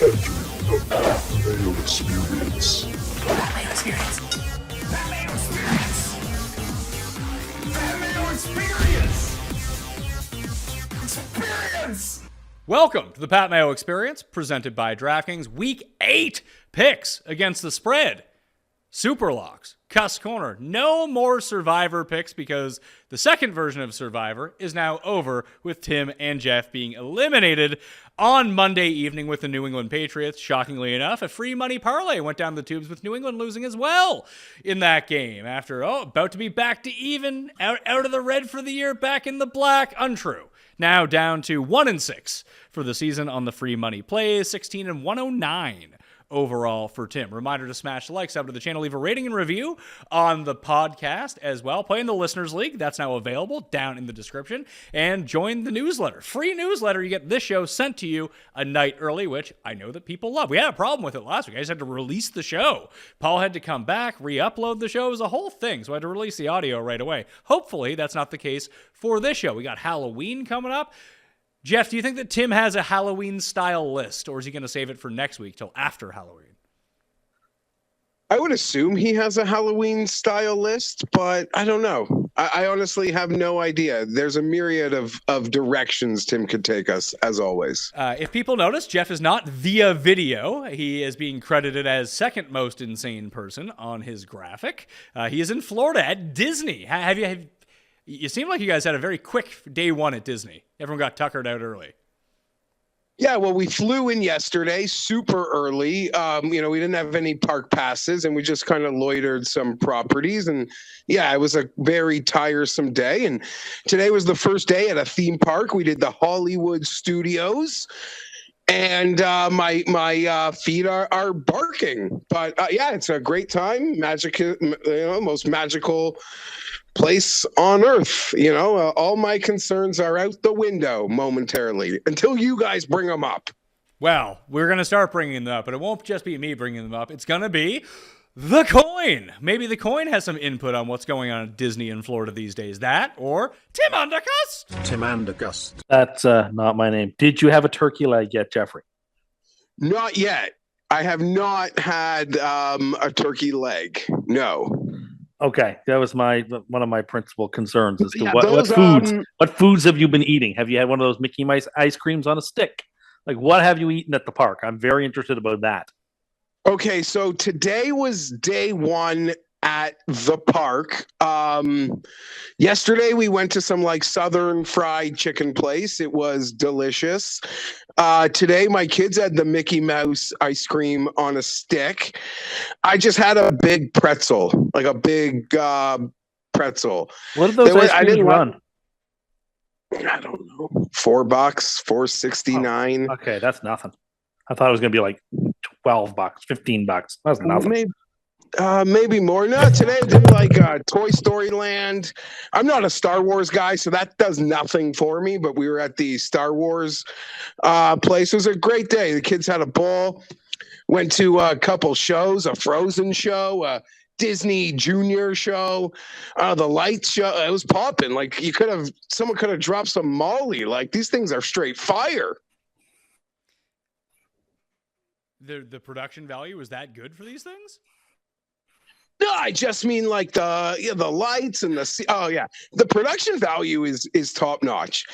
Mayo Experience. That Mayo Experience. That Mayo Experience. That Mayo Experience. Experience. Welcome to the Pat Mayo Experience, presented by DraftKings. Week 8 picks against the spread. Super locks, Cust Corner. No more Survivor picks because the second version of Survivor is now over, with Tim and Geoff being eliminated on Monday evening with the New England Patriots. Shockingly enough, a free money parlay went down the tubes with New England losing as well in that game after, about to be back to even, out of the red for the year, back in the black. Untrue. Now down to 1-6 for the season on the free money plays, 16-109 overall for Tim. Reminder to smash the like, sub to the channel, leave a rating and review on the podcast as well. Play in the Listeners League. That's now available down in the description. And join the newsletter. Free newsletter. You get this show sent to you a night early, which I know that people love. We had a problem with it last week. I just had to release the show. Paul had to come back, re-upload the show. It was a whole thing, so I had to release the audio right away. Hopefully, that's not the case for this show. We got Halloween coming up. Geoff, do you think that Tim has a Halloween-style list, or is he going to save it for next week till after Halloween? I would assume he has a Halloween-style list, but I don't know. I honestly have no idea. There's a myriad of directions Tim could take us, as always. If people notice, Geoff is not via video. He is being credited as second most insane person on his graphic. He is in Florida at Disney. You seem like you guys had a very quick day one at Disney. Everyone got tuckered out early. Yeah, well, we flew in yesterday super early. We didn't have any park passes, and we just kind of loitered some properties. And yeah, it was a very tiresome day. And today was the first day at a theme park. We did the Hollywood Studios. And my feet are barking. But yeah, it's a great time. Most magical place on earth. All my concerns are out the window momentarily until you guys bring them up. Well, we're going to start bringing them up, but it won't just be me bringing them up. It's going to be the coin. Maybe the coin has some input on what's going on at Disney in Florida these days. That or Tim Undercust. Tim Undercust. That's not my name. Did you have a turkey leg yet, Jeffrey? Not yet. I have not had a turkey leg. No. Okay, that was one of my principal concerns as to Yeah, what foods have you been eating? Have you had one of those Mickey Mouse ice creams on a stick? Like, what have you eaten at the park? I'm very interested about that. Okay, so today was day one at the park. Yesterday we went to some southern fried chicken place. It was delicious. Today my kids had the Mickey Mouse ice cream on a stick. I just had a big pretzel, like a big pretzel. What did those ice creams run? I don't know. $4, $4.69. Oh, okay, that's nothing. I thought it was going to be like $12, $15. That's nothing. Maybe more. No, today I did Toy Story Land. I'm not a Star Wars guy, so that does nothing for me, but we were at the Star Wars place. It was a great day. The kids had a ball. Went to a couple shows, a Frozen show, a Disney Junior show, the Lights show. It was popping. Someone could have dropped some Molly. These things are straight fire. The production value is that good for these things? No, I just mean the lights and the production value is top notch.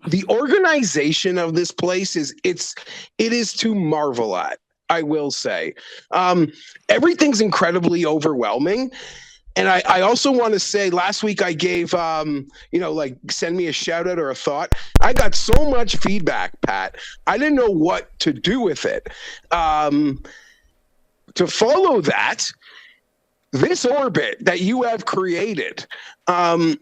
The organization of this place it is to marvel at, I will say. Everything's incredibly overwhelming. And I also want to say last week I gave, send me a shout out or a thought. I got so much feedback, Pat. I didn't know what to do with it. To follow that, this orbit that you have created, there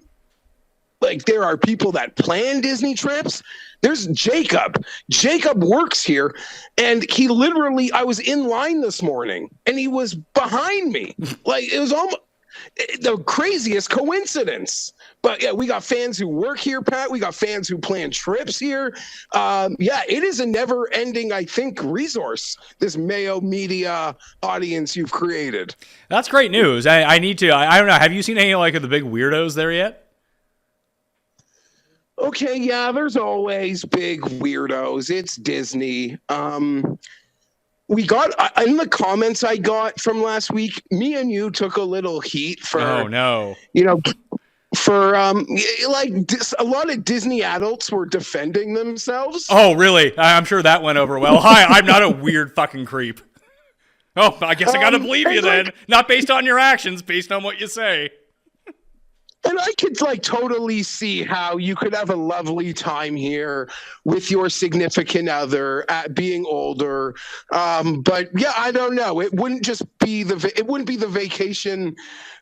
are people that plan Disney trips. There's Jacob. Jacob works here, and he literally, I was in line this morning, and he was behind me. It was almost the craziest coincidence. But yeah, we got fans who work here, Pat. We got fans who plan trips here. It is a never-ending, I think, resource, this Mayo media audience you've created. That's great news. I need to, I don't know, have you seen any of the big weirdos there yet? Okay, yeah, there's always big weirdos. It's Disney. we got in the comments I got from last week. Me and you took a little heat for, Oh no. For a lot of Disney adults were defending themselves. Oh really? I'm sure that went over well. Hi, I'm not a weird fucking creep. Oh, I guess I gotta believe you then. Not based on your actions, based on what you say. And I could totally see how you could have a lovely time here with your significant other at being older. But yeah, I don't know. It wouldn't be the vacation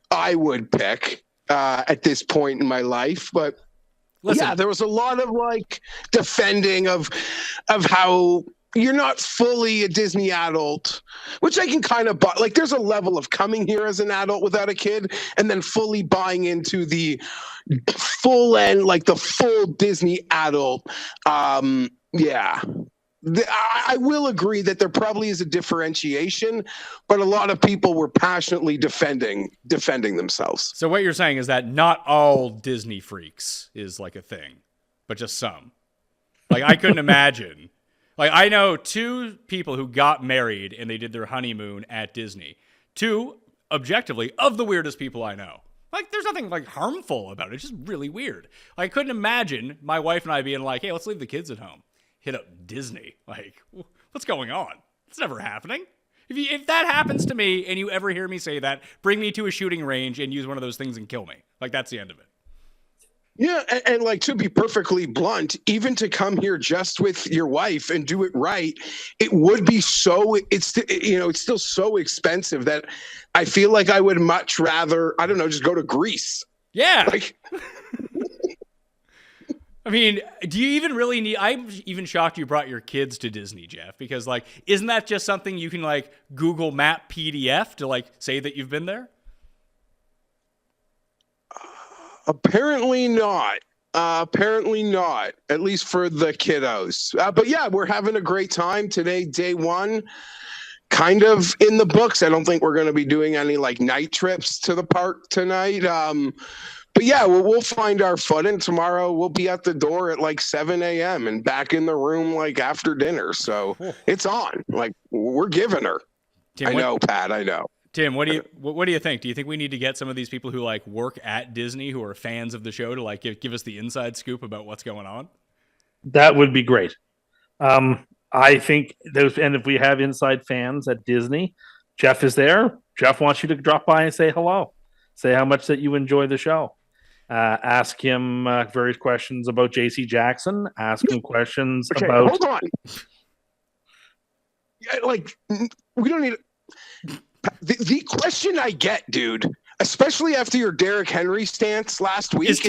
I would pick at this point in my life. But Listen, yeah, there was a lot of defending of how you're not fully a Disney adult, which I can kind of buy. There's a level of coming here as an adult without a kid and then fully buying into the full Disney adult. Yeah. I will agree that there probably is a differentiation, but a lot of people were passionately defending themselves. So what you're saying is that not all Disney freaks is a thing, but just some. I couldn't imagine. I know 2 people who got married and they did their honeymoon at Disney. 2, objectively, of the weirdest people I know. There's nothing harmful about it. It's just really weird. I couldn't imagine my wife and I being hey, let's leave the kids at home. Hit up Disney. What's going on? It's never happening. If that happens to me and you ever hear me say that, bring me to a shooting range and use one of those things and kill me. That's the end of it. Yeah, and to be perfectly blunt, even to come here just with your wife and do it right, it would be it's still so expensive that I feel like I would much rather, I don't know, just go to Greece. Yeah. I mean, do you even really need... I'm even shocked you brought your kids to Disney, Geoff, because, isn't that just something you can, Google Map PDF to, say that you've been there? Apparently not. At least for the kiddos. But yeah, we're having a great time today. Day 1, kind of in the books. I don't think we're going to be doing any night trips to the park tonight. But yeah, we'll find our footing. Tomorrow we'll be at the door at 7 a.m. and back in the room after dinner. So it's on. We're giving her. Tim, I know, Pat. I know. Tim, what do you think? Do you think we need to get some of these people who work at Disney who are fans of the show to give us the inside scoop about what's going on? That would be great. I think and if we have inside fans at Disney, Geoff is there. Geoff wants you to drop by and say hello. Say how much that you enjoy the show. Ask him various questions about JC Jackson. Ask him questions about. Hold on. Yeah, we don't need. The question I get, dude, especially after your Derrick Henry stance last week, is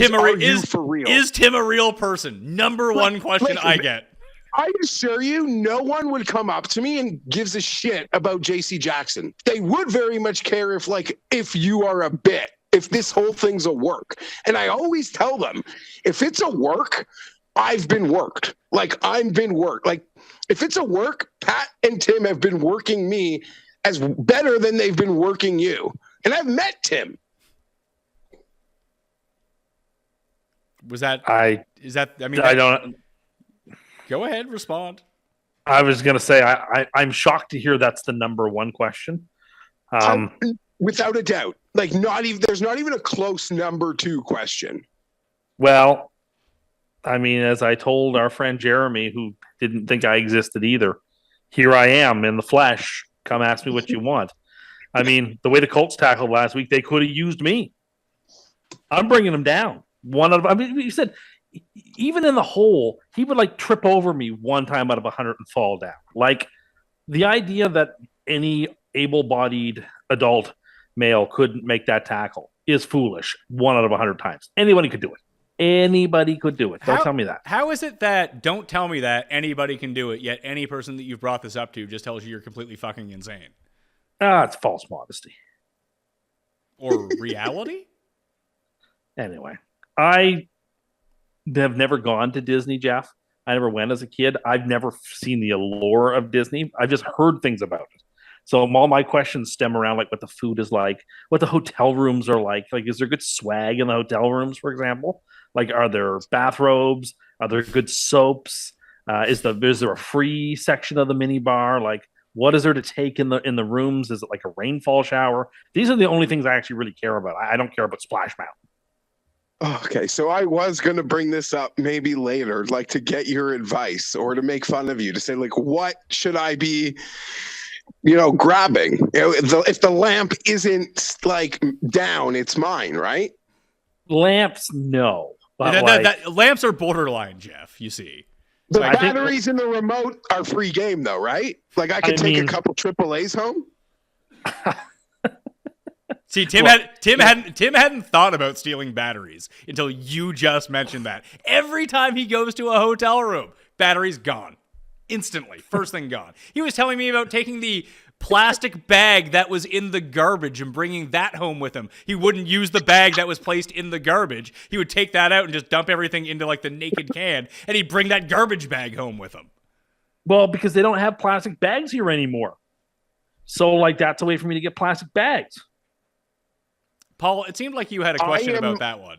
for real? Is Tim a real person? Number one question I get. I assure you, no one would come up to me and gives a shit about JC Jackson. They would very much care if you are a bit, if this whole thing's a work. And I always tell them, if it's a work, I've been worked. I've been worked. If it's a work, Pat and Tim have been working me as better than they've been working you. And I've met Tim. I don't. Go ahead, respond. I was going to say, I'm shocked to hear that's the number one question. Without a doubt. There's not even a close number 2 question. Well, I mean, as I told our friend Jeremy, who didn't think I existed either, here I am in the flesh. Come ask me what you want. I mean, the way the Colts tackled last week, they could have used me. I'm bringing them down. You said even in the hole, he would trip over me one time out of 100 and fall down. The idea that any able-bodied adult male couldn't make that tackle is foolish 1 out of 100 times. Anybody could do it. Anybody could do it. Don't tell me that. How is it that don't tell me that anybody can do it, yet any person that you've brought this up to just tells you you're completely fucking insane? It's false modesty. Or reality? Anyway, I have never gone to Disney, Geoff. I never went as a kid. I've never seen the allure of Disney. I've just heard things about it. So all my questions stem around what the food is like, what the hotel rooms are like. Is there good swag in the hotel rooms, for example? Are there bathrobes? Are there good soaps? Is there a free section of the mini bar? What is there to take in the rooms? Is it like a rainfall shower? These are the only things I actually really care about. I don't care about Splash Mountain. Okay, so I was going to bring this up maybe later, like to get your advice or to make fun of you, to say, like, what should I be, grabbing? If the lamp isn't like down, it's mine, right? Lamps, no. But lamps are borderline, Geoff, you see. The batteries in the remote are free game, though, right? Like I could take a couple AAAs home. See, Tim hadn't thought about stealing batteries until you just mentioned that. Every time he goes to a hotel room, batteries gone. Instantly. First thing gone. He was telling me about taking the plastic bag that was in the garbage and bringing that home with him. He wouldn't use the bag that was placed in the garbage. He would take that out and just dump everything into like the naked can, and he'd bring that garbage bag home with him. Well, because they don't have plastic bags here anymore. So, like, that's a way for me to get plastic bags. Paul, it seemed like you had a question about that one.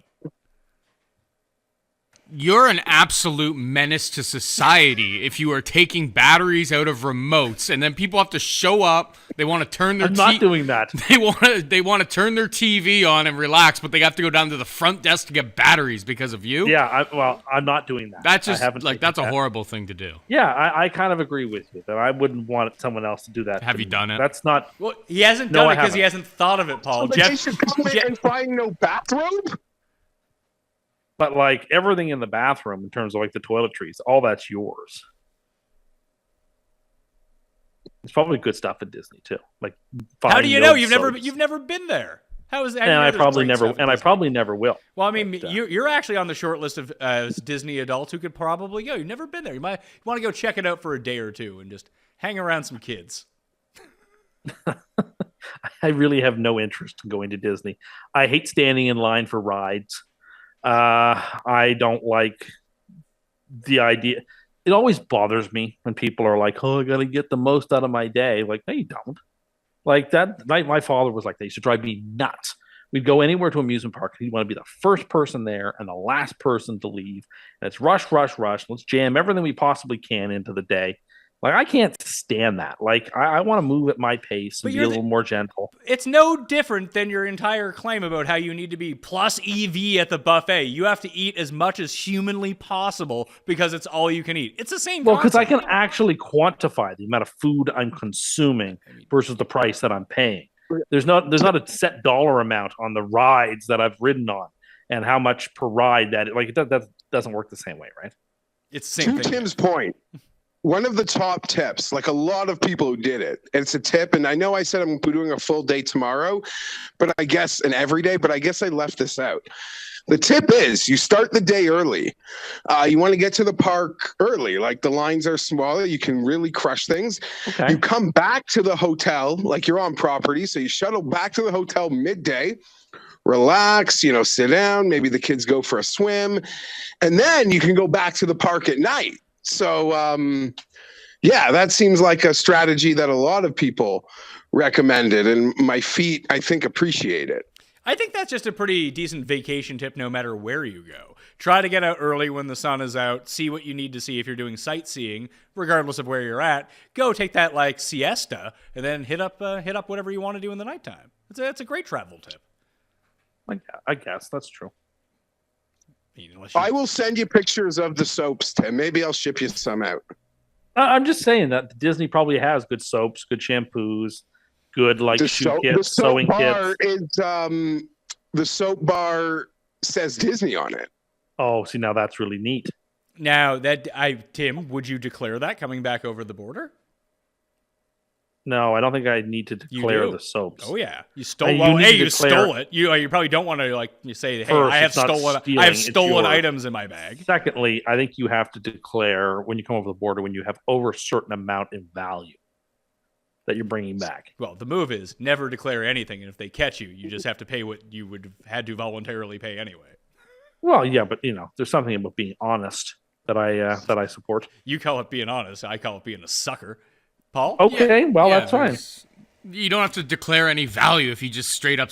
You're an absolute menace to society if you are taking batteries out of remotes and then people have to show up. They want to turn their I'm not doing that. They want to turn their TV on and relax, but they have to go down to the front desk to get batteries because of you. Yeah, I'm not doing that. That's just that's a horrible thing to do. Yeah, I kind of agree with you that I wouldn't want someone else to do that. Have you done it? That's not. Well, he hasn't done it because he hasn't thought of it, Paul. So they should come in and find no bathrobe. But like everything in the bathroom, in terms of like the toiletries, all that's yours. It's probably good stuff at Disney too. Like, how do you know? You've never been there. How is that? And I probably never will. Well, I mean, you're actually on the short list of Disney adults who could probably go. You've never been there. You want to go check it out for a day or two and just hang around some kids. I really have no interest in going to Disney. I hate standing in line for rides. I don't like the idea. It always bothers me when people are like, "Oh, I got to get the most out of my day." Like, no, you don't. Like that. My father was like, they used to drive me nuts. We'd go anywhere to amusement park, and he'd want to be the first person there and the last person to leave. And it's rush, rush, rush. Let's jam everything we possibly can into the day. Like, I can't stand that. Like, I want to move at my pace and be a little more gentle. It's no different than your entire claim about how you need to be plus EV at the buffet. You have to eat as much as humanly possible because it's all you can eat. It's the same. Well, because I can actually quantify the amount of food I'm consuming versus the price that I'm paying. There's not a set dollar amount on the rides that I've ridden on and how much per ride that doesn't work the same way, right? It's the same thing. To Tim's point. One of the top tips, like a lot of people who did it, and it's a tip, and I know I said I'm doing a full day tomorrow, but I guess an every day, but I guess I left this out. The tip is you start the day early. You want to get to the park early. Like the lines are smaller. You can really crush things. Okay. You come back to the hotel, like you're on property. So you shuttle back to the hotel midday, relax, sit down. Maybe the kids go for a swim. And then you can go back to the park at night. So, that seems like a strategy that a lot of people recommended, and my feet, I think, appreciate it. I think that's just a pretty decent vacation tip no matter where you go. Try to get out early when the sun is out, see what you need to see if you're doing sightseeing, regardless of where you're at. Go take that, siesta, and then hit up whatever you want to do in the nighttime. It's a great travel tip. I guess that's true. I will send you pictures of the soaps, Tim. Maybe I'll ship you some out. I'm just saying that Disney probably has good soaps, good shampoos, good shoe kits, sewing kits. The soap bar says Disney on it. Oh, see, now that's really neat. Now Tim, would you declare that coming back over the border? No, I don't think I need to declare the soaps. Oh yeah, you stole. You stole it. You probably don't want to you say, "Hey, first, I have stolen items in my bag." Secondly, I think you have to declare when you come over the border when you have over a certain amount in value that you're bringing back. Well, the move is never declare anything, and if they catch you, you just have to pay what you would have had to voluntarily pay anyway. Well, yeah, but there's something about being honest that I support. You call it being honest. I call it being a sucker. Paul? Okay, that's fine. You don't have to declare any value if you just straight up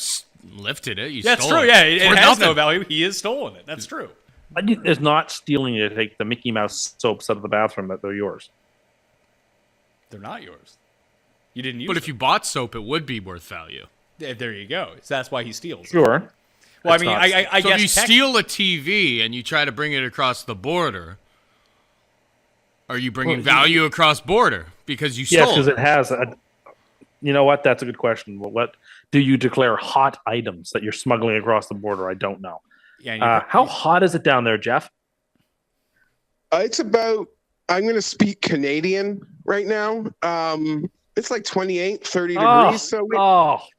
lifted it. That's true, yeah. It has no value. He has stolen it. That's true. It's not stealing it to take the Mickey Mouse soaps out of the bathroom that they're yours. They're not yours. You didn't use But them. if you bought soap, it would be worth value. There you go. So that's why he steals. Sure. Well, I It's mean, not- I So guess if you steal a TV and you try to bring it across the border, are you bringing value across border because you Yes, stole because it? it has a. You know what? That's a good question. Well, what do you declare hot items that you're smuggling across the border? I don't know. Yeah, and you How hot is it down there, Jeff? It's about, I'm going to speak Canadian right now. It's like 28, 30 degrees. So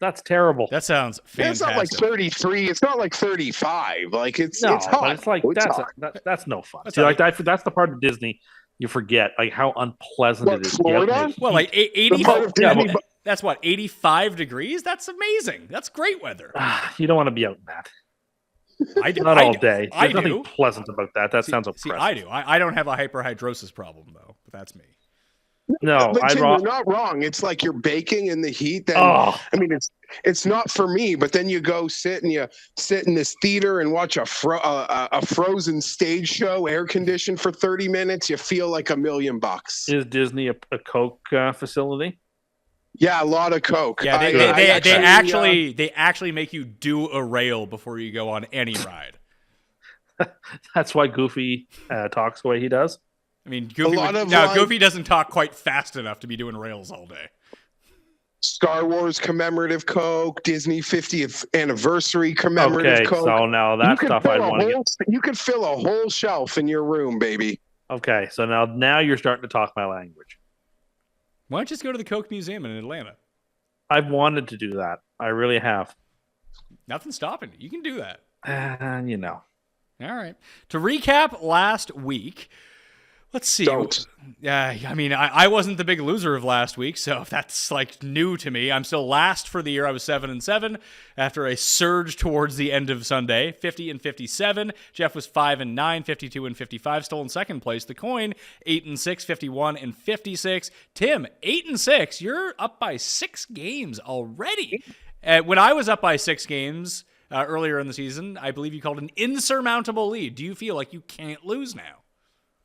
That's terrible. that sounds fantastic. it's not like 33. It's not like 35. Like it's No, hot. but it's like It's that's hot. that's no fun. That's See, all like that's the part of Disney you forget, like how unpleasant What, it is. Florida? Well, like 80. part of yeah, Disney, but- That's what, 85 degrees? That's amazing. That's great weather. You don't want to be out in that. I do. Not I all do. day. I There's nothing do. pleasant about that. That sounds oppressive. See, I do. I don't have a hyperhidrosis problem though, but that's me. No, but I'd Tim, rather. you're not wrong. It's like you're baking in the heat. Then Oh, I mean, it's not for me. But then you go sit in this theater and watch a frozen stage show, air conditioned for 30 minutes. You feel like $1 million. is Disney a Coke facility? Yeah, a lot of Coke. Yeah, I they actually make you do a rail before you go on any ride. That's why Goofy talks the way he does. I mean, Goofy, lot of, Goofy doesn't talk quite fast enough to be doing rails all day. Star Wars commemorative Coke, Disney 50th anniversary commemorative Okay, Coke. so now that stuff I want to get. You could fill a whole shelf in your room, baby. Okay, so now you're starting to talk my language. Why don't you just go to the Coke Museum in Atlanta? I've wanted to do that. I really have. Nothing's stopping you. You can do that. You know. All right. To recap last week, let's see. Don't. I mean, I wasn't the big loser of last week, so if that's like new to me, I'm still last for the year. I was 7-7 after a surge towards the end of Sunday, 50-57. Geoff was 5-9, 52-55, still in second place. The Coin 8-6, 51-56. Tim 8-6. You're up by 6 games already. When I was up by 6 games earlier in the season, I believe you called an insurmountable lead. Do you feel like you can't lose now?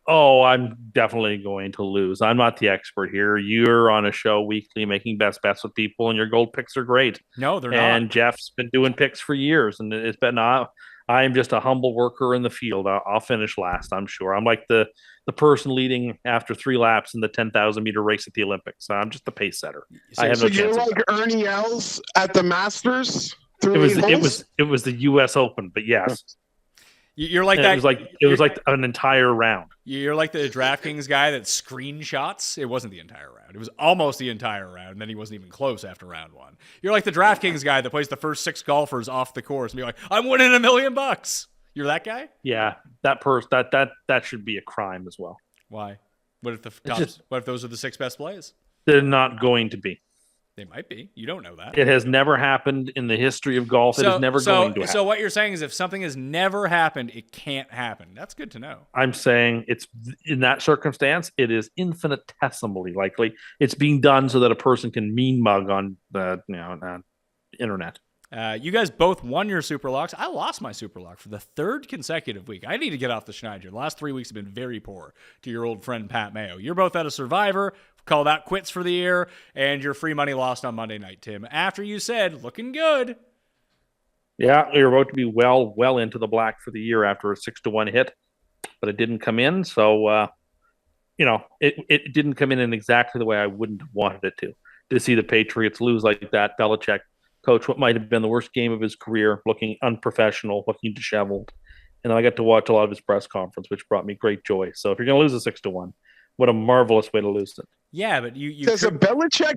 Oh, I'm definitely going to lose. I'm not the expert here. You're on a show weekly making best bets with people, and your gold picks are great. No, they're And not. Jeff's been doing picks for years, and it's been I'm just a humble worker in the field. I'll finish last, I'm sure. I'm like the person leading after 3 laps in the 10,000 meter race at the Olympics. I'm just the pace setter. I have So no you're chance. like Ernie Els at the Masters? It was the U.S. Open, but yes, You're like And that. it was like an entire round. You're like the DraftKings guy that screenshots. It wasn't the entire round. It was almost the entire round, and then he wasn't even close after round 1. You're like the DraftKings guy that plays the first 6 golfers off the course and be like, "I'm winning $1 million." You're that guy. Yeah, that should be a crime as well. Why? What if what if those are the 6 best plays? They're not going to be. They might be. You don't know that. It has never happened in the history of golf. It is never going to happen. So what you're saying is if something has never happened, it can't happen. That's good to know. I'm saying it's in that circumstance, it is infinitesimally likely. It's being done so that a person can mean mug on the internet. You guys both won your super locks. I lost my super lock for the 3rd consecutive week. I need to get off the schneid here. The last 3 weeks have been very poor to your old friend Pat Mayo. You're both at a Survivor. Call that quits for the year, and your free money lost on Monday night, Tim. After you said, looking good. Yeah, we were about to be well into the black for the year after a 6-1 hit, but it didn't come in. So, it didn't come in exactly the way I wouldn't have wanted it to. To see the Patriots lose like that, Belichick coach what might have been the worst game of his career, looking unprofessional, looking disheveled. And then I got to watch a lot of his press conference, which brought me great joy. So if you're going to lose a 6-1, what a marvelous way to lose it. Yeah, but you Does a Belichick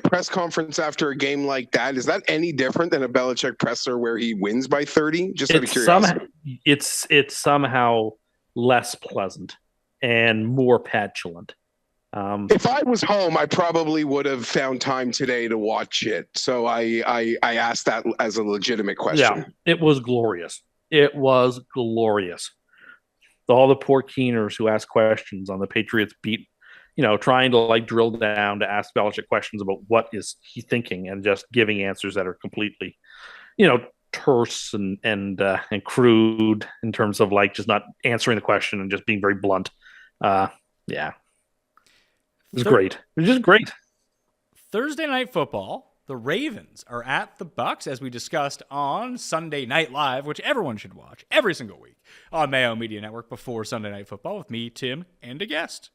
press conference after a game like that, is that any different than a Belichick presser where he wins by 30? Just out of curiosity. It's somehow less pleasant and more petulant. If I was home, I probably would have found time today to watch it. So I asked that as a legitimate question. Yeah, it was glorious. It was glorious. All the poor keeners who asked questions on the Patriots beat, trying to drill down to ask Belichick questions about what is he thinking and just giving answers that are completely, terse and crude in terms of just not answering the question and just being very blunt. Yeah. It's great. It's just great. Thursday Night Football. The Ravens are at the Bucks, as we discussed on Sunday Night Live, which everyone should watch every single week on Mayo Media Network before Sunday Night Football with me, Tim, and a guest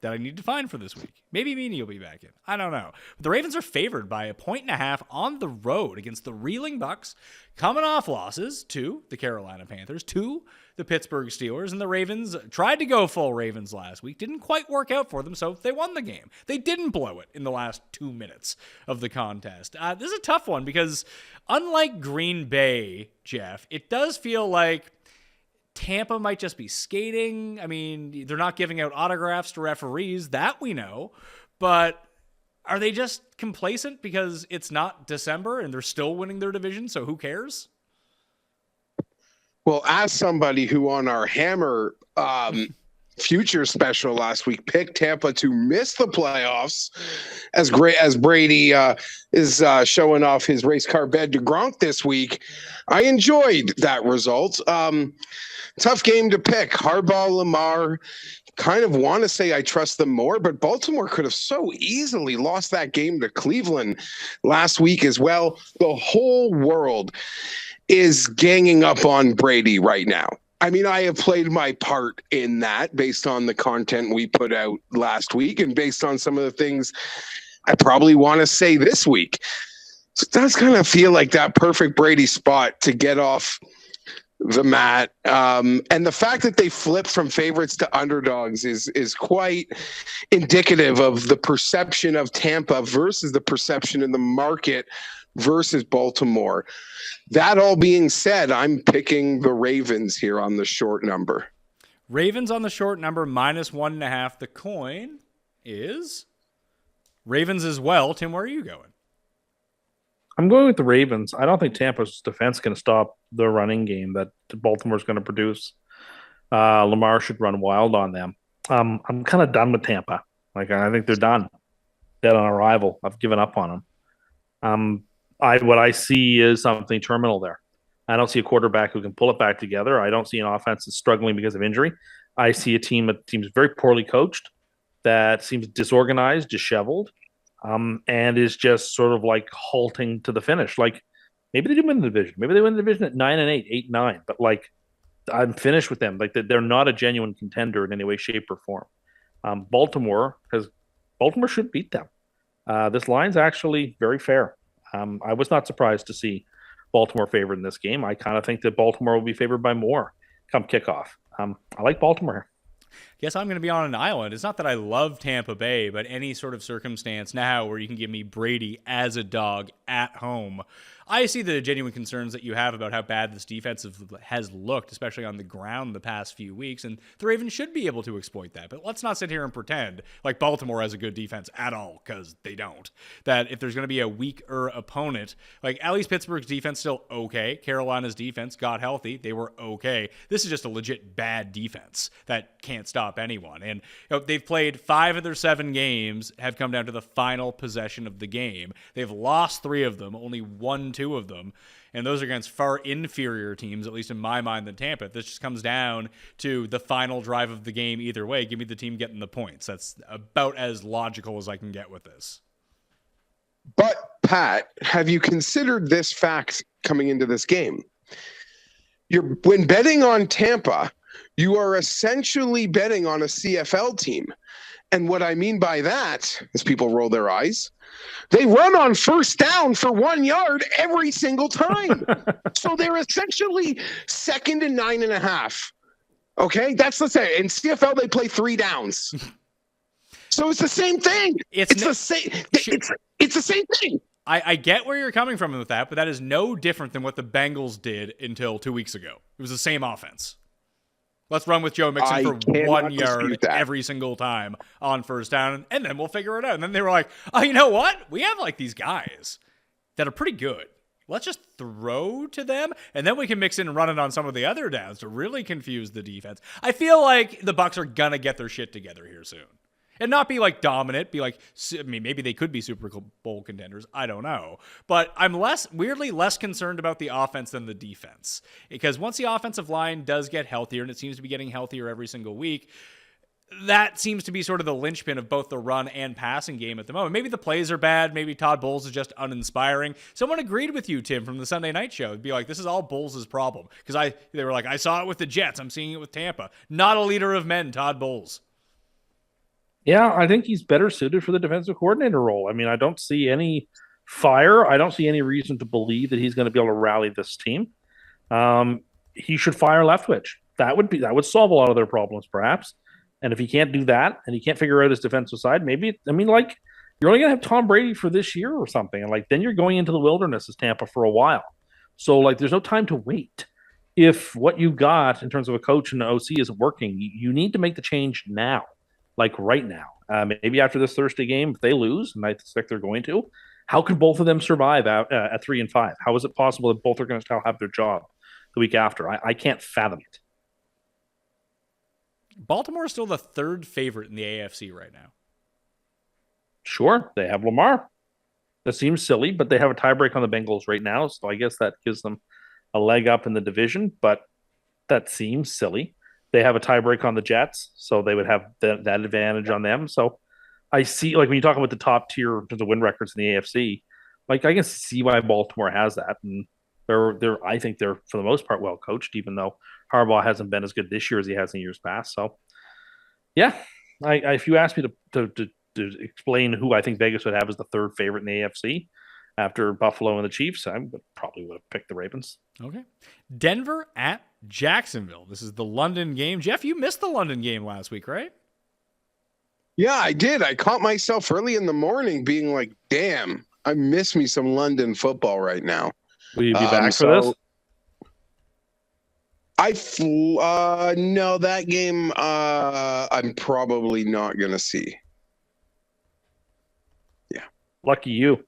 that I need to find for this week. Maybe Meany will be back in. I don't know. But the Ravens are favored by 1.5 on the road against the reeling Bucks, coming off losses to the Carolina Panthers, to the Pittsburgh Steelers, and the Ravens tried to go full Ravens last week. Didn't quite work out for them, so they won the game. They didn't blow it in the last 2 minutes of the contest. This is a tough one because unlike Green Bay, Geoff, it does feel like Tampa might just be skating. I mean, they're not giving out autographs to referees, that we know. But are they just complacent because it's not December and they're still winning their division, so who cares? Well, as somebody who on our Hammer future special last week picked Tampa to miss the playoffs, as great as Brady is showing off his race car bed to Gronk this week, I enjoyed that result. Tough game to pick. Harbaugh, Lamar, kind of want to say I trust them more, but Baltimore could have so easily lost that game to Cleveland last week as well. The whole world is ganging up on Brady right now. I mean, I have played my part in that based on the content we put out last week and based on some of the things I probably want to say this week. So it does kind of feel like that perfect Brady spot to get off the mat. And the fact that they flipped from favorites to underdogs is quite indicative of the perception of Tampa versus the perception in the market versus Baltimore. That all being said, I'm picking the Ravens here on the short number. Ravens on the short number, -1.5. The coin is Ravens as well. Tim, where are you going? I'm going with the Ravens. I don't think Tampa's defense can stop the running game that Baltimore's going to produce. Lamar should run wild on them. I'm kind of done with Tampa. Like, I think they're done. Dead on arrival. I've given up on them. What I see is something terminal there. I don't see a quarterback who can pull it back together. I don't see an offense that's struggling because of injury. I see a team that seems very poorly coached, that seems disorganized, disheveled, and is just sort of like halting to the finish. Like, maybe they do win the division. Maybe they win the division at 9-8, 8-9. But like, I'm finished with them. Like, they're not a genuine contender in any way, shape, or form. Baltimore should beat them. This line's actually very fair. I was not surprised to see Baltimore favored in this game. I kind of think that Baltimore will be favored by more come kickoff. I like Baltimore here. Guess I'm going to be on an island. It's not that I love Tampa Bay, but any sort of circumstance now where you can give me Brady as a dog at home. I see the genuine concerns that you have about how bad this defense has looked, especially on the ground the past few weeks, and the Ravens should be able to exploit that. But let's not sit here and pretend like Baltimore has a good defense at all, because they don't. That if there's going to be a weaker opponent, like at least Pittsburgh's defense still okay. Carolina's defense got healthy. They were okay. This is just a legit bad defense that can't stop anyone. And they've played 5 of their 7 games, have come down to the final possession of the game. They've lost 3 of them, only won 2 of them, and those are against far inferior teams, at least in my mind, than Tampa. This just comes down to the final drive of the game either way. Give me the team getting the points. That's about as logical as I can get with this. But, Pat, have you considered this fact coming into this game? When betting on Tampa, you are essentially betting on a CFL team. And what I mean by that, as people roll their eyes, they run on first down for 1 yard every single time. So they're essentially second and 9.5. Okay, that's, let's say, in CFL they play 3 downs. So it's the same thing. It's the same. It's the same thing. I get where you're coming from with that, but that is no different than what the Bengals did until 2 weeks ago. It was the same offense. Let's run with Joe Mixon for 1 yard every single time on first down, and then we'll figure it out. And then they were like, oh, you know what? We have like these guys that are pretty good. Let's just throw to them, and then we can mix in and run it on some of the other downs to really confuse the defense. I feel like the Bucs are going to get their shit together here soon. And not be like dominant, be like, I mean, maybe they could be Super Bowl contenders. I don't know. But I'm weirdly less concerned about the offense than the defense. Because once the offensive line does get healthier, and it seems to be getting healthier every single week, that seems to be sort of the linchpin of both the run and passing game at the moment. Maybe the plays are bad. Maybe Todd Bowles is just uninspiring. Someone agreed with you, Tim, from the Sunday night show. It'd be like, this is all Bowles' problem. Because they were like, I saw it with the Jets. I'm seeing it with Tampa. Not a leader of men, Todd Bowles. Yeah, I think he's better suited for the defensive coordinator role. I mean, I don't see any fire. I don't see any reason to believe that he's going to be able to rally this team. He should fire Leftwich. That would solve a lot of their problems, perhaps. And if he can't do that, and he can't figure out his defensive side, maybe you're only going to have Tom Brady for this year or something, and then you're going into the wilderness as Tampa for a while. So there's no time to wait. If what you got in terms of a coach and an OC isn't working, you need to make the change now, right now. Maybe after this Thursday game, if they lose, and I suspect they're going to, how can both of them survive at 3-5? How is it possible that both are going to still have their job the week after? I can't fathom it. Baltimore is still the third favorite in the AFC right now. Sure, they have Lamar. That seems silly, but they have a tiebreak on the Bengals right now, so I guess that gives them a leg up in the division, but that seems silly. They have a tiebreak on the Jets, so they would have that advantage on them. So I see, when you talk about the top tier in terms of win records in the AFC, I can see why Baltimore has that, and I think they're for the most part well coached, even though Harbaugh hasn't been as good this year as he has in years past. So, yeah, if you ask me to explain who I think Vegas would have as the third favorite in the AFC after Buffalo and the Chiefs, I probably would have picked the Ravens. Okay. Denver at Jacksonville. This is the London game. Geoff, you missed the London game last week, right? Yeah, I did. I caught myself early in the morning being like, damn, I miss me some London football right now. Will you be back for this? No, that game I'm probably not going to see. Yeah. Lucky you.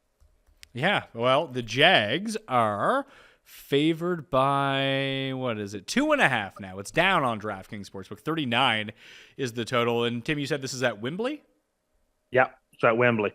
Yeah, well, the Jags are favored by, 2.5 now. It's down on DraftKings Sportsbook. 39 is the total. And Tim, you said this is at Wembley? Yeah, it's at Wembley.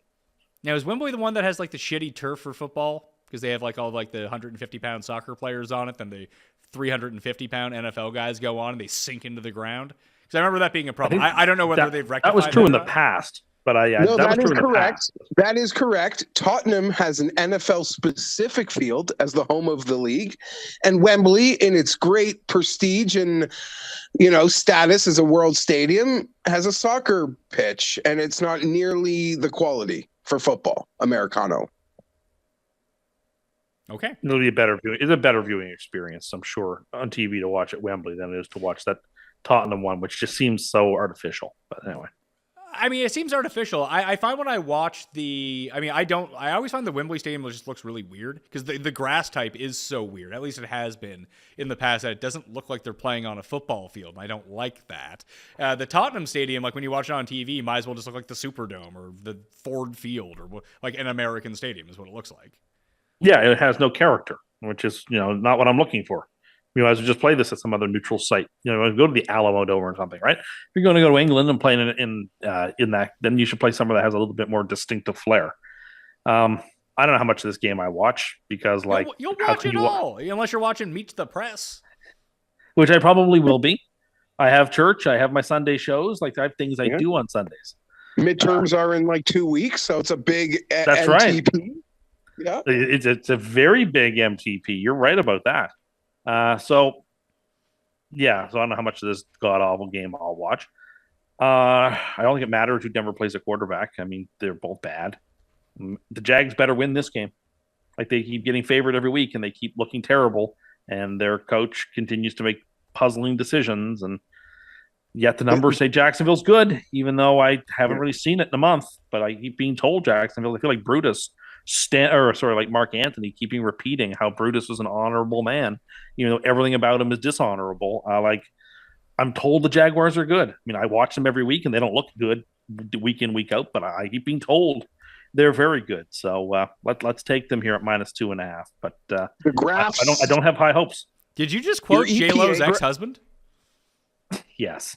Now, is Wembley the one that has the shitty turf for football? Because they have all the 150-pound soccer players on it, then the 350-pound NFL guys go on and they sink into the ground? Because I remember that being a problem. I don't know whether they've rectified that. Was true in the past. But no, that is correct. That is correct. Tottenham has an NFL-specific field as the home of the league, and Wembley, in its great prestige and status as a world stadium, has a soccer pitch, and it's not nearly the quality for football, Americano. Okay, it'll be a better viewing. It's a better viewing experience, I'm sure, on TV to watch at Wembley than it is to watch that Tottenham one, which just seems so artificial. But anyway. I mean, it seems artificial. I find when I watch I always find the Wembley Stadium just looks really weird because the grass type is so weird. At least it has been in the past. That it doesn't look like they're playing on a football field. And I don't like that. The Tottenham Stadium, when you watch it on TV, might as well just look like the Superdome or the Ford Field or an American stadium is what it looks like. Yeah, it has no character, which is not what I'm looking for. You might as well just play this at some other neutral site. Go to the Alamo Dome or something, right? If you're going to go to England and play in that, then you should play somewhere that has a little bit more distinctive flair. I don't know how much of this game I watch because, you'll watch it all unless you're watching Meet the Press, which I probably will be. I have church. I have my Sunday shows. I have things I do on Sundays. Midterms are in 2 weeks, so it's a big that's MTP. Right. Yeah, it's a very big MTP. You're right about that. So I don't know how much of this god-awful game I'll watch. I don't think it matters who Denver plays a quarterback. I mean, they're both bad. The Jags better win this game. They keep getting favored every week, and they keep looking terrible, and their coach continues to make puzzling decisions, and yet the numbers say Jacksonville's good, even though I haven't really seen it in a month, but I keep being told Jacksonville. I feel like Brutus like Mark Anthony keeping repeating how Brutus was an honorable man, even though everything about him is dishonorable. I'm told the Jaguars are good. I mean, I watch them every week and they don't look good week in, week out, but I keep being told they're very good. So let's take them here at -2.5. But the graphs, I don't have high hopes. Did you just quote J-Lo's ex-husband? Yes.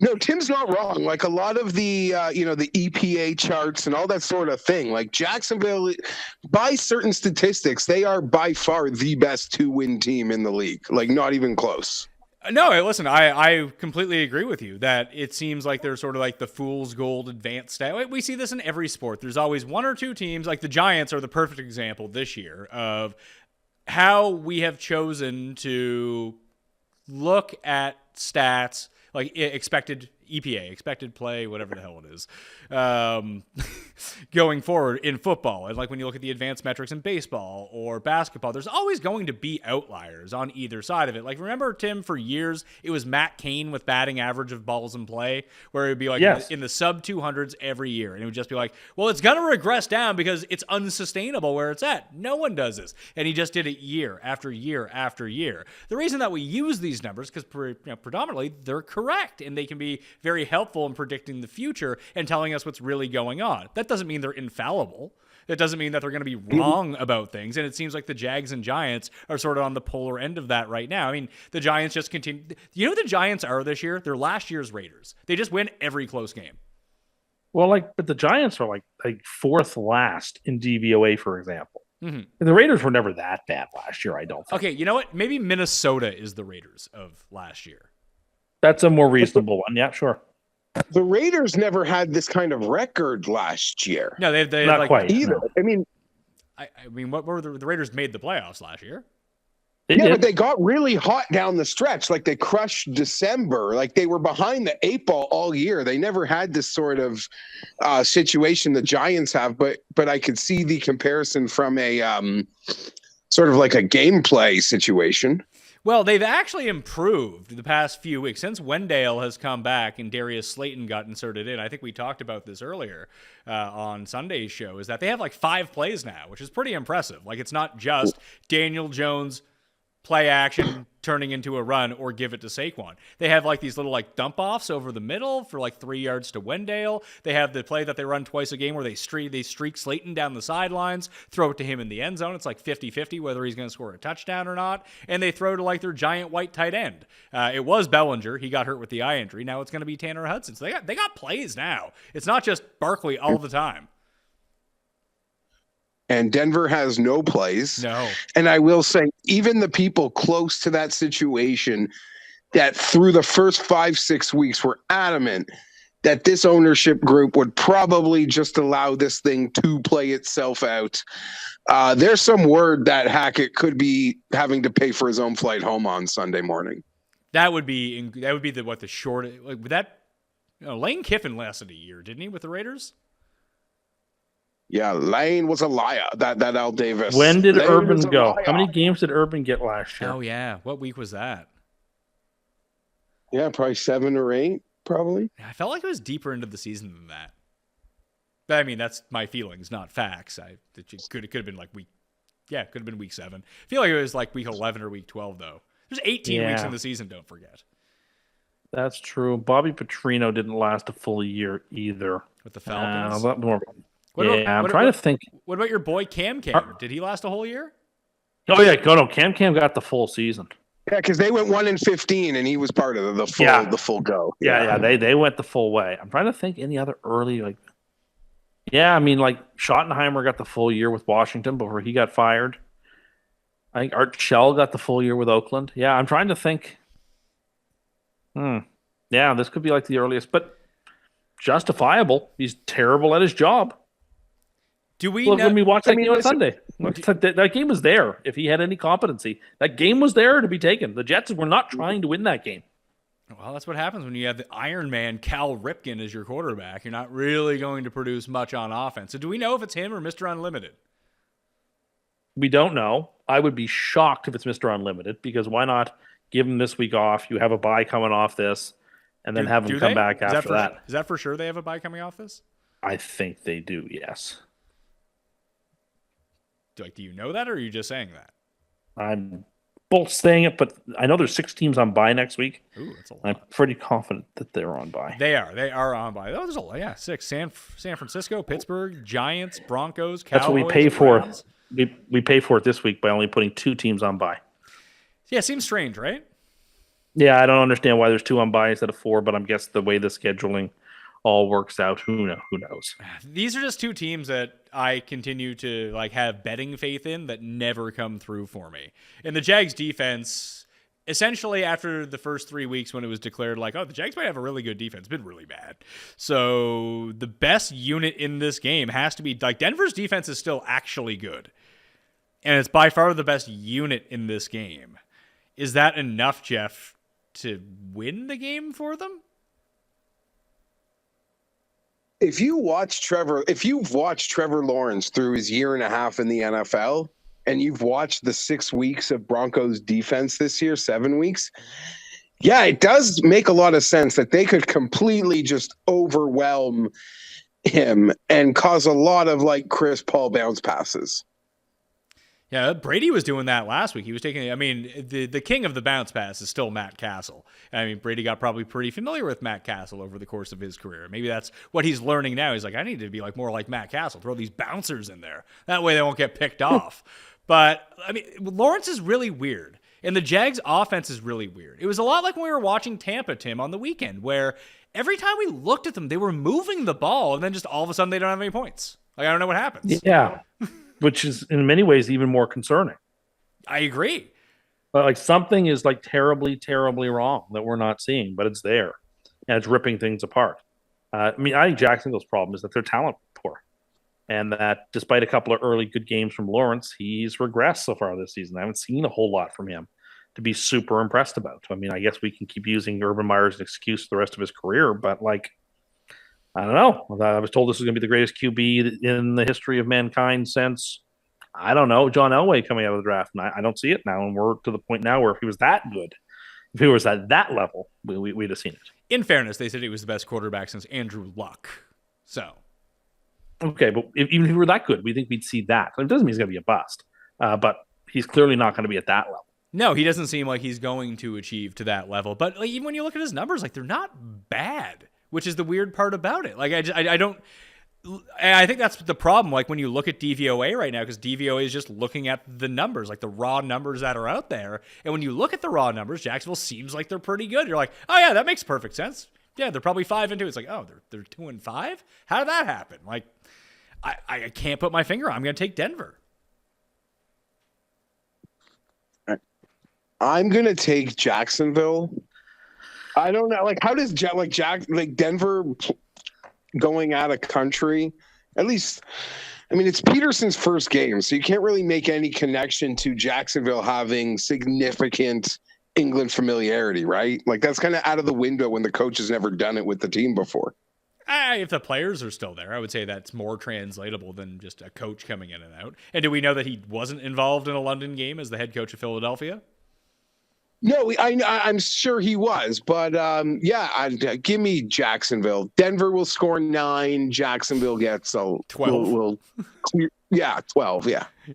No, Tim's not wrong. A lot of the, the EPA charts and all that sort of thing, Jacksonville, by certain statistics, they are by far the best 2-win team in the league. Not even close. No, listen, I completely agree with you that it seems like they're sort of like the fool's gold advanced stat. We see this in every sport. There's always one or two teams, like the Giants are the perfect example this year of how we have chosen to look at stats, like expected EPA, expected play, whatever the hell it is, going forward in football. And like when you look at the advanced metrics in baseball or basketball, there's always going to be outliers on either side of it. Like remember, Tim, for years, it was Matt Cain with batting average of balls in play, where it would be like in the sub 200s every year. And it would just be like, well, it's going to regress down because it's unsustainable where it's at. No one does this. And he just did it year after year after year. The reason that we use these numbers, because predominantly they're correct and they can be very helpful in predicting the future and telling us what's really going on. That doesn't mean they're infallible. That doesn't mean that they're going to be wrong about things. And it seems like the Jags and Giants are sort of on the polar end of that right now. I mean, the Giants just continue. You know what the Giants are this year? They're last year's Raiders. They just win every close game. Well, but the Giants are like fourth last in DVOA, for example. Mm-hmm. The Raiders were never that bad last year, I don't think. Okay, you know what? Maybe Minnesota is the Raiders of last year. That's a more reasonable one. Yeah, sure. The Raiders never had this kind of record last year. No, they Not like, quite either. no. I mean, what were the Raiders made the playoffs last year? But they got really hot down the stretch. Like they crushed December. Like they were behind the 8 ball all year. They never had this sort of situation the Giants have. But I could see the comparison from a sort of like a gameplay situation. Well, they've actually improved the past few weeks since Wendell has come back and Darius Slayton got inserted in. I think we talked about this earlier on Sunday's show, is that they have like 5 plays now, which is pretty impressive. Like it's not just Daniel Jones play action turning into a run or give it to Saquon. They have like these little like dump offs over the middle for like 3 yards to Wendell. They have the play that they run twice a game where they streak Slayton down the sidelines, throw it to him in the end zone. It's like 50-50 whether he's going to score a touchdown or not. And they throw to like their giant white tight end. It was Bellinger. He got hurt with the eye injury. Now it's going to be Tanner Hudson. So they got plays now. It's not just Barkley all the time. And Denver has no plays. No. And I will say, even the people close to that situation that through the first 5-6 weeks were adamant that this ownership group would probably just allow this thing to play itself out. There's some word that Hackett could be having to pay for his own flight home on Sunday morning. That would be the short, like that. Lane Kiffin lasted a year, didn't he, with the Raiders? Yeah, Lane was a liar. That Al Davis. When did Lane Urban was a go? liar. How many games did Urban get last year? Oh yeah, what week was that? Yeah, probably 7 or 8, probably. I felt like it was deeper into the season than that. But I mean, that's my feelings, not facts. It could have been like could have been week 7. I feel like it was like week 11 or week 12 though. There's 18 weeks in the season. Don't forget. That's true. Bobby Petrino didn't last a full year either. With the Falcons. A lot more. I'm trying to think. What about your boy Cam? Did he last a whole year? Oh yeah, no. Cam got the full season. Yeah, because they went 1-15, and he was part of the full go. Yeah. They went the full way. I'm trying to think any other early like. Yeah, I mean like Schottenheimer got the full year with Washington before he got fired. I think Art Shell got the full year with Oakland. Yeah, I'm trying to think. Yeah, this could be like the earliest, but justifiable. He's terrible at his job. Do we Look, know? when we watched that game on Sunday, that game was there. If he had any competency, that game was there to be taken. The Jets were not trying to win that game. Well, that's what happens when you have the Iron Man Cal Ripken as your quarterback. You're not really going to produce much on offense. So do we know if it's him or Mr. Unlimited? We don't know. I would be shocked if it's Mr. Unlimited because why not give him this week off? You have a bye coming off this, and then have him come back after that. Is that for sure they have a bye coming off this? I think they do, yes. Do you know that, or are you just saying that? I'm both saying it, but I know there's 6 teams on bye next week. Ooh, that's a lot. I'm pretty confident that they're on bye. They are on bye. Oh, there's a lot. Yeah, 6. San Francisco, Pittsburgh, Giants, Broncos, Cowboys. That's what we pay for. Browns. We pay for it this week by only putting 2 teams on bye. Yeah, seems strange, right? Yeah, I don't understand why there's 2 on bye instead of 4, but I'm guessing the way the scheduling all works out, who knows? These are just 2 teams that I continue to have betting faith in that never come through for me. And the Jags defense essentially after the first 3 weeks when it was declared like, oh, the Jags might have a really good defense, it's been really bad. So the best unit in this game has to be like Denver's defense is still actually good. And it's by far the best unit in this game. Is that enough, Geoff, to win the game for them? If you've watched Trevor Lawrence through his year and a half in the NFL, and you've watched the 6 weeks of Broncos defense this year, 7 weeks, yeah, it does make a lot of sense that they could completely just overwhelm him and cause a lot of like Chris Paul bounce passes. Yeah, Brady was doing that last week. He was taking, I mean, the king of the bounce pass is still Matt Castle. I mean, Brady got probably pretty familiar with Matt Castle over the course of his career. Maybe that's what he's learning now. He's like, I need to be like more like Matt Castle. Throw these bouncers in there. That way they won't get picked off. But, I mean, Lawrence is really weird. And the Jags offense is really weird. It was a lot like when we were watching Tampa, Tim, on the weekend, where every time we looked at them, they were moving the ball, and then just all of a sudden they don't have any points. Like, I don't know what happens. Yeah. Which is in many ways even more concerning. I agree. But like something is like terribly, terribly wrong that we're not seeing, but it's there and it's ripping things apart. I think Jacksonville's problem is that they're talent poor, and that despite a couple of early good games from Lawrence, he's regressed so far this season. I haven't seen a whole lot from him to be super impressed about. I mean, I guess we can keep using Urban Meyer as an excuse for the rest of his career, but like, I don't know. I was told this was going to be the greatest QB in the history of mankind since, I don't know, John Elway coming out of the draft. And I don't see it now. And we're to the point now where if he was that good, if he was at that level, we'd have seen it. In fairness, they said he was the best quarterback since Andrew Luck. So. Okay, but even if he were that good, we think we'd see that. It doesn't mean he's going to be a bust. But he's clearly not going to be at that level. No, he doesn't seem like he's going to achieve to that level. But like, even when you look at his numbers, like they're not bad. Which is the weird part about it. Like, I don't, I think that's the problem. Like, when you look at DVOA right now, because DVOA is just looking at the numbers, like the raw numbers that are out there. And when you look at the raw numbers, Jacksonville seems like they're pretty good. You're like, oh, yeah, that makes perfect sense. Yeah, they're probably 5-2. It's like, oh, they're 2-5? How did that happen? Like, I can't put my finger on. I'm going to take Denver. I'm going to take Jacksonville. I don't know. Like, how does Denver going out of country? At least, I mean, it's Peterson's first game, so you can't really make any connection to Jacksonville having significant England familiarity, right? Like, that's kind of out of the window when the coach has never done it with the team before. If the players are still there, I would say that's more translatable than just a coach coming in and out. And do we know that he wasn't involved in a London game as the head coach of Philadelphia? No, I'm sure he was, but give me Jacksonville. Denver will score 9. Jacksonville gets 12. 12. Yeah,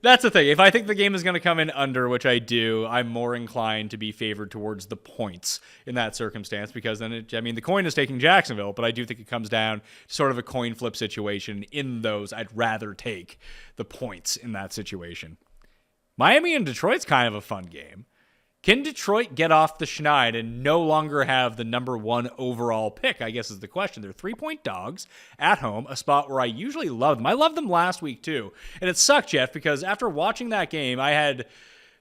that's the thing. If I think the game is going to come in under, which I do, I'm more inclined to be favored towards the points in that circumstance because then the coin is taking Jacksonville, but I do think it comes down to sort of a coin flip situation. In those, I'd rather take the points in that situation. Miami and Detroit's kind of a fun game. Can Detroit get off the schneid and no longer have the number 1 overall pick, I guess is the question. They're 3-point dogs at home, a spot where I usually love them. I loved them last week too. And it sucked, Geoff, because after watching that game, I had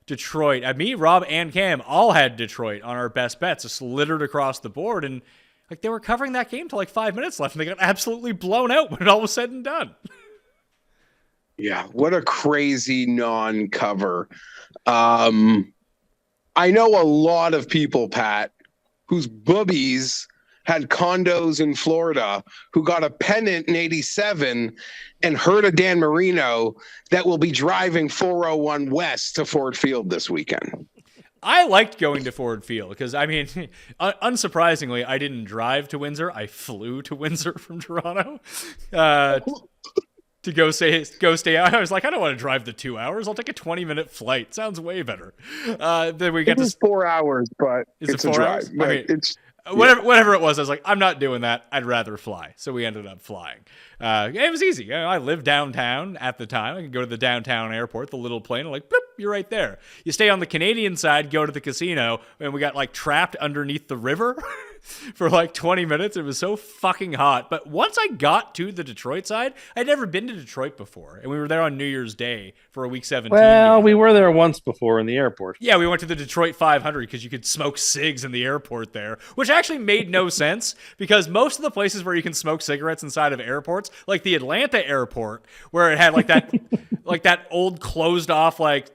Detroit. Me, Rob, and Cam all had Detroit on our best bets, just littered across the board. And like they were covering that game till like 5 minutes left, and they got absolutely blown out when it all was said and done. Yeah, what a crazy non-cover. I know a lot of people, Pat, whose boobies had condos in Florida who got a pennant in 87 and heard of Dan Marino that will be driving 401 West to Ford Field this weekend. I liked going to Ford Field because, I mean, unsurprisingly, I didn't drive to Windsor. I flew to Windsor from Toronto. To go stay out. I was like, I don't want to drive the 2 hours. I'll take a 20-minute flight. Sounds way better. Then we get to 4 hours, but it's a drive. I mean, it's whatever it was. I was like, I'm not doing that. I'd rather fly. So we ended up flying. It was easy. I lived downtown at the time. I could go to the downtown airport, the little plane. I'm like, bloop, you're right there. You stay on the Canadian side, go to the casino, and we got like trapped underneath the river. for like 20 minutes. It was so fucking hot. But once I got to the Detroit side, I'd never been to Detroit before. And we were there on New Year's Day for a Week 17 Well, game. we were there once before in the airport. Yeah, we went to the Detroit 500 because you could smoke cigs in the airport there, which actually made no sense because most of the places where you can smoke cigarettes inside of airports, like the Atlanta airport, where it had like that, like that old closed off, like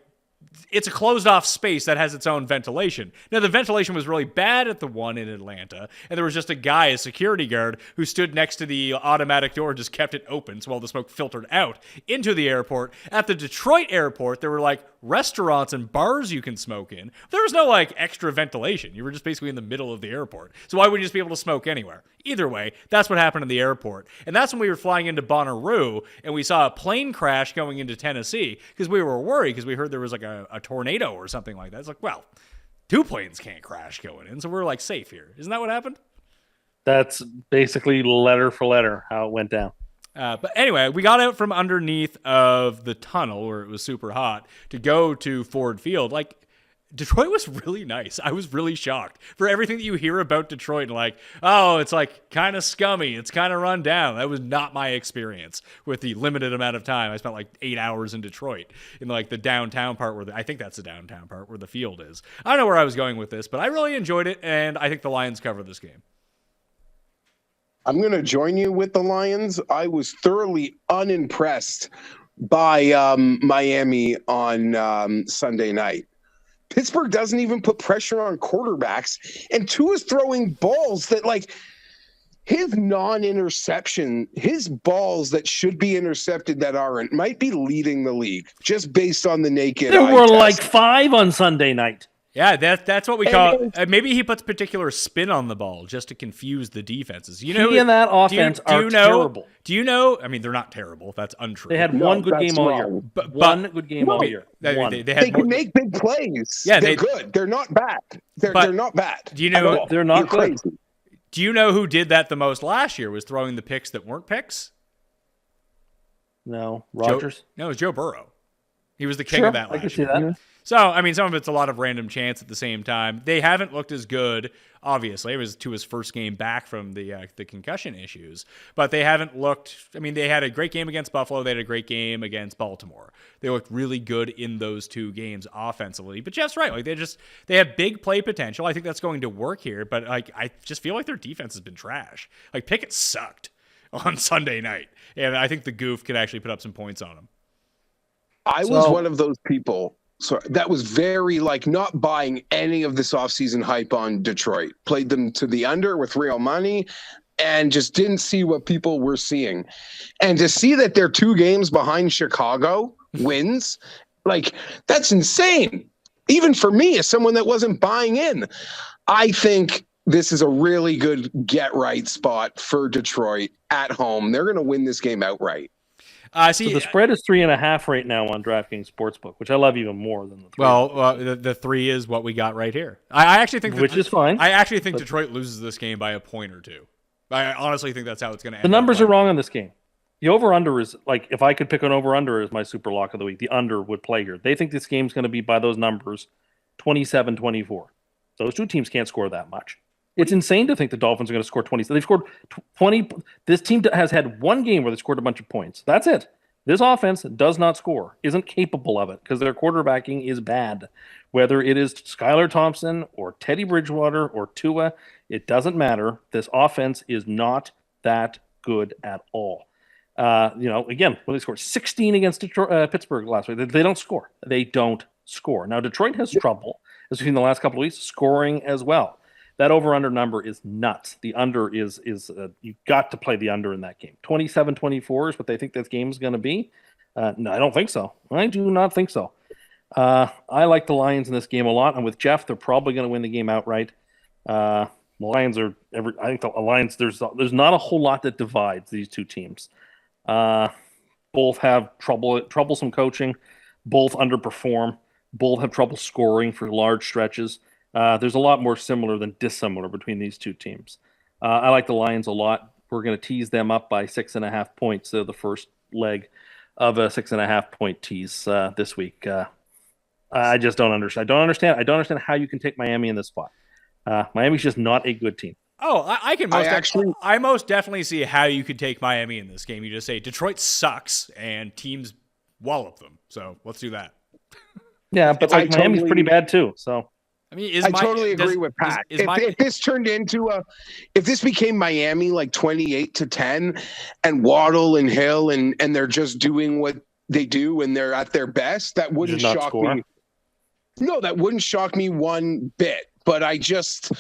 it's a closed off space that has its own ventilation. Now, the ventilation was really bad at the one in Atlanta, and there was just a guy, a security guard, who stood next to the automatic door and just kept it open so all the smoke filtered out into the airport. At the Detroit airport, there were like restaurants and bars you can smoke in. There was no like extra ventilation. You were just basically in the middle of the airport. So why would you just be able to smoke anywhere? Either way, that's what happened in the airport. And that's when we were flying into Bonnaroo and we saw a plane crash going into Tennessee because we were worried because we heard there was like a tornado or something like that. It's like, well, 2 planes can't crash going in, so we're like safe here. Isn't that what happened? That's basically letter for letter how it went down. But anyway, we got out from underneath of the tunnel where it was super hot to go to Ford Field. Like, Detroit was really nice. I was really shocked for everything that you hear about Detroit. Like, oh, it's like kind of scummy. It's kind of run down. That was not my experience with the limited amount of time. I spent like 8 hours in Detroit in like the downtown part where I think that's the downtown part where the field is. I don't know where I was going with this, but I really enjoyed it. And I think the Lions cover this game. I'm going to join you with the Lions. I was thoroughly unimpressed by Miami on Sunday night. Pittsburgh doesn't even put pressure on quarterbacks, and Tua's throwing balls that, like, his non-interception, his balls that should be intercepted that aren't, might be leading the league just based on the naked There eye were test. like 5 on Sunday night. Yeah, that's what we call. Maybe he puts particular spin on the ball just to confuse the defenses. You know, He and that offense are terrible. Do you know? I mean, they're not terrible. That's untrue. They had one good that's game all wrong. year. But One good game all year. They One. had They more- can make big plays. Yeah, they're good. They're not bad. They're not bad. Do you know? But they're not You're good. crazy. Do you know who did that the most last year? Was throwing the picks that weren't picks? No, Rodgers. No, it was Joe Burrow. He was the king Sure, of that I can last see year. that. So, I mean, some of it's a lot of random chance at the same time. They haven't looked as good, obviously. It was to his first game back from the concussion issues. But they haven't looked – I mean, they had a great game against Buffalo. They had a great game against Baltimore. They looked really good in those 2 games offensively. But Jeff's right. Like, they have big play potential. I think that's going to work here. But, like, I just feel like their defense has been trash. Like, Pickett sucked on Sunday night. And I think the Goof could actually put up some points on him. I was one of those people that was very, like, not buying any of this offseason hype on Detroit. Played them to the under with real money and just didn't see what people were seeing. And to see that they're 2 games behind Chicago wins, like, that's insane. Even for me, as someone that wasn't buying in, I think this is a really good get-right spot for Detroit at home. They're going to win this game outright. So the spread is 3.5 right now on DraftKings Sportsbook, which I love even more than the 3. Well, the 3 is what we got right here. I actually think Which is fine. I actually think Detroit loses this game by a point or 2. I honestly think that's how it's going to end. The numbers are wrong on this game. The over-under is, like, if I could pick an over-under as my super lock of the week, the under would play here. They think this game's going to be, by those numbers, 27-24. Those 2 teams can't score that much. It's insane to think the Dolphins are going to score 20. They've scored 20. This team has had 1 game where they scored a bunch of points. That's it. This offense does not score, isn't capable of it because their quarterbacking is bad. Whether it is Skylar Thompson or Teddy Bridgewater or Tua, it doesn't matter. This offense is not that good at all. Again, when they scored 16 against Pittsburgh last week, they don't score. They don't score. Now, Detroit has trouble, as we've seen the last couple of weeks, scoring as well. That over-under number is nuts. The under is you've got to play the under in that game. 27-24 is what they think this game is going to be. No, I don't think so. I do not think so. I like the Lions in this game a lot. And with Geoff, they're probably going to win the game outright. The Lions are I think the Lions, there's not a whole lot that divides these 2 teams. Both have troublesome coaching. Both underperform. Both have trouble scoring for large stretches. There's a lot more similar than dissimilar between these 2 teams. I like the Lions a lot. We're going to tease them up by 6.5 points. The first leg of a 6.5 point tease this week. I just don't understand. I don't understand how you can take Miami in this spot. Miami's just not a good team. Oh, I most definitely see how you could take Miami in this game. You just say Detroit sucks and teams wallop them. So let's do that. Yeah, but like Miami's pretty bad too. So I mean, I totally agree with Pat. If this turned into if this became Miami like 28-10, and Waddle and Hill and they're just doing what they do and they're at their best, that wouldn't shock me. No, that wouldn't shock me one bit. But it just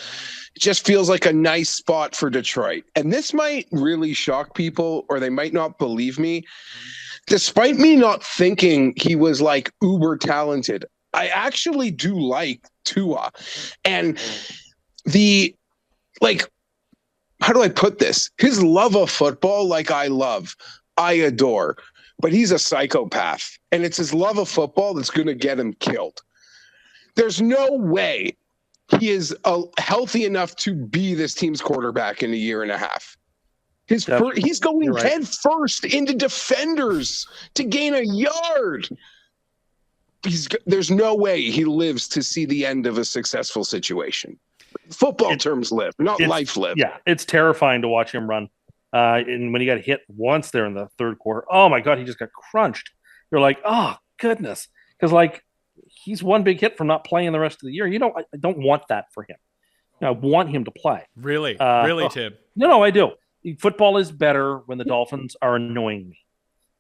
feels like a nice spot for Detroit. And this might really shock people, or they might not believe me. Despite me not thinking he was like uber talented, I actually do like Tua. And how do I put this? His love of football, like I adore, but he's a psychopath. And it's his love of football that's going to get him killed. There's no way he is healthy enough to be this team's quarterback in a year and a half. He's going head first into defenders to gain a yard. There's no way he lives to see the end of a successful situation. Football terms live, not life live. Yeah, it's terrifying to watch him run. And when he got hit once there in the third quarter, oh my God, he just got crunched. You're like, oh goodness, because like he's one big hit from not playing the rest of the year. I don't want that for him. I want him to play. Really, Tim? No, I do. Football is better when the Dolphins are annoying me.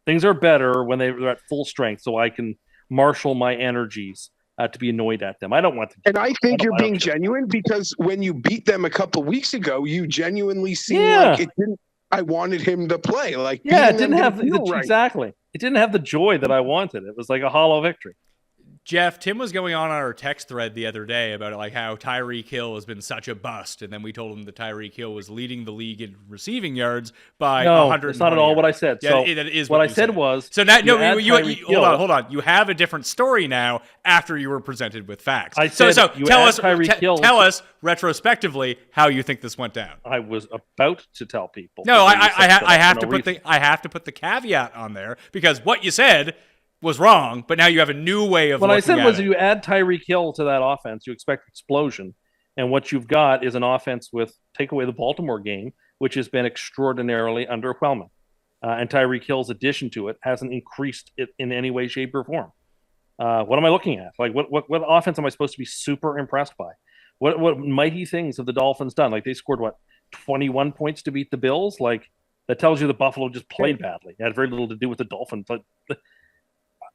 Things are better when they're at full strength, so I can marshal my energies to be annoyed at them. I don't want to. And I think you're being genuine, because when you beat them a couple weeks ago, you genuinely seemed like it didn't. I wanted him to play. Like, it didn't have exactly. It didn't have the joy that I wanted. It was like a hollow victory. Jeff, Tim was going on our text thread the other day about like how Tyreek Hill has been such a bust, and then we told him that Tyreek Hill was leading the league in receiving yards by 100. That's not at all what I said. Yeah, so that is what I said was. So now, hold on. You have a different story now after you were presented with facts. Tell us retrospectively how you think this went down. I was about to tell people. No, I have to put the caveat on there, because what you said was wrong, but now you have a new way of looking at it. What I said was, you add Tyreek Hill to that offense, you expect explosion. And what you've got is an offense with, take away the Baltimore game, which has been extraordinarily underwhelming. And Tyreek Hill's addition to it hasn't increased it in any way, shape, or form. What am I looking at? Like, what offense am I supposed to be super impressed by? What mighty things have the Dolphins done? Like, they scored, 21 points to beat the Bills? Like, that tells you the Buffalo just played badly. It had very little to do with the Dolphins. But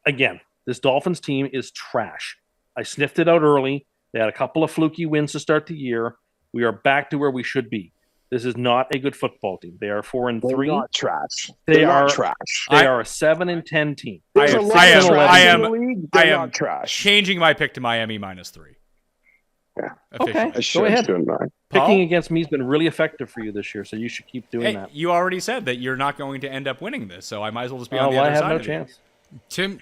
again, this Dolphins team is trash. I sniffed it out early. They had a couple of fluky wins to start the year. We are back to where we should be. This is not a good football team. They are 4-3. They're not trash. They are not trash. They are a 7-10 team. I am trash. Changing my pick to Miami -3. Yeah. Okay. Go ahead. Picking against me has been really effective for you this year, so you should keep doing that. You already said that you're not going to end up winning this, so I might as well just be on the other side. I have no chance. Tim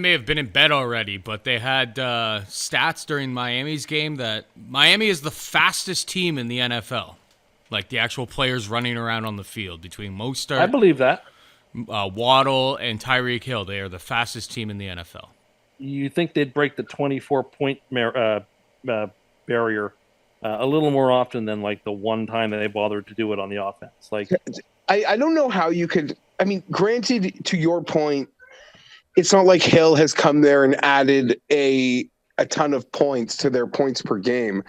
may have been in bed already, but they had stats during Miami's game that Miami is the fastest team in the NFL. Like the actual players running around on the field between Mostert, I believe that. Waddle, and Tyreek Hill. They are the fastest team in the NFL. You think they'd break the 24-point barrier a little more often than like the one time that they bothered to do it on the offense? Like, I don't know how you could. I mean, granted, to your point, it's not like Hill has come there and added a ton of points to their points per game,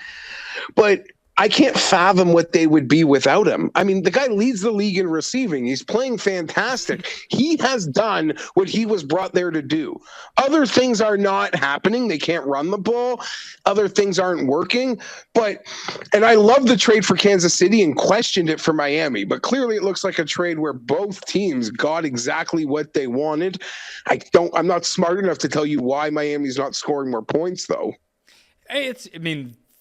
but I can't fathom what they would be without him. I mean, the guy leads the league in receiving. He's playing fantastic. He has done what he was brought there to do. Other things are not happening. They can't run the ball. Other things aren't working. And I love the trade for Kansas City and questioned it for Miami, but clearly it looks like a trade where both teams got exactly what they wanted. I'm not smart enough to tell you why Miami's not scoring more points, though.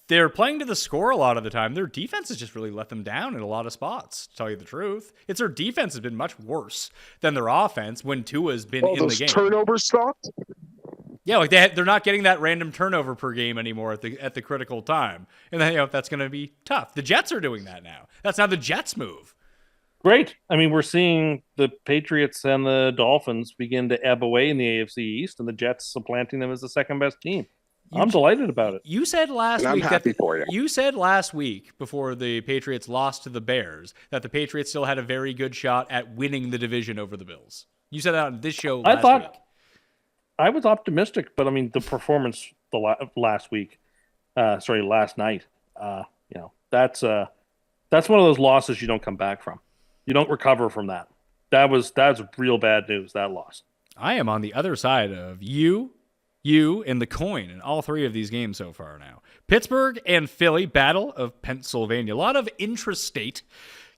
They're playing to the score a lot of the time. Their defense has just really let them down in a lot of spots, to tell you the truth. It's their defense has been much worse than their offense when Tua's been in the game. Turnovers stopped? Yeah, like they're not getting that random turnover per game anymore at the critical time. And then, that's going to be tough. The Jets are doing that now. That's how the Jets move. Great. I mean, we're seeing the Patriots and the Dolphins begin to ebb away in the AFC East, and the Jets supplanting them as the second best team. I'm delighted about it. You said last And I'm week happy for you. You said last week before the Patriots lost to the Bears that the Patriots still had a very good shot at winning the division over the Bills. You said that on this show last week. I was optimistic, but I mean the performance last night. That's one of those losses you don't come back from. You don't recover from that. That's real bad news, that loss. I am on the other side of you, and the coin in all three of these games so far now. Pittsburgh and Philly, Battle of Pennsylvania. A lot of intrastate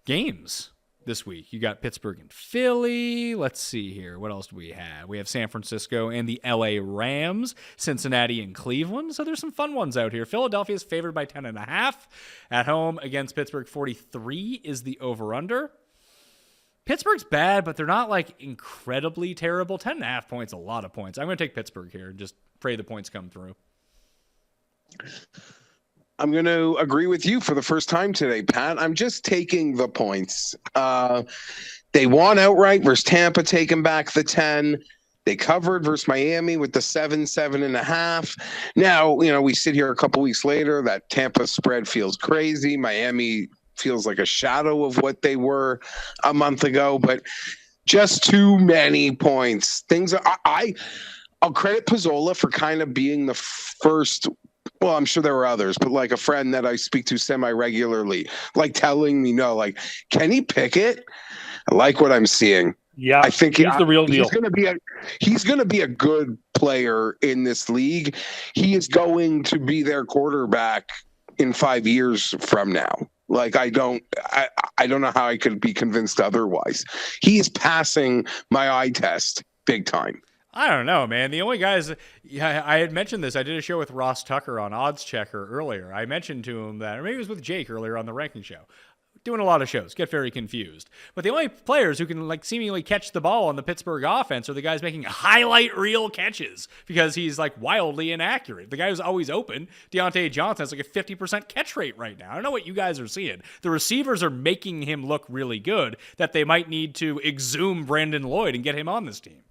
games this week. You got Pittsburgh and Philly. Let's see here. What else do we have? We have San Francisco and the LA Rams, Cincinnati and Cleveland. So there's some fun ones out here. Philadelphia is favored by 10.5. At home against Pittsburgh, 43 is the over-under. Pittsburgh's bad, but they're not like incredibly terrible. 10.5 points, a lot of points. I'm going to take Pittsburgh here and just pray the points come through. I'm going to agree with you for the first time today, Pat. I'm just taking the points. They won outright versus Tampa, taking back the 10. They covered versus Miami with the 7.5. Now, we sit here a couple weeks later. That Tampa spread feels crazy. Miami feels like a shadow of what they were a month ago, but just too many points. I'll credit Pizzola for kind of being the first. Well, I'm sure there were others, but like a friend that I speak to semi-regularly, like telling me, no, like Kenny Pickett, I like what I'm seeing. Yeah, I think he's the real deal. He's going to be a good player in this league. He is going to be their quarterback in 5 years from now. Like I don't know how I could be convinced otherwise. He's passing my eye test big time. I don't know, man. The only guys I had mentioned this. I did a show with Ross Tucker on Odds Checker earlier. I mentioned to him that, or maybe it was with Jake earlier on the ranking show. Doing a lot of shows, get very confused. But the only players who can like seemingly catch the ball on the Pittsburgh offense are the guys making highlight reel catches because he's like wildly inaccurate. The guy who's always open, Deontay Johnson, has like a 50% catch rate right now. I don't know what you guys are seeing. The receivers are making him look really good that they might need to exhume Brandon Lloyd and get him on this team.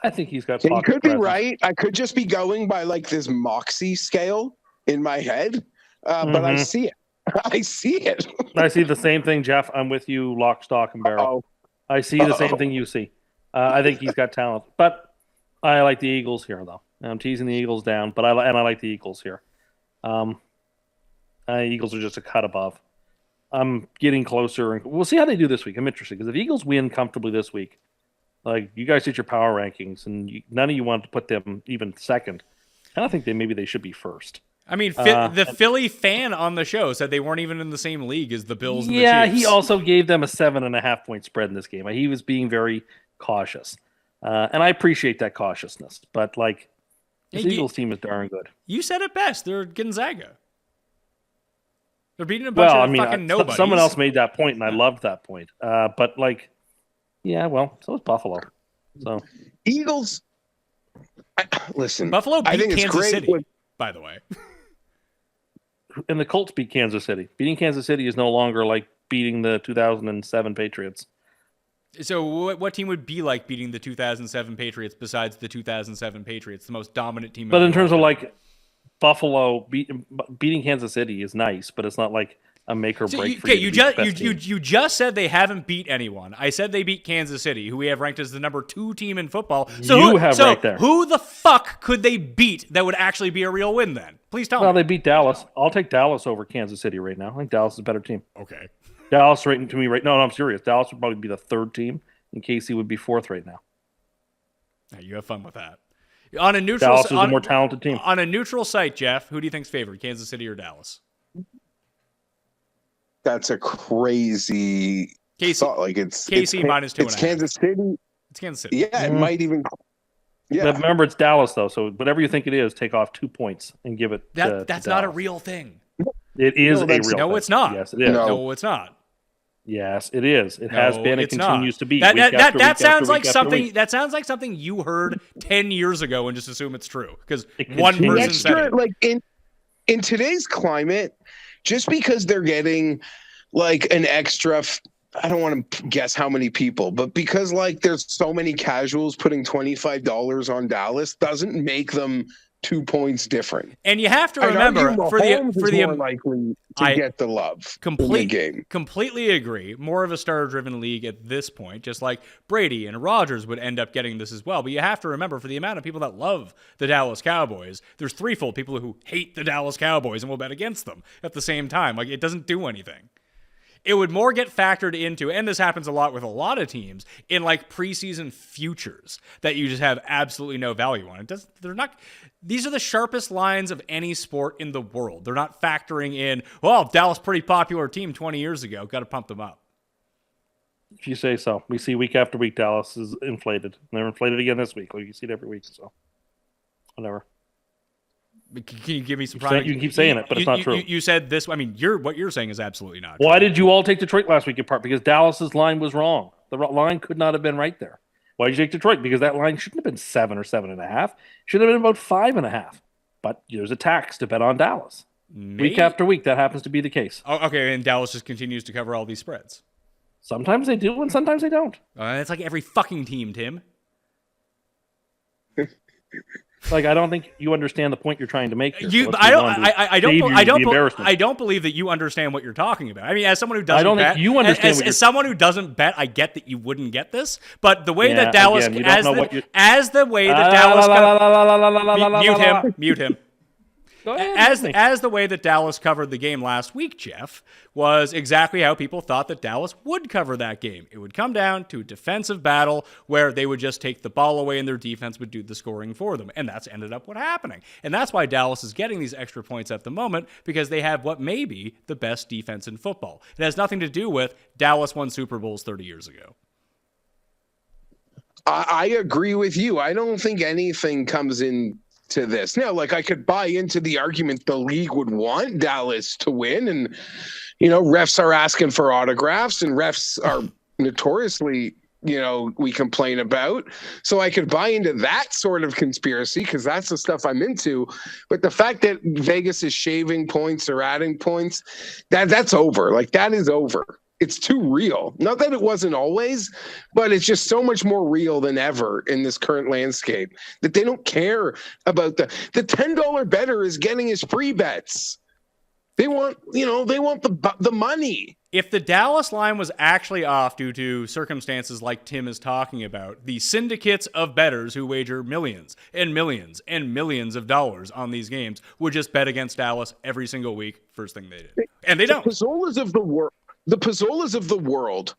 I think he's got. You could be right. I could just be going by like this moxie scale in my head, but I see it. I see it. I see the same thing, Geoff. I'm with you, lock, stock, and barrel. I see the same thing you see. I think he's got talent, but I like the Eagles here, though. I'm teasing the Eagles down, but I like the Eagles here. Eagles are just a cut above. I'm getting closer, and we'll see how they do this week. I'm interested because if Eagles win comfortably this week, like you guys did your power rankings, and none of you wanted to put them even second. I don't think they should be first. I mean, the Philly fan on the show said they weren't even in the same league as the Bills and the Chiefs. Yeah, he also gave them a 7.5 point spread in this game. He was being very cautious. And I appreciate that cautiousness. But, like, this Eagles team is darn good. You said it best. They're Gonzaga. They're beating a bunch of fucking nobodies. Someone else made that point, and I loved that point. But, like, yeah, well, so is Buffalo. So Eagles, listen. Buffalo beat I think Kansas City, by the way. And the Colts beat Kansas City. Beating Kansas City is no longer like beating the 2007 Patriots. So what team would be like beating the 2007 Patriots besides the 2007 Patriots, the most dominant team? But in terms of like Buffalo beating Kansas City is nice, but it's not like a make or break. Okay, you just said they haven't beat anyone. I said they beat Kansas City, who we have ranked as the number 2 team in football. So right there. Who the fuck could they beat that would actually be a real win then? Please tell me. Well, they beat Dallas. I'll take Dallas over Kansas City right now. I think Dallas is a better team. Okay. Dallas right to me right now. No, I'm serious. Dallas would probably be the 3rd team, and KC would be 4th right now. You have fun with that. On a neutral, Dallas is a more talented team. On a neutral site, Geoff, who do you think's favored, Kansas City or Dallas? That's a crazy thought. Like it's KC minus 2.5. It's Kansas City. It's Kansas City. Yeah, it might even. Yeah. But remember, it's Dallas though. So whatever you think it is, take off 2 points and give it. That's not a real thing. It is a real thing. No, it's not. Yes, it is. No, it's not. Yes, it is. It has been and continues to be. That sounds like something. That sounds like something you heard 10 years ago and just assume it's true because one person said it. Like in today's climate, just because they're getting like an extra, I don't want to guess how many people, but because like there's so many casuals putting $25 on Dallas doesn't make them 2 points different. And you have to I'd remember argue for Mahomes the is more likely to get the love in the game. Completely agree. More of a star-driven league at this point, just like Brady and Rodgers would end up getting this as well. But you have to remember, for the amount of people that love the Dallas Cowboys, there's threefold people who hate the Dallas Cowboys and will bet against them at the same time. Like, it doesn't do anything. It would more get factored into, and this happens a lot with a lot of teams, in like preseason futures that you just have absolutely no value on. These are the sharpest lines of any sport in the world. They're not factoring in, well, Dallas, pretty popular team 20 years ago. Got to pump them up. If you say so. We see week after week Dallas is inflated. And they're inflated again this week. Like you see it every week. So, whatever. Can you give me some You can keep saying it, but it's not true. You said this. I mean, what you're saying is absolutely not Why true. did you all take Detroit last week in part? Because Dallas's line was wrong. The line could not have been right there. Why did you take Detroit? Because that line shouldn't have been 7 or 7.5. Should have been about 5.5. But there's a tax to bet on Dallas. Week after week, that happens to be the case. Oh, okay, and Dallas just continues to cover all these spreads. Sometimes they do, and sometimes they don't. It's like every fucking team, Tim. Like, I don't think you understand the point you're trying to make here. I don't believe that you understand what you're talking about. I mean, as someone who doesn't I don't bet, think you understand as someone who doesn't bet, I get that you wouldn't get this. But the way that Dallas, as the way that Dallas, mute him. As the way that Dallas covered the game last week, Geoff, was exactly how people thought that Dallas would cover that game. It would come down to a defensive battle where they would just take the ball away and their defense would do the scoring for them. And that's ended up what happening. And that's why Dallas is getting these extra points at the moment, because they have what may be the best defense in football. It has nothing to do with Dallas won Super Bowls 30 years ago. I agree with you. I don't think anything comes in to this. Now, like, I could buy into the argument the league would want Dallas to win, and refs are asking for autographs, and refs are notoriously, we complain about. So I could buy into that sort of conspiracy because that's the stuff I'm into. But the fact that Vegas is shaving points or adding points, that's over. Like, that is over. It's too real. Not that it wasn't always, but it's just so much more real than ever in this current landscape that they don't care about the $10 bettor is getting his free bets. They want, the money. If the Dallas line was actually off due to circumstances like Tim is talking about, the syndicates of bettors who wager millions and millions and millions of dollars on these games would just bet against Dallas every single week, first thing they did. And they don't. The Pizzolas of the world,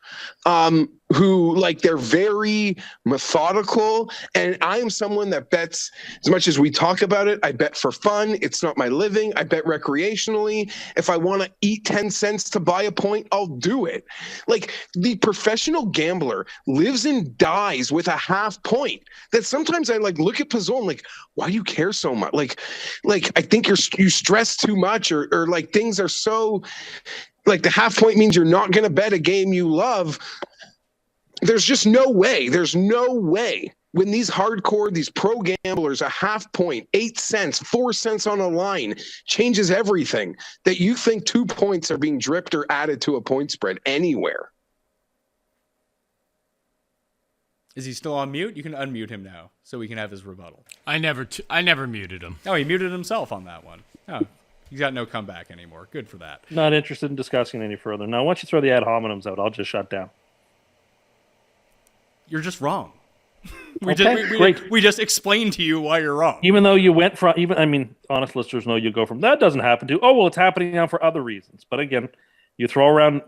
who, like, they're very methodical, and I am someone that bets as much as we talk about it. I bet for fun. It's not my living. I bet recreationally. If I want to eat 10 cents to buy a point, I'll do it. Like, the professional gambler lives and dies with a half point. That sometimes I look at Pizzol and why do you care so much? Like I think you stress too much, or like things are so. Like, the half point means you're not going to bet a game you love. There's just no way. There's no way. When these pro gamblers, a half point, 8 cents, 4 cents on a line changes everything, that you think 2 points are being dripped or added to a point spread anywhere. Is he still on mute? You can unmute him now so we can have his rebuttal. I never muted him. Oh, he muted himself on that one. Oh. He's got no comeback anymore. Good for that. Not interested in discussing any further. Now, once you throw the ad hominems out, I'll just shut down. You're just wrong. We just explained to you why you're wrong. Even though you went from, honest listeners know you go from, that doesn't happen to, it's happening now for other reasons. But again, you throw around,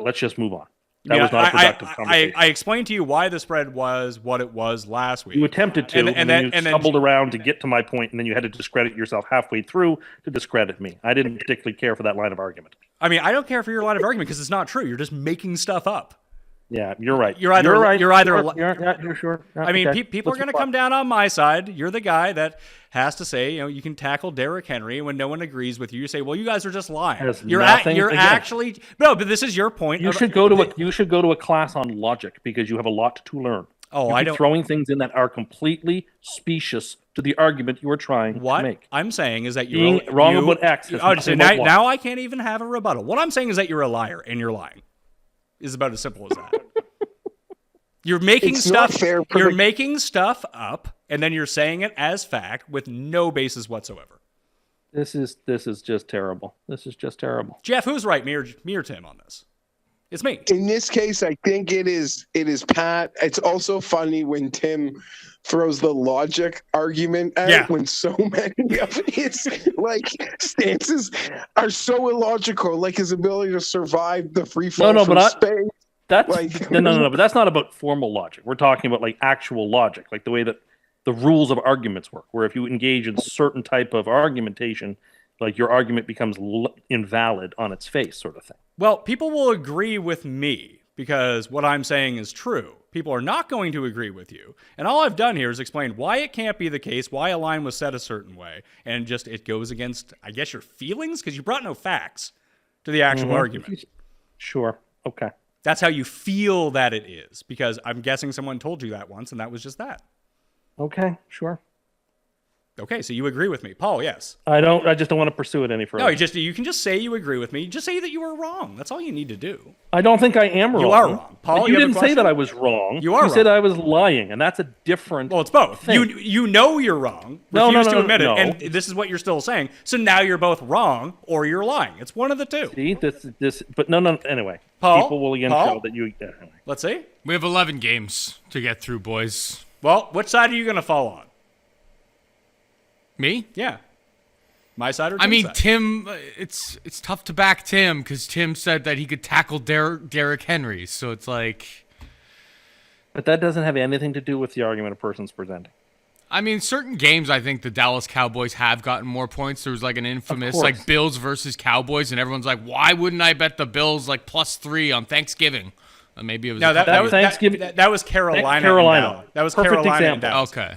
let's just move on. That was not a productive conversation. I explained to you why the spread was what it was last week. You attempted to, and then you stumbled around to get to my point, and then you had to discredit yourself halfway through to discredit me. I didn't particularly care for that line of argument. I mean, I don't care for your line of argument because it's not true. You're just making stuff up. Yeah, you're right. You're right. You're sure. I mean, people are going to come down on my side. You're the guy that has to say, you can tackle Derrick Henry when no one agrees with you. You say, well, you guys are just lying. Actually no, but this is your point. You should go to a class on logic because you have a lot to learn. I don't throwing things in that are completely specious to the argument you are trying to make. I'm saying is that you're wrong about X. Now I can't even have a rebuttal. What I'm saying is that you're a liar and you're lying. Is about as simple as that. You're making stuff up, and then you're saying it as fact with no basis whatsoever. This is just terrible. This is just terrible. Geoff, who's right, me or Tim on this? It's me. In this case, I think it is Pat. It's also funny when Tim throws the logic argument out when so many of his stances are so illogical, like his ability to survive the free fall from space. That's no, but that's not about formal logic. We're talking about like actual logic, like the way that the rules of arguments work, where if you engage in certain type of argumentation, like your argument becomes invalid on its face, sort of thing. Well, people will agree with me because what I'm saying is true. People are not going to agree with you. And all I've done here is explain why it can't be the case, why a line was set a certain way, and just it goes against, I guess, your feelings because you brought no facts to the actual argument. Sure. Okay. That's how you feel that it is, because I'm guessing someone told you that once, and that was just that. Okay, sure. Okay, so you agree with me. Paul, yes. I just don't want to pursue it any further. No, you can just say you agree with me. Just say that you were wrong. That's all you need to do. I don't think I am wrong. You are wrong. Paul, you didn't say that I was wrong. You are wrong. You said I was lying, and that's a different Well, it's both. thing. You know you're wrong. Refuse to admit it, and this is what you're still saying. So now you're both wrong or you're lying. It's one of the two. See, but no, anyway. Paul, people will again show that you... Anyway. Let's see. We have 11 games to get through, boys. Well, which side are you going to fall on? Me? Yeah. My side or Tim's side? Tim, it's tough to back Tim because Tim said that he could tackle Derrick Henry. So it's like... But that doesn't have anything to do with the argument a person's presenting. I mean, certain games, I think the Dallas Cowboys have gotten more points. There was like an infamous like Bills versus Cowboys, and everyone's like, why wouldn't I bet the Bills like +3 on Thanksgiving? Maybe it was... No, that was Thanksgiving. That was Carolina. That was Perfect Carolina. Example. Okay.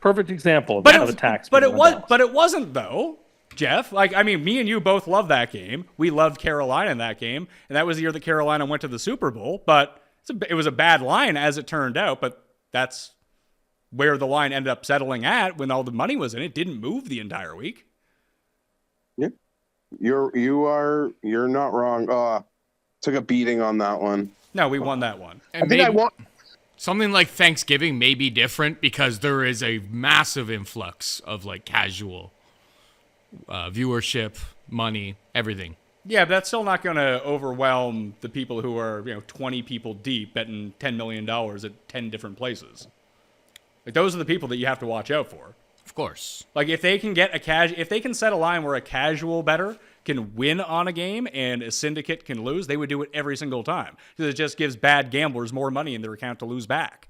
Perfect example of a tax. But it wasn't though, Geoff. Like, I mean, me and you both loved that game. We loved Carolina in that game, and that was the year that Carolina went to the Super Bowl. But it was a bad line as it turned out. But that's where the line ended up settling at when all the money was in it. It didn't move the entire week. Yeah, you're not wrong. Took a beating on that one. No, we won that one. And something like Thanksgiving may be different because there is a massive influx of like casual viewership, money, everything. Yeah, but that's still not going to overwhelm the people who are 20 people deep betting $10 million at 10 different places. Like, those are the people that you have to watch out for. Of course. Like, if they can get if they can set a line where a casual bettor can win on a game and a syndicate can lose, they would do it every single time because it just gives bad gamblers more money in their account to lose back.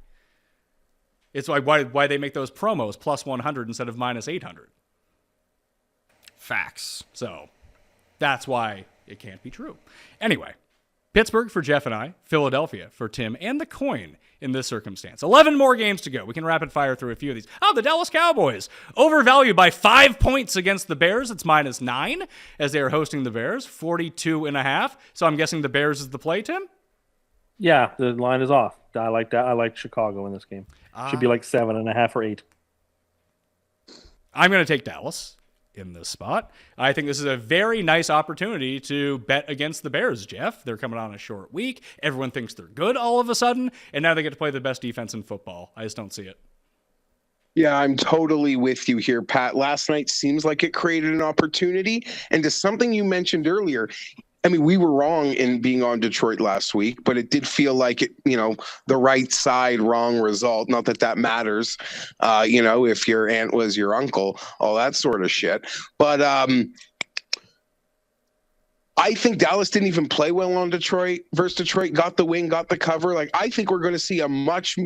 It's like why they make those promos +100 instead of -800. Facts. So that's why it can't be true. Anyway, Pittsburgh for Geoff and I, Philadelphia for Tim, and the coin in this circumstance. 11 more games to go. We can rapid fire through a few of these. Oh, the Dallas Cowboys overvalued by 5 points against the Bears. It's -9 as they are hosting the Bears, 42.5. So I'm guessing the Bears is the play, Tim? Yeah, the line is off. I like that. I like Chicago in this game. Should be like 7.5 or 8. I'm going to take Dallas in this spot. I think this is a very nice opportunity to bet against the Bears, Geoff. They're coming on a short week. Everyone thinks they're good all of a sudden, and now they get to play the best defense in football. I just don't see it. Yeah, I'm totally with you here, Pat. Last night seems like it created an opportunity. And to something you mentioned earlier, I mean, we were wrong in being on Detroit last week, but it did feel like it, the right side, wrong result. Not that that matters, if your aunt was your uncle, all that sort of shit. But I think Dallas didn't even play well on Detroit versus Detroit, got the win, got the cover. Like, I think we're going to see a much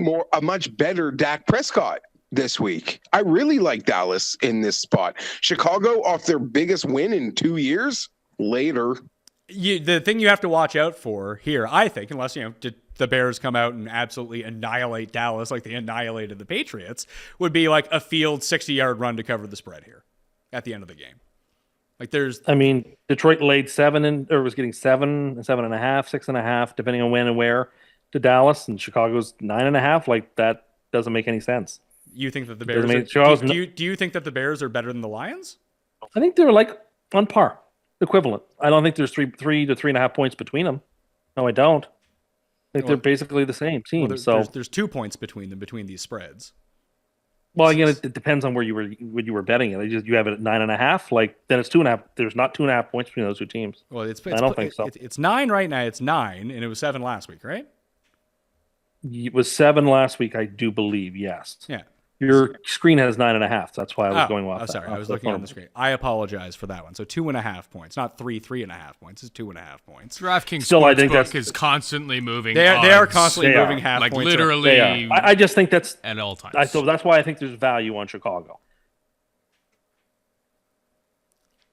better Dak Prescott this week. I really like Dallas in this spot. Chicago off their biggest win in 2 years later. The thing you have to watch out for here, I think, unless, did the Bears come out and absolutely annihilate Dallas like they annihilated the Patriots, would be like a field 60-yard run to cover the spread here at the end of the game. Like Detroit laid 7 was getting 7, 7.5, 6.5, depending on when and where, to Dallas, and Chicago's 9.5. Like, that doesn't make any sense. You think that the Bears do you think that the Bears are better than the Lions? I think they're like on par. Equivalent. I don't think there's 3 to 3.5 points between them. No, I don't. I think they're basically the same team. There's 2 points between them, between these spreads. Well, again, it depends on where you were betting it. You have it at 9.5. Like then it's 2.5. There's not 2.5 points between those two teams. Well, I don't think so. It's 9 right now. It's 9, and it was 7 last week, right? It was 7 last week, I do believe. Yes. Yeah. Your screen has 9.5. That's why I was going off. Oh, sorry. I was looking on the screen. I apologize for that one. So 2.5 points, not 3.5 points. It's 2.5 points. DraftKings Still, I think Sportsbook is constantly moving. They are odds. constantly moving half like points. literally. I just think that's at all times. So that's why I think there's value on Chicago.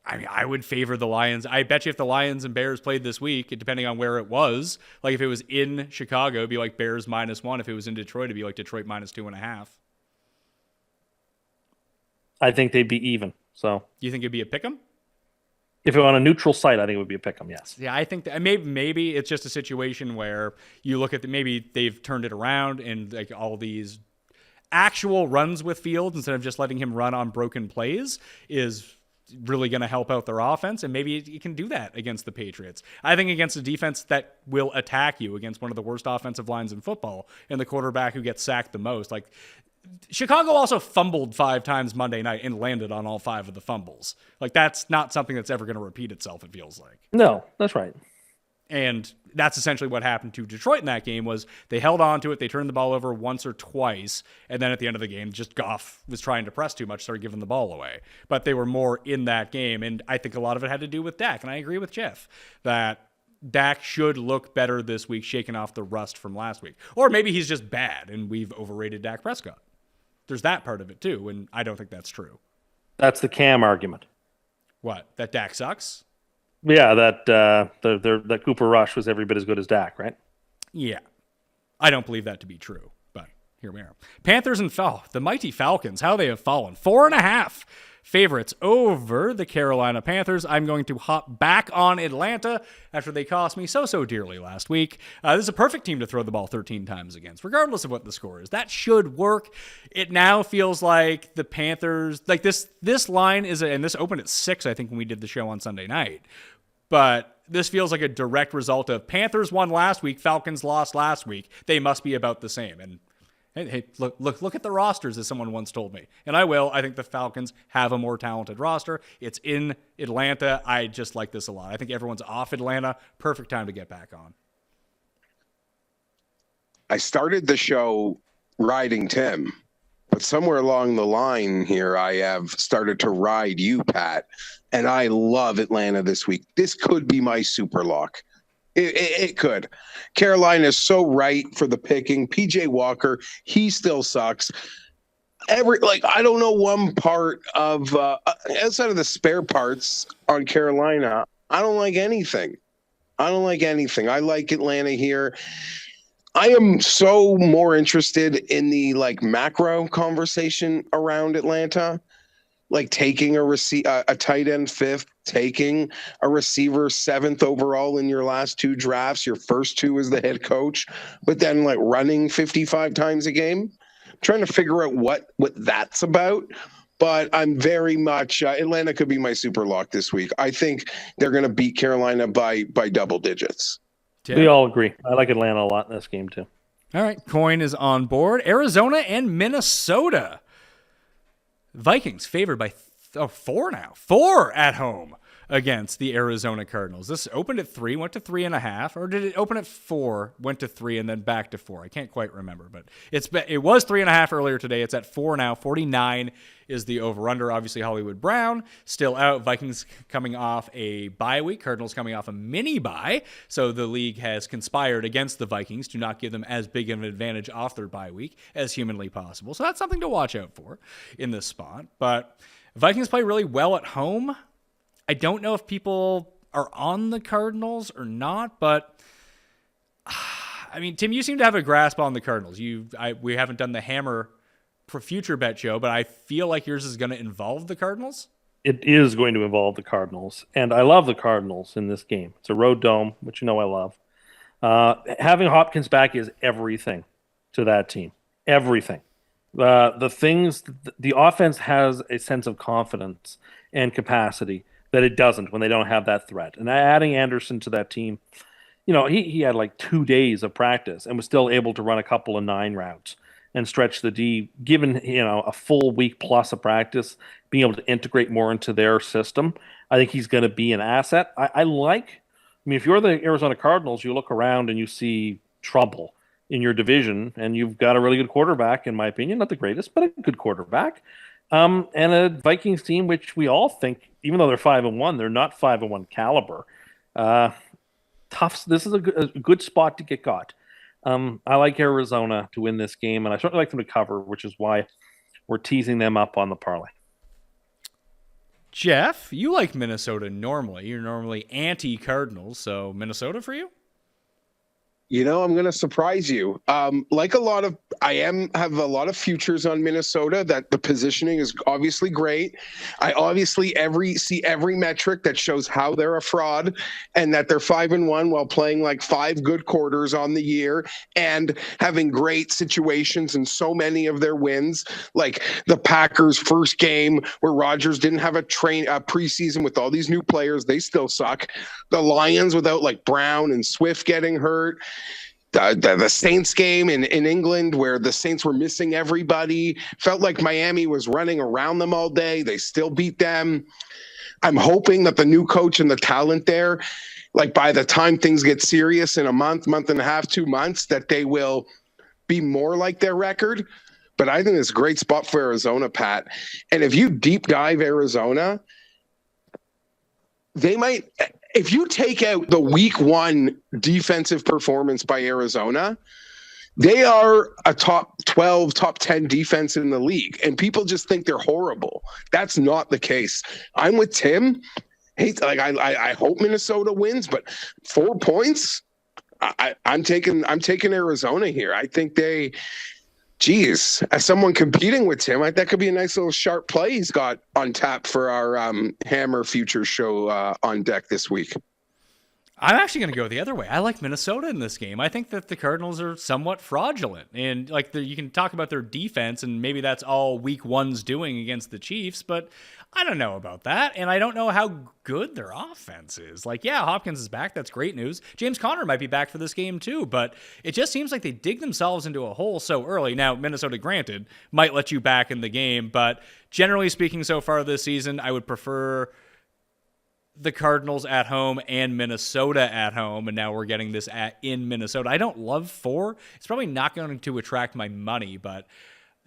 I mean, I would favor the Lions. I bet you if the Lions and Bears played this week, depending on where it was, like if it was in Chicago, it'd be like Bears -1. If it was in Detroit, it'd be like Detroit -2.5. I think they'd be even. So You think it'd be a pick'em? if it were on a neutral site, I think it would be a pick'em. Yes. Yeah, I think that maybe it's just a situation where you look at maybe they've turned it around and like all these actual runs with Fields instead of just letting him run on broken plays is really going to help out their offense, and maybe you can do that against the Patriots. I think against a defense that will attack you, against one of the worst offensive lines in football, and the quarterback who gets sacked the most. Like Chicago also fumbled 5 times Monday night and landed on all 5 of the fumbles. Like that's not something that's ever going to repeat itself, it feels like. No, that's right. And that's essentially what happened to Detroit in that game was they held on to it. They turned the ball over once or twice. And then at the end of the game, just Geoff was trying to press too much, started giving the ball away. But they were more in that game. And I think a lot of it had to do with Dak. And I agree with Geoff that Dak should look better this week, shaking off the rust from last week. Or maybe he's just bad and we've overrated Dak Prescott. There's that part of it too. And I don't think that's true. That's the Cam argument. What? That Dak sucks? Yeah, that Cooper Rush was every bit as good as Dak, right? Yeah. I don't believe that to be true, but here we are. Panthers and the mighty Falcons, how they have fallen. 4.5 favorites over the Carolina Panthers. I'm going to hop back on Atlanta after they cost me so dearly last week. This is a perfect team to throw the ball 13 times against, regardless of what the score is. That should work. It now feels like the Panthers, like this line is, and this opened at 6, I think, when we did the show on Sunday night. But this feels like a direct result of Panthers won last week, Falcons lost last week. They must be about the same. And hey, look at the rosters, as someone once told me. And I will. I think the Falcons have a more talented roster. It's in Atlanta. I just like this a lot. I think everyone's off Atlanta. Perfect time to get back on. I started the show riding Tim, but somewhere along the line here, I have started to ride you, Pat. And I love Atlanta this week. This could be my super lock. It could. Carolina is so right for the picking. PJ Walker, he still sucks. I don't know one part of outside of the spare parts on Carolina. I don't like anything. I like Atlanta here. I am so more interested in the macro conversation around Atlanta. Like taking a tight end 5th, taking a receiver 7th overall in your last 2 drafts, your first 2 as the head coach, but then running 55 times a game. I'm trying to figure out what that's about. But I'm very much Atlanta could be my super lock this week. I think they're going to beat Carolina by double digits. We all agree. I like Atlanta a lot in this game too. All right, Coin is on board. Arizona and Minnesota. Vikings favored by 4 now. 4 at home against the Arizona Cardinals. This opened at 3, went to 3.5, or did it open at 4, went to 3, and then back to 4? I can't quite remember, but it was 3.5 earlier today. It's at 4 now. 49 is the over-under. Obviously, Hollywood Brown still out. Vikings coming off a bye week. Cardinals coming off a mini bye. So the league has conspired against the Vikings to not give them as big of an advantage off their bye week as humanly possible. So that's something to watch out for in this spot. But Vikings play really well at home. I don't know if people are on the Cardinals or not, but I mean, Tim, you seem to have a grasp on the Cardinals. We haven't done the Hammer future bet show, but I feel like yours is going to involve the Cardinals. It is going to involve the Cardinals, and I love the Cardinals in this game. It's a road dome, which I love. Having Hopkins back is everything to that team. Everything. The offense has a sense of confidence and capacity that it doesn't when they don't have that threat. And adding Anderson to that team, he had 2 days of practice and was still able to run a couple of 9 routes and stretch the D, given a full week plus of practice, being able to integrate more into their system. I think he's going to be an asset. I mean, if you're the Arizona Cardinals, you look around and you see trouble in your division, and you've got a really good quarterback, in my opinion, not the greatest, but a good quarterback, and a Vikings team which we all think, even though they're 5-1, they're not 5-1 caliber. Tough. This is a good spot to get got. I like Arizona to win this game, and I certainly like them to cover, which is why we're teasing them up on the parlay. Geoff, you like Minnesota normally. You're normally anti-Cardinals, so Minnesota for you? I'm going to surprise you. Like I have a lot of futures on Minnesota that the positioning is obviously great. I obviously see every metric that shows how they're a fraud and that they're 5-1 while playing like 5 good quarters on the year and having great situations in so many of their wins. Like the Packers' first game where Rodgers didn't have a preseason with all these new players. They still suck. The Lions without like Brown and Swift getting hurt. The Saints game in England where the Saints were missing everybody. Felt like Miami was running around them all day. They still beat them. I'm hoping that the new coach and the talent there, like by the time things get serious in a month and a half, 2 months, that they will be more like their record. But I think it's a great spot for Arizona, Pat. And if you deep dive Arizona, they might... If you take out the week 1 defensive performance by Arizona, they are a top 12, top 10 defense in the league. And people just think they're horrible. That's not the case. I'm with Tim. I hope Minnesota wins, but 4 points, I'm taking Arizona here. I think as someone competing with Tim, that could be a nice little sharp play he's got on tap for our Hammer Futures show on deck this week. I'm actually going to go the other way. I like Minnesota in this game. I think that the Cardinals are somewhat fraudulent. And you can talk about their defense, and maybe that's all week 1's doing against the Chiefs, but I don't know about that. And I don't know how good their offense is. Hopkins is back. That's great news. James Conner might be back for this game too, but it just seems like they dig themselves into a hole so early. Now, Minnesota, granted, might let you back in the game, but generally speaking, so far this season, I would prefer the Cardinals at home and Minnesota at home, and now we're getting this in Minnesota. I don't love 4. It's probably not going to attract my money, but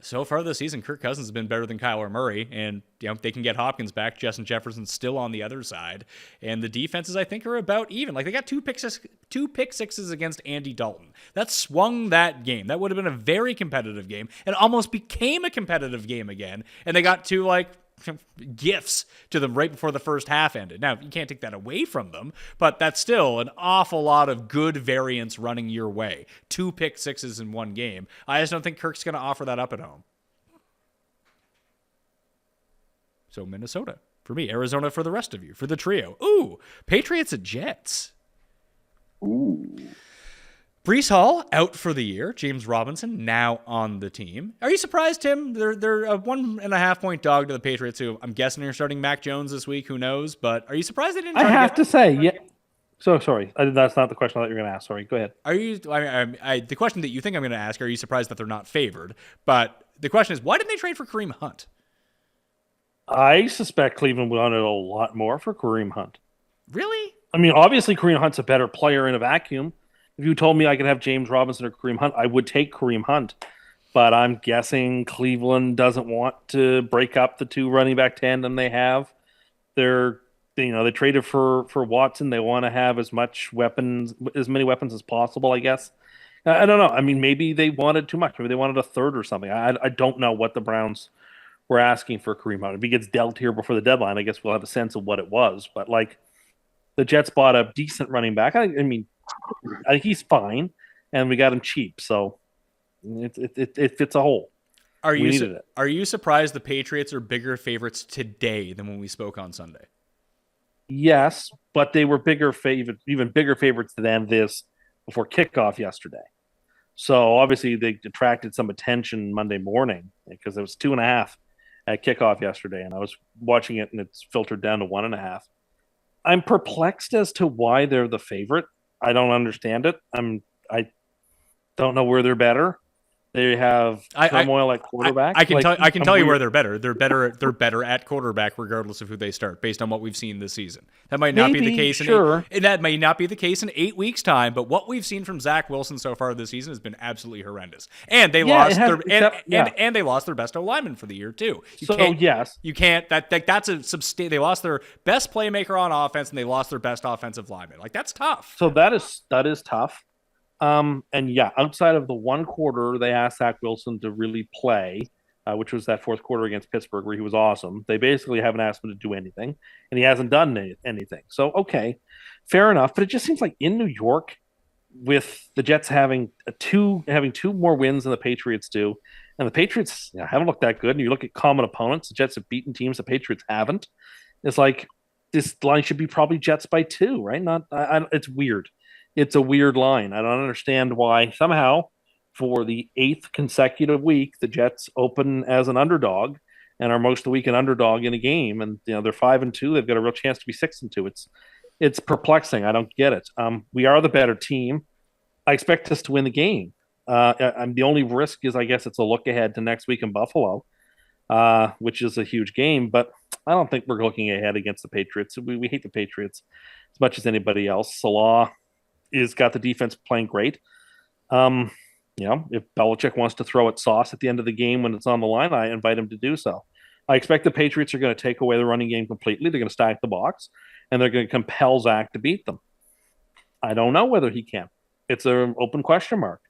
so far this season, Kirk Cousins has been better than Kyler Murray, and they can get Hopkins back. Justin Jefferson's still on the other side, and the defenses, I think, are about even. They got two pick sixes against Andy Dalton. That swung that game. That would have been a very competitive game, and almost became a competitive game again, and they got 2, gifts to them right before the first half ended. Now, you can't take that away from them, but that's still an awful lot of good variance running your way. 2 pick sixes in one game. I just don't think Kirk's going to offer that up at home. So Minnesota for me, Arizona for the rest of you, for the trio. Ooh, Patriots at Jets. Ooh. Breece Hall out for the year. James Robinson now on the team. Are you surprised, Tim? They're a 1.5 point dog to the Patriots, who I'm guessing are starting Mac Jones this week. Who knows? But are you surprised they didn't? I have to say, yeah. So sorry, that's not the question I thought you were going to ask. Sorry, go ahead. Are you? The question that you think I'm going to ask: are you surprised that they're not favored? But the question is, why didn't they trade for Kareem Hunt? I suspect Cleveland wanted a lot more for Kareem Hunt. Really? I mean, obviously Kareem Hunt's a better player in a vacuum. If you told me I could have James Robinson or Kareem Hunt, I would take Kareem Hunt. But I'm guessing Cleveland doesn't want to break up the 2 running back tandem they have. They traded for Watson. They want to have as many weapons as possible, I guess. I don't know. I mean, maybe they wanted too much. Maybe they wanted a third or something. I don't know what the Browns were asking for Kareem Hunt. If he gets dealt here before the deadline, I guess we'll have a sense of what it was. But the Jets bought a decent running back. I think he's fine, and we got him cheap, so it fits a hole. Are you surprised the Patriots are bigger favorites today than when we spoke on Sunday? Yes, but they were even bigger favorites than this before kickoff yesterday. So obviously they attracted some attention Monday morning because it was 2.5 at kickoff yesterday, and I was watching it, and it's filtered down to 1.5. I'm perplexed as to why they're the favorite. I don't understand it. I don't know where they're better. They have turmoil at quarterback. I can tell you where they're better. They're better at quarterback regardless of who they start, based on what we've seen this season. That might not be the case. That may not be the case in 8 weeks' time. But what we've seen from Zach Wilson so far this season has been absolutely horrendous. And they lost and they lost their best O lineman for the year too. You can't. That's a substantial. They lost their best playmaker on offense, and they lost their best offensive lineman. Like, that's tough. So that is tough. Outside of the one quarter, they asked Zach Wilson to really play, which was that fourth quarter against Pittsburgh where he was awesome. They basically haven't asked him to do anything, and he hasn't done anything. So, okay, fair enough. But it just seems like in New York, with the Jets having two more wins than the Patriots do, and the Patriots haven't looked that good, and you look at common opponents, the Jets have beaten teams the Patriots haven't. It's like this line should be probably Jets by 2, right? It's weird. It's a weird line. I don't understand why somehow for the 8th consecutive week, the Jets open as an underdog and are most of the week an underdog in a game. And, they're 5-2. They've got a real chance to be 6-2. It's perplexing. I don't get it. We are the better team. I expect us to win the game. The only risk is, I guess, it's a look ahead to next week in Buffalo, which is a huge game. But I don't think we're looking ahead against the Patriots. We hate the Patriots as much as anybody else. Salah is got the defense playing great. If Belichick wants to throw at Sauce at the end of the game when it's on the line, I invite him to do so. I expect the Patriots are going to take away the running game completely. They're going to stack the box, and they're going to compel Zach to beat them. I don't know whether he can. It's an open question mark.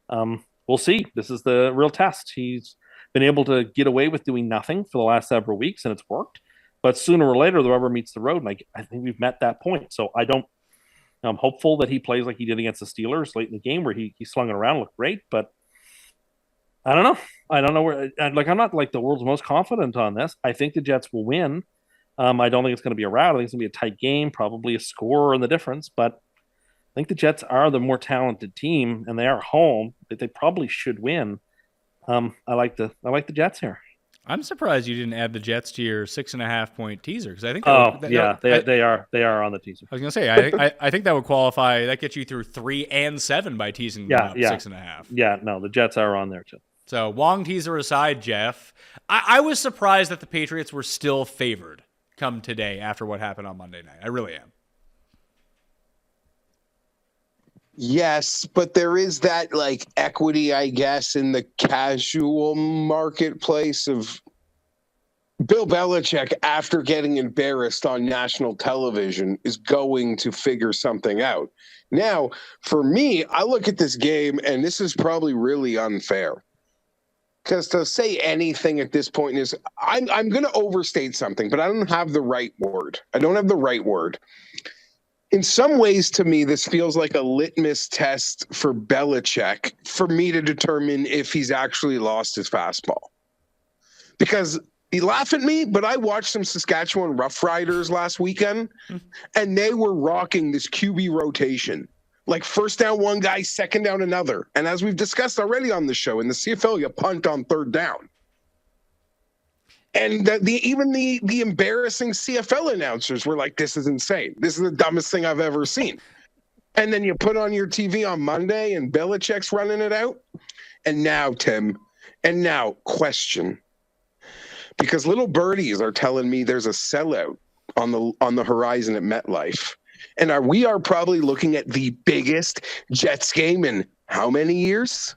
We'll see. This is the real test. He's been able to get away with doing nothing for the last several weeks, and it's worked. But sooner or later, the rubber meets the road, and I think we've met that point. So I'm hopeful that he plays like he did against the Steelers late in the game where he swung it around, looked great, but I don't know. I don't know where. I'm not like the world's most confident on this. I think the Jets will win. I don't think it's going to be a rout. I think it's going to be a tight game, probably a score in the difference, but I think the Jets are the more talented team, and they are home. But they probably should win. I like the Jets here. I'm surprised you didn't add the Jets to your 6.5-point teaser, because I think they are on the teaser. I was gonna say I think that would qualify. That gets you through 3 and 7 by teasing 6.5. Yeah, no, the Jets are on there too. So Wong teaser aside, Geoff, I was surprised that the Patriots were still favored come today after what happened on Monday night. I really am. Yes, but there is that equity, I guess, in the casual marketplace of Bill Belichick, after getting embarrassed on national television, is going to figure something out. Now, for me, I look at this game, and this is probably really unfair. Because to say anything at this point is, I'm going to overstate something, but I don't have the right word. In some ways, to me, this feels like a litmus test for Belichick for me to determine if he's actually lost his fastball. Because you laugh at me, but I watched some Saskatchewan Roughriders last weekend, and they were rocking this QB rotation. Like first down one guy, second down another. And as we've discussed already on the show, in the CFL, you punt on third down. And even the embarrassing CFL announcers were like, this is insane. This is the dumbest thing I've ever seen. And then you put on your TV on Monday and Belichick's running it out. And now, Tim, question. Because little birdies are telling me there's a sellout on the horizon at MetLife. And we are probably looking at the biggest Jets game in how many years?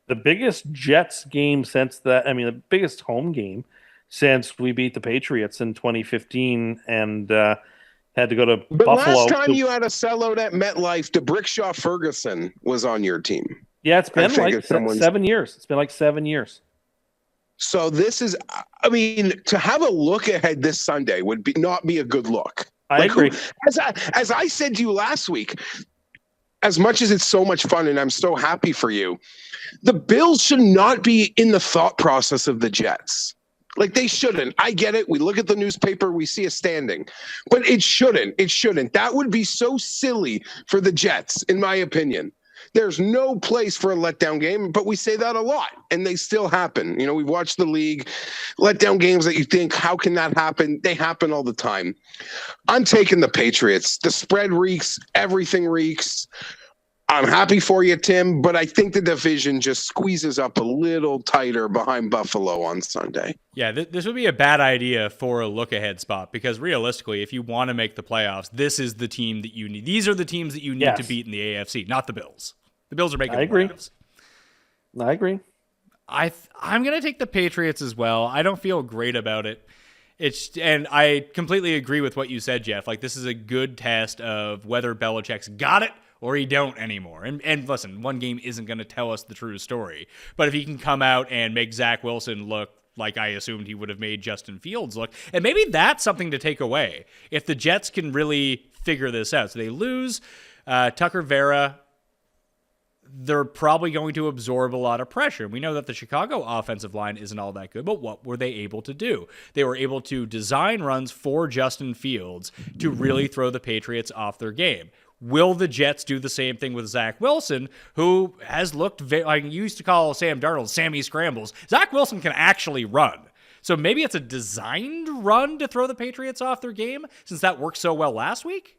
The biggest Jets game the biggest home game since we beat the Patriots in 2015 and had to go to Buffalo. Last time you had a sellout at MetLife, DeBrickshaw Ferguson was on your team. Yeah, it's been like 7 years. It's been like 7 years. So this is, to have a look ahead this Sunday would not be a good look. I agree. As I said to you last week, as much as it's so much fun and I'm so happy for you, the Bills should not be in the thought process of the Jets. Like, they shouldn't. I get it. We look at the newspaper, we see a standing. But it shouldn't. It shouldn't. That would be so silly for the Jets, in my opinion. There's no place for a letdown game, but we say that a lot, and they still happen. We've watched the league, letdown games that you think, how can that happen? They happen all the time. I'm taking the Patriots. The spread reeks. Everything reeks. I'm happy for you, Tim, but I think the division just squeezes up a little tighter behind Buffalo on Sunday. Yeah, this would be a bad idea for a look-ahead spot because realistically, if you want to make the playoffs, this is the team that you need. These are the teams that you need to beat in the AFC, not the Bills. The Bills are making the playoffs. I agree. I'm going to take the Patriots as well. I don't feel great about it. And I completely agree with what you said, Geoff. Like, this is a good test of whether Belichick's got it or he don't anymore. And listen, one game isn't going to tell us the true story. But if he can come out and make Zach Wilson look like I assumed he would have made Justin Fields look, and maybe that's something to take away. If the Jets can really figure this out. So they lose Tucker Vera. They're probably going to absorb a lot of pressure. We know that the Chicago offensive line isn't all that good, but what were they able to do? They were able to design runs for Justin Fields to really throw the Patriots off their game. Will the Jets do the same thing with Zach Wilson, who has looked like you used to call Sam Darnold Sammy Scrambles? Zach Wilson can actually run. So maybe it's a designed run to throw the Patriots off their game since that worked so well last week?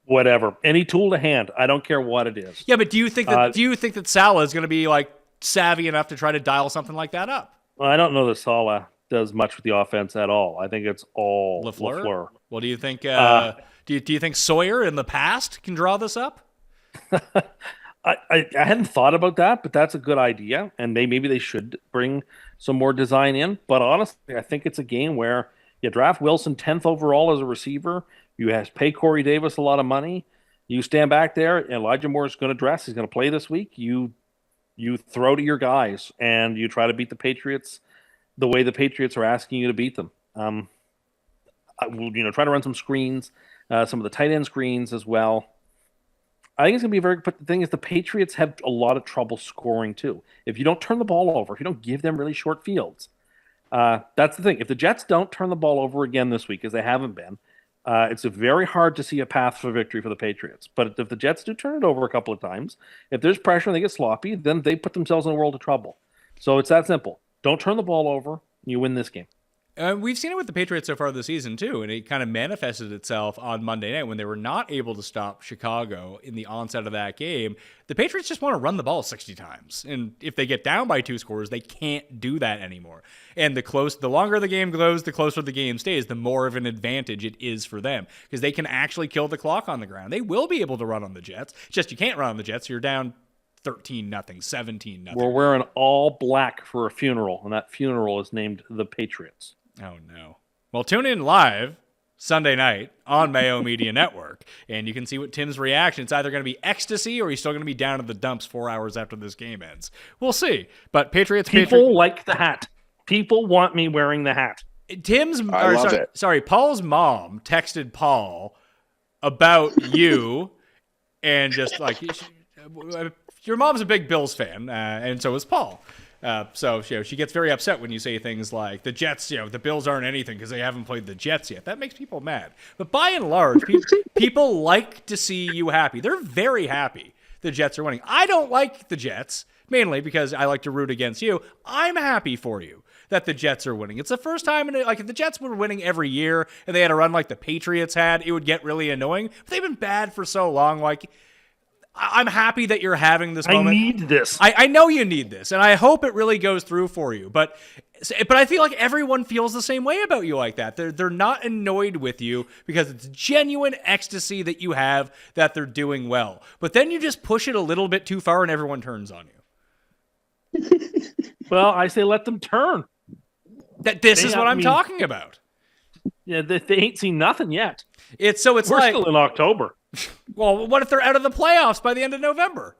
Whatever. Any tool to hand. I don't care what it is. Yeah, but do you think that Salah is going to be like savvy enough to try to dial something like that up? Well, I don't know that Salah does much with the offense at all. I think it's all LaFleur. Well, do you think do you think Sawyer in the past can draw this up? I hadn't thought about that, but that's a good idea, and maybe they should bring some more design in. But honestly, I think it's a game where you draft Wilson 10th overall as a receiver. You have to pay Corey Davis a lot of money. You stand back there. Elijah Moore is going to dress. He's going to play this week. You throw to your guys, and you try to beat the Patriots the way the Patriots are asking you to beat them. Try to run some screens, some of the tight end screens as well. I think it's going to be very. But the thing is, the Patriots have a lot of trouble scoring too. If you don't turn the ball over, if you don't give them really short fields, that's the thing. If the Jets don't turn the ball over again this week, as they haven't been, it's very hard to see a path for victory for the Patriots. But if the Jets do turn it over a couple of times, if there's pressure and they get sloppy, then they put themselves in a world of trouble. So it's that simple. Don't turn the ball over. You win this game. We've seen it with the Patriots so far this season, too, and it kind of manifested itself on Monday night when they were not able to stop Chicago in the onset of that game. The Patriots just want to run the ball 60 times, and if they get down by 2 scores, they can't do that anymore. And the longer the game goes, the closer the game stays, the more of an advantage it is for them, because they can actually kill the clock on the ground. They will be able to run on the Jets. It's just you can't run on the Jets. You're down 13-0, 17-0. We're wearing all black for a funeral, and that funeral is named the Patriots. Oh, no. Well, tune in live Sunday night on Mayo Media Network, and you can see what Tim's reaction. It's either going to be ecstasy or he's still going to be down in the dumps 4 hours after this game ends. We'll see. But People like the hat. People want me wearing the hat. Paul's mom texted Paul about you and just like, your mom's a big Bills fan, and so is Paul. So she gets very upset when you say things like the Jets, the Bills aren't anything because they haven't played the Jets yet. That makes people mad. But by and large, people like to see you happy. They're very happy the Jets are winning. I don't like the Jets, mainly because I like to root against you. I'm happy for you that the Jets are winning. It's the first time, if the Jets were winning every year and they had a run like the Patriots had, it would get really annoying. But they've been bad for so long, I'm happy that you're having this moment. I need this. I know you need this, and I hope it really goes through for you. But I feel like everyone feels the same way about you like that. They're not annoyed with you because it's genuine ecstasy that you have that they're doing well. But then you just push it a little bit too far, and everyone turns on you. Well, I say let them turn. This is what I'm talking about. Yeah, they ain't seen nothing yet. We're still in October. Well, what if they're out of the playoffs by the end of November?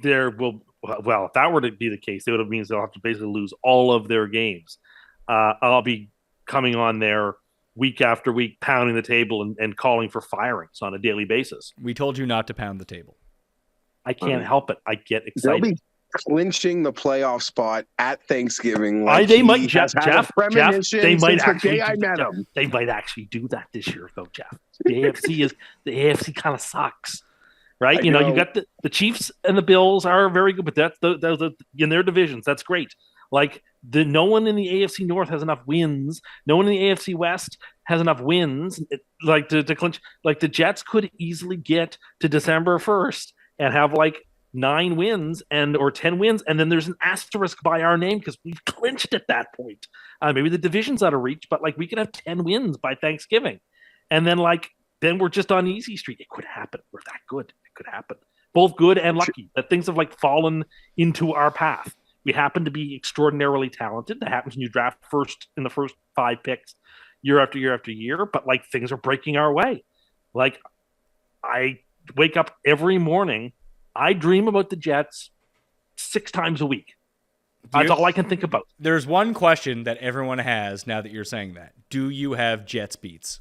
Well, if that were to be the case, it would mean they'll have to basically lose all of their games. I'll be coming on there week after week, pounding the table and calling for firings on a daily basis. We told you not to pound the table. I can't help it. I get excited. They'll be clinching the playoff spot at Thanksgiving. They might, Jeff. They might actually. I met him. They might actually do that this year, though, Jeff. The AFC kind of sucks, right? You got the Chiefs and the Bills are very good, but that's in their divisions. That's great. No one in the AFC North has enough wins. No one in the AFC West has enough wins, to clinch. The Jets could easily get to December 1st and have like 9 wins or 10 wins, and then there's an asterisk by our name because we've clinched at that point. Maybe the division's out of reach, but like we could have 10 wins by Thanksgiving, and then we're just on easy street. It could happen. We're that good. It could happen. Both good and lucky that things have like fallen into our path. We happen to be extraordinarily talented. That happens when you draft first in the first 5 picks year after year after year. But like things are breaking our way. Like I wake up every morning. I dream about the Jets 6 times a week. That's all I can think about. There's one question that everyone has now that you're saying that. Do you have Jets beats?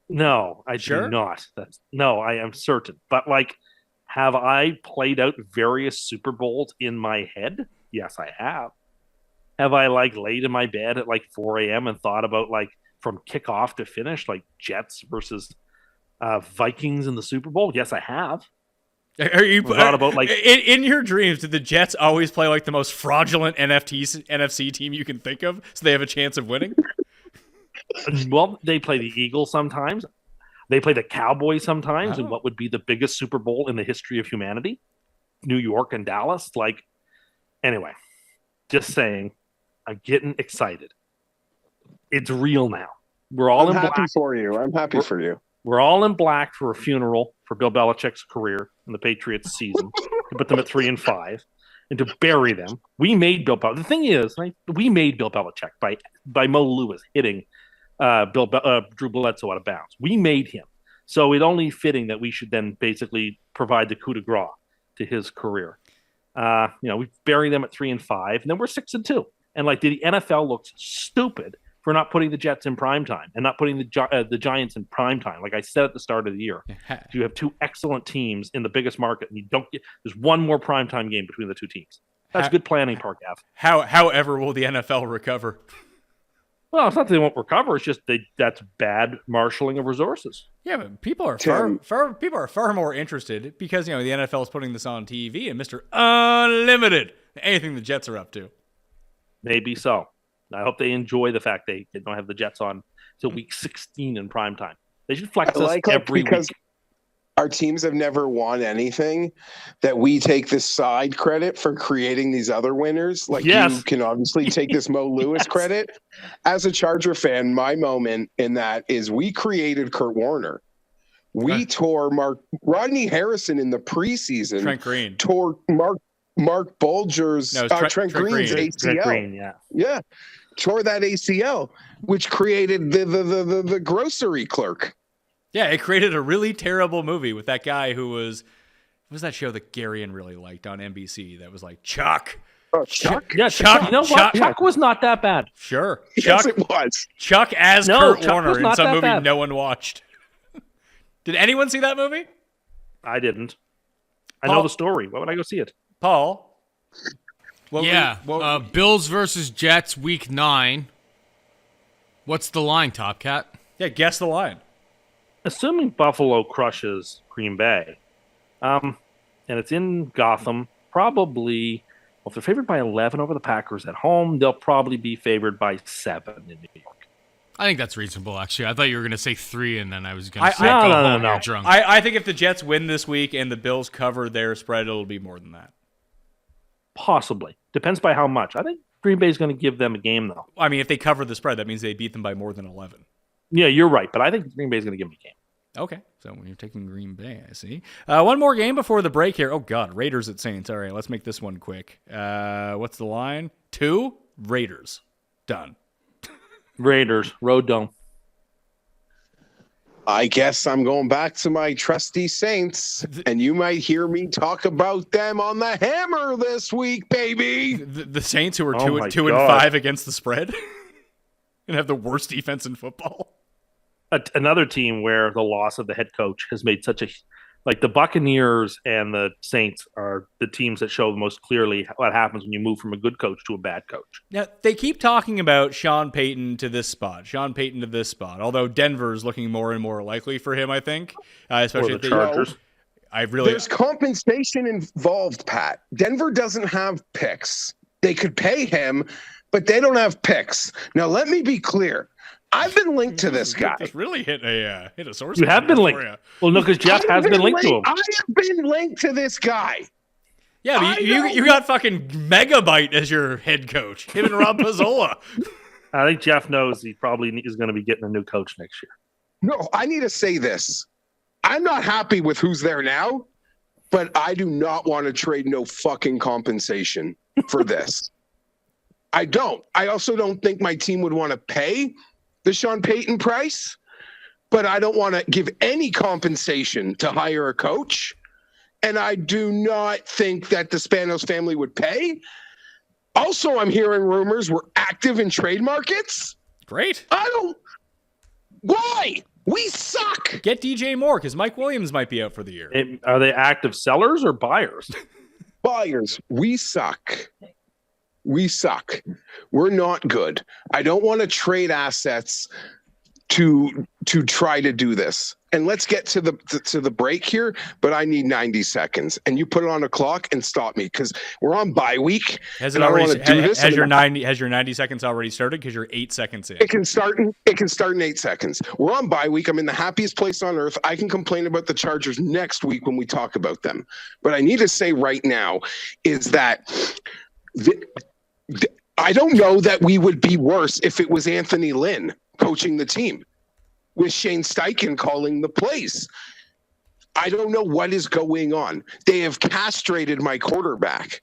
No, I do not. No, I am certain. But like, have I played out various Super Bowls in my head? Yes, I have. Have I like laid in my bed at like 4 a.m. and thought about like from kickoff to finish, like Jets versus Vikings in the Super Bowl? Yes, I have. Are you thought about like in your dreams? Did the Jets always play like the most fraudulent NFC team you can think of, so they have a chance of winning? Well, they play the Eagles sometimes. They play the Cowboys sometimes, in what would be the biggest Super Bowl in the history of humanity, New York and Dallas. Like, anyway, just saying, I'm getting excited. It's real now. We're all in black. For you. I'm happy for you. We're all in black for a funeral for Bill Belichick's career in the Patriots season to put them at 3-5 and to bury them. We made Bill Belichick. The thing is, we made Bill Belichick by Mo Lewis hitting Drew Bledsoe out of bounds. We made him. So it's only fitting that we should then basically provide the coup de grace to his career. We bury them at 3-5, and then we're 6-2. And like the NFL looks stupid for not putting the Jets in primetime and not putting the Giants in primetime. Like I said at the start of the year, you have 2 excellent teams in the biggest market, and there's one more primetime game between the 2 teams. That's good planning, Gav. However, will the NFL recover? Well, it's not that they won't recover. It's just that's bad marshaling of resources. Yeah, but people are far more interested because the NFL is putting this on TV and Mr. Unlimited, anything the Jets are up to. Maybe so. I hope they enjoy the fact they don't have the Jets on till week 16 in primetime. They should flex us every week. Our teams have never won anything, that we take the side credit for creating these other winners. Like you can obviously take this Mo Lewis credit. As a Charger fan, my moment in that is we created Kurt Warner. We tore Rodney Harrison in the preseason. Trent Green. Tore Mark Bulger's Trent Green's ACL. Trent Green, yeah. Tore that ACL, which created the grocery clerk. Yeah, it created a really terrible movie with that guy who was that show that Garion really liked on NBC that was like Chuck. Oh, Chuck? Yeah, Chuck. You know what? Chuck was not that bad. Sure. Yes, it was. Chuck as Kurt Warner in some movie no one watched. Did anyone see that movie? I didn't. I know the story. Why would I go see it? Paul? Bills versus Jets, week 9. What's the line, Top Cat? Yeah, guess the line. Assuming Buffalo crushes Green Bay, and it's in Gotham, probably, if they're favored by 11 over the Packers at home, they'll probably be favored by 7 in New York. I think that's reasonable, actually. I thought you were going to say 3, and then I was going to say no. Drunk. I think if the Jets win this week and the Bills cover their spread, it'll be more than that. Possibly. Depends by how much. I think Green Bay is going to give them a game, though. I mean, if they cover the spread, that means they beat them by more than 11. Yeah, you're right, but I think Green Bay is going to give them a game. Okay, so when you're taking Green Bay, I see. One more game before the break here. Oh, God, Raiders at Saints. All right, let's make this one quick. What's the line? 2, Raiders. Done. Raiders, road dome. I guess I'm going back to my trusty Saints, and you might hear me talk about them on the hammer this week, baby. The Saints who are 2-5 against the spread and have the worst defense in football. Another team where the loss of the head coach has made such a like the Buccaneers and the Saints are the teams that show most clearly what happens when you move from a good coach to a bad coach. Now, they keep talking about Sean Payton to this spot, Sean Payton to this spot, although Denver's looking more and more likely for him, I think, especially or the Chargers. There's compensation involved, Pat. Denver doesn't have picks. They could pay him, but they don't have picks. Now, let me be clear. I've been linked to this guy. Just really hit a source. You have been linked. Well, no, because Geoff has been linked to him. I have been linked to this guy. Yeah, but you got fucking Megabyte as your head coach. Him and Rob Pizzola. I think Geoff knows he probably is going to be getting a new coach next year. No, I need to say this. I'm not happy with who's there now, but I do not want to trade no fucking compensation for this. I don't. I also don't think my team would want to pay the Sean Payton price, but I don't want to give any compensation to hire a coach. And I do not think that the Spanos family would pay. Also, I'm hearing rumors we're active in trade markets. Great. Why? We suck. Get DJ Moore because Mike Williams might be out for the year. Are they active sellers or buyers? Buyers. We suck. We suck. We're not good. I don't want to trade assets to try to do this. And let's get to the break here, but I need 90 seconds. And you put it on a clock and stop me because we're on bye week. Has it already? Has your 90 seconds already started? Because you're 8 seconds in. It can start in 8 seconds. We're on bye week. I'm in the happiest place on earth. I can complain about the Chargers next week when we talk about them. But I need to say right now is that I don't know that we would be worse if it was Anthony Lynn coaching the team with Shane Steichen calling the plays. I don't know what is going on. They have castrated my quarterback.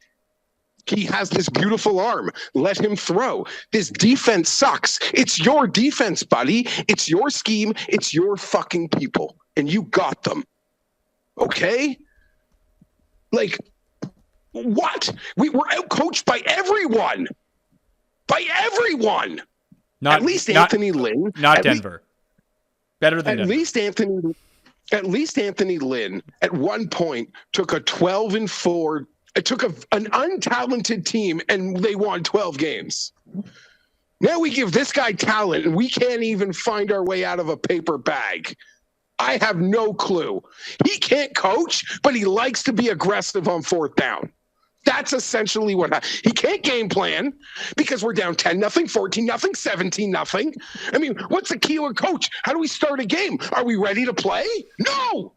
He has this beautiful arm. Let him throw. This defense sucks. It's your defense, buddy. It's your scheme. It's your fucking people. And you got them. Okay? Like, what? We were outcoached by everyone. By everyone. At least Anthony Lynn. Not Denver. Better than Denver. At least Anthony Lynn at one point took a 12-4. It took an untalented team and they won 12 games. Now we give this guy talent and we can't even find our way out of a paper bag. I have no clue. He can't coach, but he likes to be aggressive on fourth down. That's essentially what he can't game plan because we're down 10-0, 14-0, 17-0. I mean, what's the key to a coach? How do we start a game? Are we ready to play? No.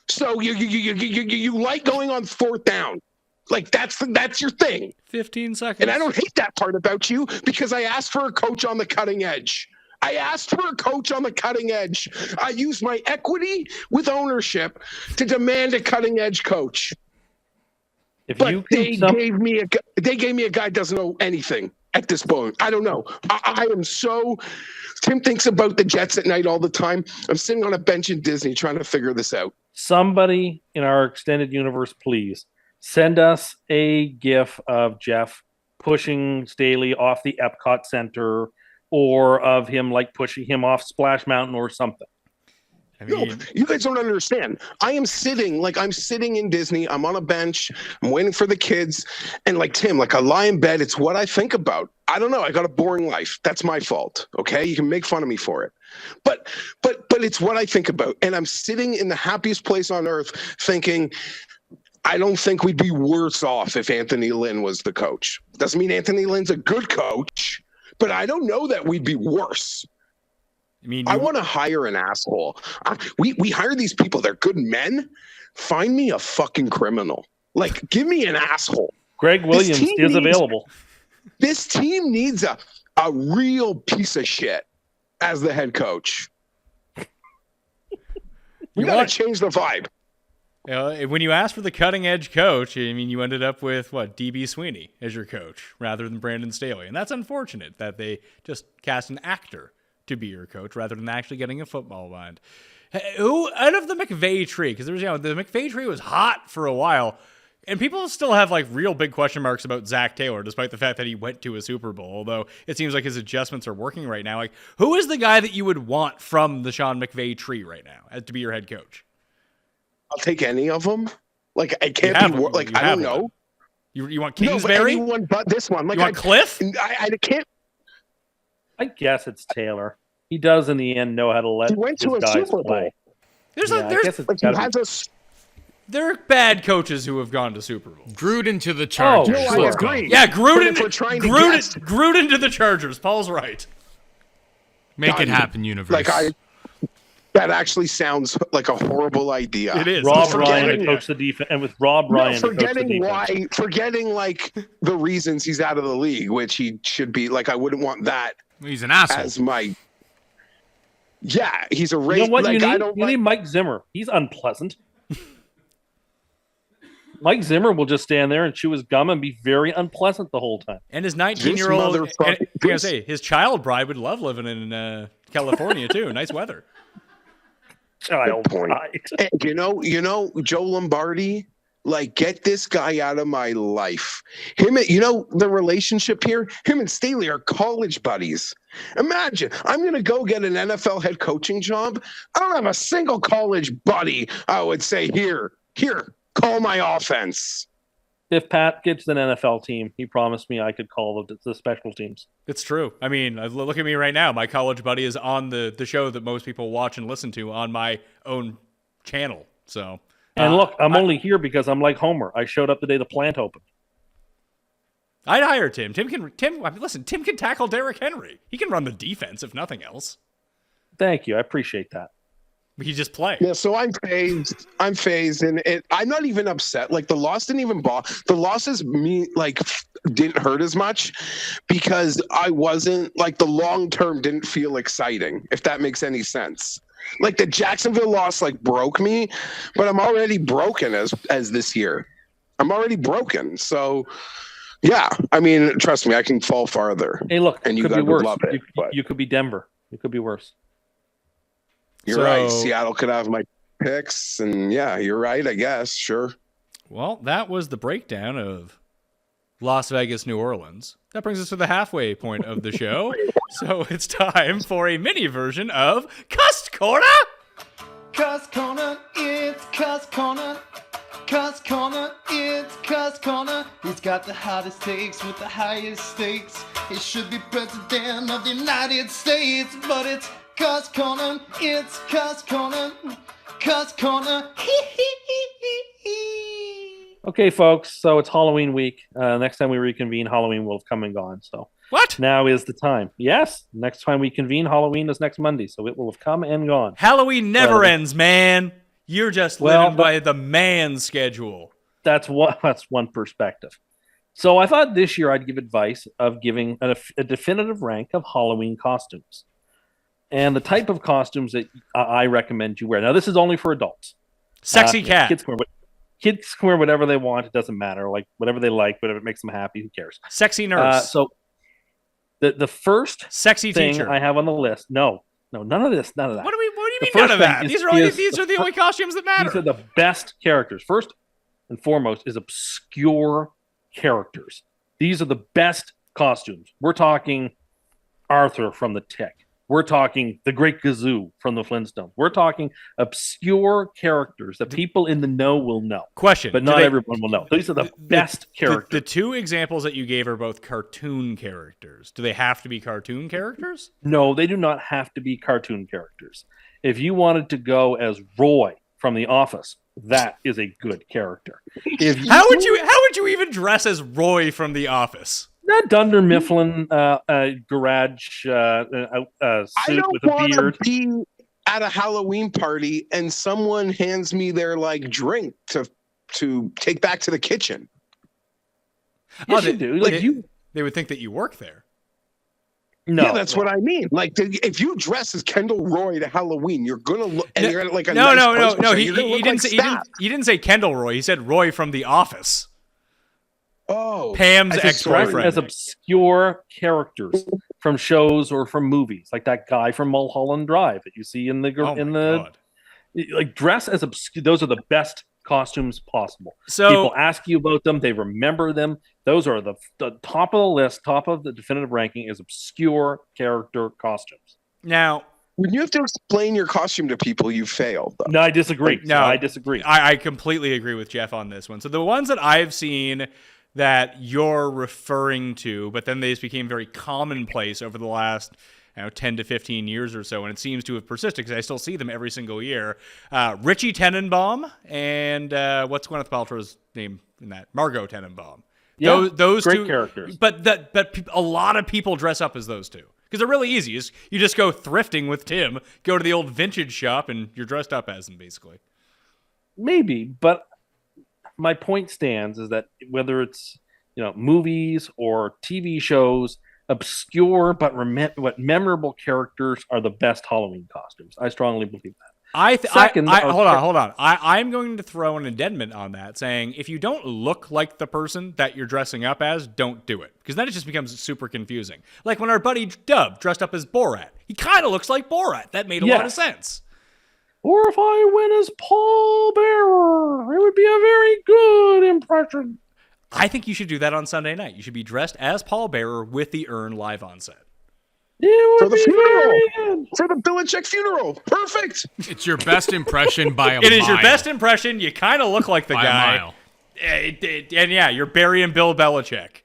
So you like going on fourth down. Like that's your thing. 15 seconds. And I don't hate that part about you because I asked for a coach on the cutting edge. I asked for a coach on the cutting edge. I used my equity with ownership to demand a cutting edge coach. But they gave me a guy who doesn't know anything at this point. I don't know. I am so. Tim thinks about the Jets at night all the time. I'm sitting on a bench in Disney trying to figure this out. Somebody in our extended universe, please send us a GIF of Geoff pushing Staley off the Epcot Center, or of him like pushing him off Splash Mountain or something. I mean, no, you guys don't understand. I'm sitting in Disney. I'm on a bench. I'm waiting for the kids. And like Tim, like I lie in bed. It's what I think about. I don't know. I got a boring life. That's my fault. Okay. You can make fun of me for it. But it's what I think about. And I'm sitting in the happiest place on earth thinking, I don't think we'd be worse off if Anthony Lynn was the coach. Doesn't mean Anthony Lynn's a good coach. But I don't know that we'd be worse. I mean, I want to hire an asshole. We hire these people. They're good men. Find me a fucking criminal. Like, give me an asshole. Greg Williams is available. This team needs a real piece of shit as the head coach. We got to change the vibe. You know, when you asked for the cutting edge coach, I mean, you ended up with DB Sweeney as your coach rather than Brandon Staley. And that's unfortunate that they just cast an actor to be your coach rather than actually getting a football mind. Who out of the McVay tree, because there was, the McVay tree was hot for a while, and people still have real big question marks about Zach Taylor, despite the fact that he went to a Super Bowl, although it seems like his adjustments are working right now. Who is the guy that you would want from the Sean McVay tree right now to be your head coach? I'll take any of them. Like I can't be I don't know. You want Kingsbury? No, anyone but this one. Like you want Cliff? I can't. I guess it's Taylor. He does in the end know how to let he went to a guys Super Bowl. play. They're bad coaches who have gone to Super Bowls. Gruden to the Chargers. No, I Let's go. agree. Yeah, But if we're trying to guess- Gruden to the Chargers. Paul's right. Make it happen, universe. That actually sounds like a horrible idea. It is. Rob Forgetting- Ryan to coach the defense, and with Rob Ryan to coach the defense. Forgetting like the reasons he's out of the league, which he should be. Like I wouldn't want that He's an asshole. as my. Yeah, he's a You race. know what Like you need? I don't You need like. Mike Zimmer. He's unpleasant. Mike Zimmer will just stand there and chew his gum and be very unpleasant the whole time. And his 19-year-old, motherfucker- his child bride would love living in California too. Nice weather. Child point. bride. Hey, you know, Joe Lombardi. Like, get this guy out of my life. The relationship here. Him and Staley are college buddies. Imagine, I'm gonna go get an NFL head coaching job. I don't have a single college buddy. I would say here, call my offense. If Pat gets an NFL team, he promised me I could call the special teams. It's true. I mean, look at me right now. My college buddy is on the show that most people watch and listen to on my own channel. So. And look, I'm only here because I'm like Homer. I showed up the day the plant opened. I'd hire Tim. Tim can tackle Derrick Henry. He can run the defense if nothing else. Thank you. I appreciate that. He just play. Yeah, so I'm phased. And I'm not even upset. Like the loss didn't even bother. The losses didn't hurt as much because I wasn't like the long term didn't feel exciting. If that makes any sense. Like the Jacksonville loss broke me, but I'm already broken as this year. I'm already broken. So yeah, I mean, trust me, I can fall farther. Hey, look, and it you could guys be worse. would love it. You could be Denver. It could be worse. You're right. Seattle could have my picks, and yeah, you're right. I guess sure. Well, that was the breakdown of Las Vegas, New Orleans. That brings us to the halfway point of the show. So it's time for a mini version of Cust Corner. Cust Corner, it's Cust Corner. Cust Corner, it's Cust Corner. He's got the hottest takes with the highest stakes. He should be president of the United States, but it's Cust Corner, it's Cust Corner. Cust Corner, Okay, folks. So it's Halloween week. Next time we reconvene, Halloween will have come and gone. So What? now is the time. Yes, next time we convene, Halloween is next Monday. So it will have come and gone. Halloween never ends, man. You're just living but- by the man schedule. That's one perspective. So I thought this year I'd give advice of giving a definitive rank of Halloween costumes and the type of costumes that I recommend you wear. Now, this is only for adults. Sexy cat. Kids can wear whatever they want. It doesn't matter. Like whatever they like, whatever makes them happy. Who cares? Sexy nurse. So the first Sexy thing teacher. I have on the list. No, none of this. None of that. What do you The mean first none of that? thing These is are the only costumes that These matter. are the best characters. First and foremost is obscure characters. These are the best costumes. We're talking Arthur from the Tick. We're talking the Great Gazoo from the Flintstones. We're talking obscure characters that people in the know will know. Question. But not everyone will know. These are the best characters. The two examples that you gave are both cartoon characters. Do they have to be cartoon characters? No, they do not have to be cartoon characters. If you wanted to go as Roy from The Office, that is a good character. How would you even dress as Roy from The Office? Not Dunder Mifflin garage suit I don't with a want to beard. be at a Halloween party and someone hands me their drink to take back to the kitchen. Yes, you do. They would think that you work there. No, Yeah, that's what I mean. If you dress as Kendall Roy to Halloween, you're gonna look, and you're at a No. nice place, He you're gonna look didn't like say Staff. he didn't say Kendall Roy. He said Roy from The Office. Oh, Pam's I just dress ex-boyfriend. as obscure characters from shows or from movies, like that guy from Mulholland Drive that you see in the God. dress as obscure. Those are the best costumes possible. So- people ask you about them, they remember them. Those are the top of the list, top of the definitive ranking is obscure character costumes. Now, when you have to explain your costume to people, you failed. Though. No, I disagree. No, I disagree. I completely agree with Geoff on this one. So the ones that I've seen that you're referring to, but then they just became very commonplace over the last 10 to 15 years or so, and it seems to have persisted because I still see them every single year. Richie Tenenbaum and what's Gwyneth Paltrow's name in that? Margot Tenenbaum. Yeah, those great two characters. But a lot of people dress up as those two because they're really easy. You just go thrifting with Tim, go to the old vintage shop, and you're dressed up as them basically. Maybe, but my point stands is that whether it's movies or TV shows, obscure but memorable characters are the best Halloween costumes. I strongly believe that. Hold on. I'm going to throw an addendum on that, saying if you don't look like the person that you're dressing up as, don't do it, because then it just becomes super confusing. Like when our buddy Dub dressed up as Borat, he kind of looks like Borat. That made a lot of sense. Or if I went as Paul Bearer, it would be a very good impression. I think you should do that on Sunday night. You should be dressed as Paul Bearer with the urn live on set. For the funeral. For the Belichick funeral. Perfect. It's your best impression by a mile. It is your best impression. You kind of look like the by guy. A mile. And yeah, you're burying Bill Belichick.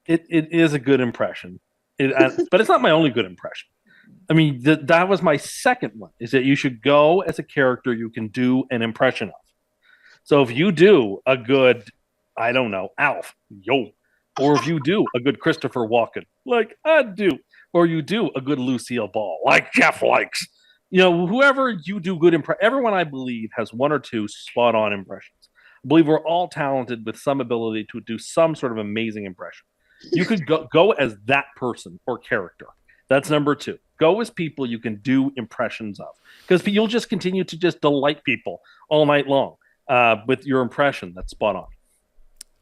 It is a good impression. But it's not my only good impression. I mean, that was my second one, is that you should go as a character you can do an impression of. So if you do a good, I don't know, Alf, or if you do a good Christopher Walken, like I do, or you do a good Lucille Ball, like Geoff likes, whoever you do good everyone I believe has one or two spot-on impressions. I believe we're all talented with some ability to do some sort of amazing impression. You could go as that person or character. That's number two. Go as people you can do impressions of, because you'll just continue to just delight people all night long with your impression that's spot on.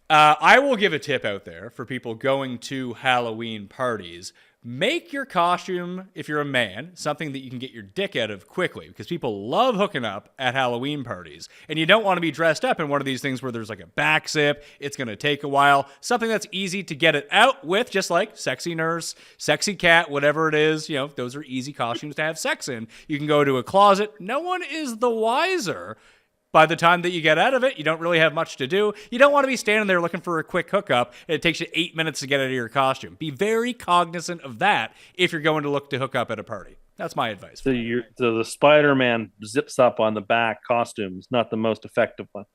I will give a tip out there for people going to Halloween parties. Make your costume, if you're a man, something that you can get your dick out of quickly, because people love hooking up at Halloween parties. And you don't want to be dressed up in one of these things where there's like a back zip. It's going to take a while. Something that's easy to get it out with, just like sexy nurse, sexy cat, whatever it is. Those are easy costumes to have sex in. You can go to a closet. No one is the wiser. By the time that you get out of it, you don't really have much to do. You don't want to be standing there looking for a quick hookup, and it takes you 8 minutes to get out of your costume. Be very cognizant of that if you're going to look to hook up at a party. That's my advice. So the Spider-Man zips up on the back costume is not the most effective one.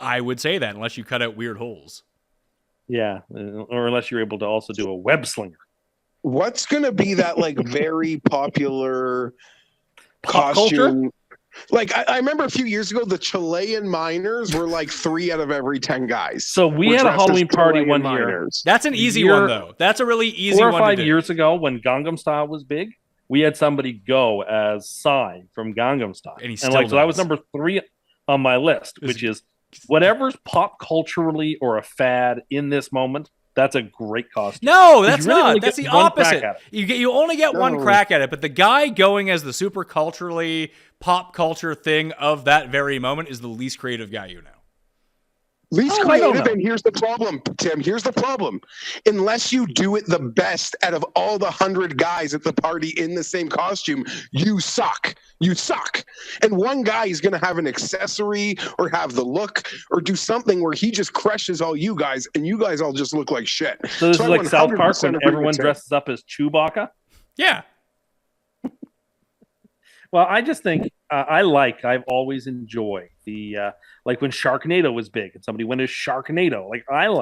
I would say that, unless you cut out weird holes. Yeah, or unless you're able to also do a web slinger. What's going to be that very popular Pop costume? culture? I remember a few years ago, the Chilean miners were 3 out of every 10 guys. So we had a Halloween party one year. That's an easy one, though. That's a really easy one. 4 or 5 years ago, when Gangnam Style was big, we had somebody go as Psy from Gangnam Style. And so that was number 3 on my list, which is whatever's pop culturally or a fad in this moment. That's a great costume. No, that's not. That's the opposite. You only get one crack at it, but the guy going as the super culturally pop culture thing of that very moment is the least creative guy you know. Least creative, and here's the problem, Tim. Here's the problem. Unless you do it the best out of all the 100 guys at the party in the same costume, you suck. You suck. And one guy is going to have an accessory or have the look or do something where he just crushes all you guys, and you guys all just look like shit. So this is like South Park when everyone dresses up as Chewbacca? Yeah. Well, I just think I've always enjoyed the like when Sharknado was big and somebody went as Sharknado.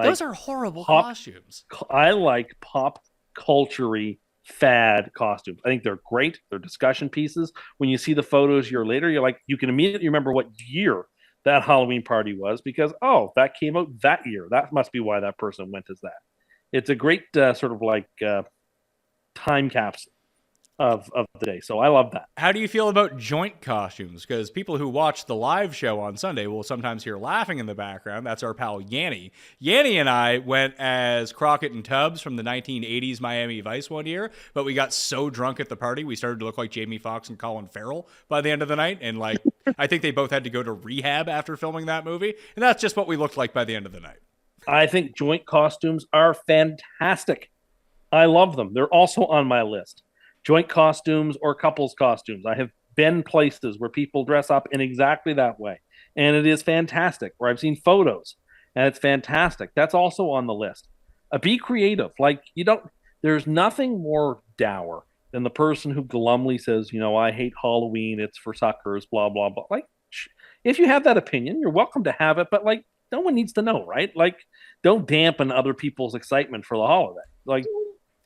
Those are horrible costumes. I like pop culture-y fad costumes. I think they're great. They're discussion pieces. When you see the photos a year later, you can immediately remember what year that Halloween party was because that came out that year. That must be why that person went as that. It's a great sort of time capsule of the day. So I love that. How do you feel about joint costumes? Because people who watch the live show on Sunday will sometimes hear laughing in the background. That's our pal Yanni. Yanni and I went as Crockett and Tubbs from the 1980s Miami Vice one year, but we got so drunk at the party we started to look like Jamie Foxx and Colin Farrell by the end of the night. And I think they both had to go to rehab after filming that movie. And that's just what we looked like by the end of the night. I think joint costumes are fantastic. I love them. They're also on my list. Joint costumes or couples costumes. I have been places where people dress up in exactly that way. And it is fantastic. Where I've seen photos and it's fantastic. That's also on the list. Be creative. There's nothing more dour than the person who glumly says, I hate Halloween. It's for suckers, blah, blah, blah. Like, if you have that opinion, you're welcome to have it. But, like, no one needs to know, right? Like, don't dampen other people's excitement for the holiday. Like,